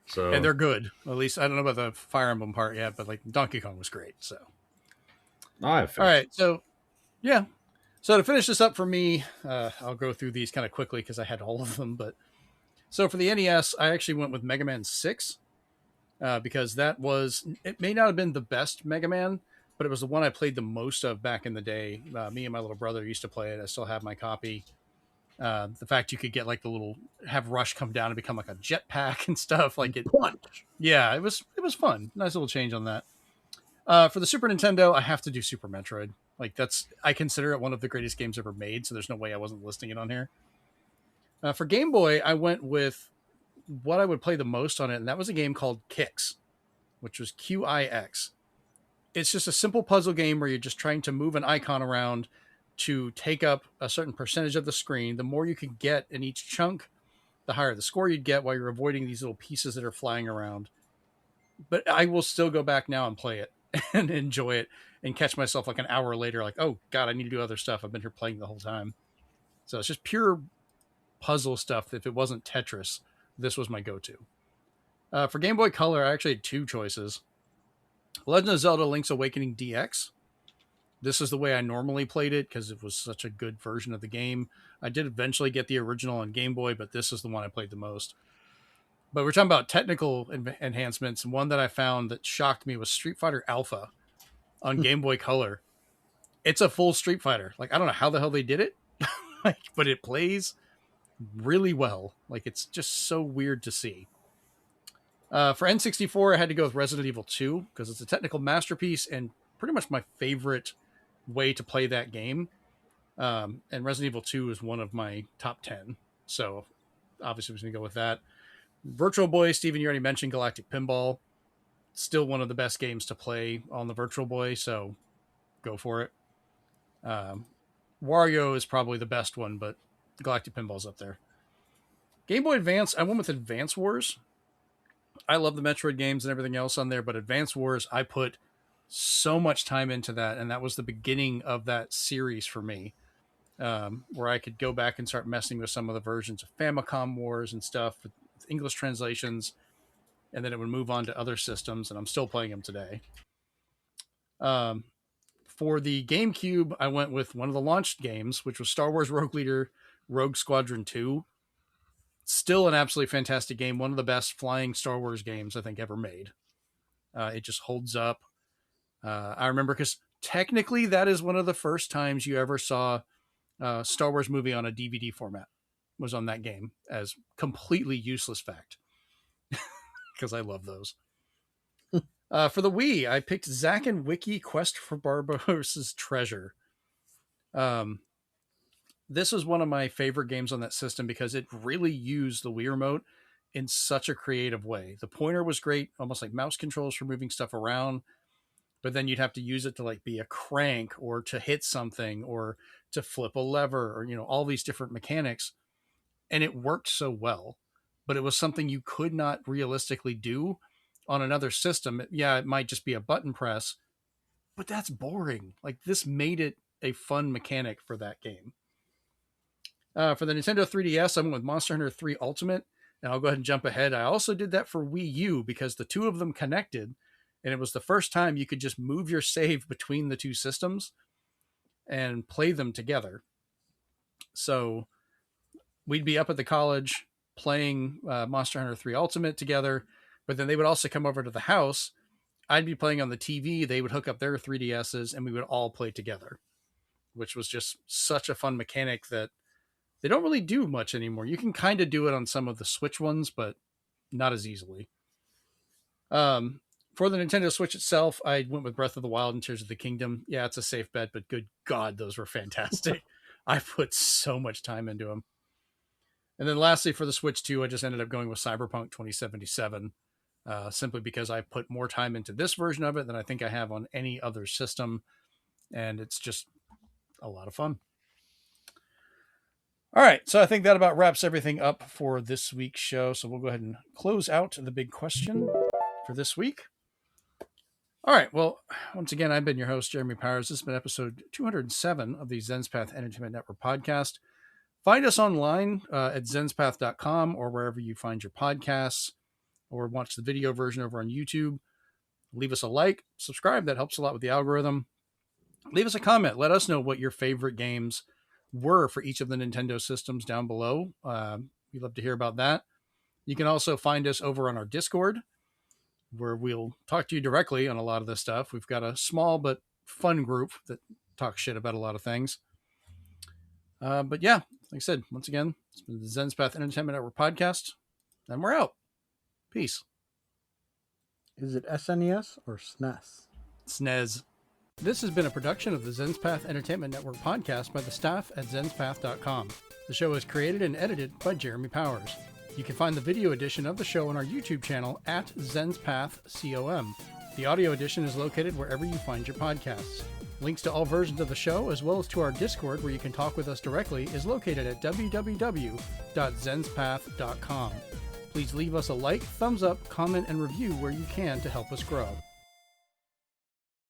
So And they're good. At least I don't know about the Fire Emblem part yet, but like Donkey Kong was great. So I all right, so yeah. So to finish this up for me, I'll go through these kind of quickly because I had all of them. But so for the NES, I actually went with Mega Man 6 because it may not have been the best Mega Man, but it was the one I played the most of back in the day. Me and my little brother used to play it. I still have my copy. The fact you could get like have Rush come down and become like a jetpack and stuff like it. Punch. Yeah, it was fun. Nice little change on that. For the Super Nintendo, I have to do Super Metroid. Like I consider it one of the greatest games ever made. So there's no way I wasn't listing it on here. For Game Boy, I went with what I would play the most on it, and that was a game called Qix, which was QIX. It's just a simple puzzle game where you're just trying to move an icon around to take up a certain percentage of the screen. The more you can get in each chunk, the higher the score you'd get while you're avoiding these little pieces that are flying around. But I will still go back now and play it and enjoy it and catch myself like an hour later, like, oh God, I need to do other stuff. I've been here playing the whole time. So it's just pure puzzle stuff. If it wasn't Tetris, this was my go-to. For Game Boy Color, I actually had two choices. Legend of Zelda Link's Awakening DX. This is the way I normally played it because it was such a good version of the game. I did eventually get the original on Game Boy, but this is the one I played the most. But we're talking about technical enhancements. And one that I found that shocked me was Street Fighter Alpha on Game Boy Color. It's a full Street Fighter. Like, I don't know how the hell they did it, but it plays really well. Like, it's just so weird to see. For N64, I had to go with Resident Evil 2 because it's a technical masterpiece and pretty much my favorite way to play that game. And Resident Evil 2 is one of my top 10. So obviously we're going to go with that. Virtual Boy, Steven, you already mentioned Galactic Pinball. Still one of the best games to play on the Virtual Boy, so go for it. Wario is probably the best one, but Galactic Pinball's up there. Game Boy Advance, I went with Advance Wars. I love the Metroid games and everything else on there, but Advance Wars, I put so much time into that, and that was the beginning of that series for me, where I could go back and start messing with some of the versions of Famicom Wars and stuff with English translations, and then it would move on to other systems, and I'm still playing them today. For the GameCube, I went with one of the launched games, which was Star Wars Rogue Leader Rogue Squadron 2. Still an absolutely fantastic game. One of the best flying Star Wars games I think ever made. It just holds up. I remember because technically that is one of the first times you ever saw a Star Wars movie on a DVD format was on that game, as completely useless fact because I love those. For the Wii, I picked Zack and Wiki Quest for Barbarossa's Treasure. This was one of my favorite games on that system because it really used the Wii remote in such a creative way. The pointer was great, almost like mouse controls for moving stuff around, but then you'd have to use it to like be a crank or to hit something or to flip a lever or, all these different mechanics. And it worked so well, but it was something you could not realistically do on another system. Yeah, it might just be a button press, but that's boring. Like, this made it a fun mechanic for that game. For the Nintendo 3DS, I went with Monster Hunter 3 Ultimate, and I'll go ahead and jump ahead. I also did that for Wii U because the two of them connected, and it was the first time you could just move your save between the two systems and play them together. So we'd be up at the college playing Monster Hunter 3 Ultimate together, but then they would also come over to the house. I'd be playing on the TV. They would hook up their 3DSs, and we would all play together, which was just such a fun mechanic that they don't really do much anymore. You can kind of do it on some of the Switch ones, but not as easily. For the Nintendo Switch itself, I went with Breath of the Wild and Tears of the Kingdom. Yeah, it's a safe bet, but good God, those were fantastic. I put so much time into them. And then lastly, for the Switch 2, I just ended up going with Cyberpunk 2077. simply because I put more time into this version of it than I think I have on any other system. And it's just a lot of fun. All right, so I think that about wraps everything up for this week's show. So we'll go ahead and close out the big question for this week. All right, well, once again, I've been your host, Jeremy Powers. This has been episode 207 of the Zenspath Entertainment Network Podcast. Find us online at zenspath.com or wherever you find your podcasts, or watch the video version over on YouTube. Leave us a like, subscribe. That helps a lot with the algorithm. Leave us a comment. Let us know what your favorite games were for each of the Nintendo systems down below. We'd love to hear about that. You can also find us over on our Discord, where we'll talk to you directly on a lot of this stuff. We've got a small but fun group that talks shit about a lot of things. But yeah, like I said, once again, it's been the Zenspath Entertainment Network Podcast, and we're out. Peace. Is it SNES or SNES? SNES. This has been a production of the Zenspath Entertainment Network Podcast by the staff at zenspath.com. The show is created and edited by Jeremy Powers. You can find the video edition of the show on our YouTube channel at ZenspathCom. The audio edition is located wherever you find your podcasts. Links to all versions of the show, as well as to our Discord where you can talk with us directly, is located at www.zenspath.com. Please leave us a like, thumbs up, comment, and review where you can to help us grow.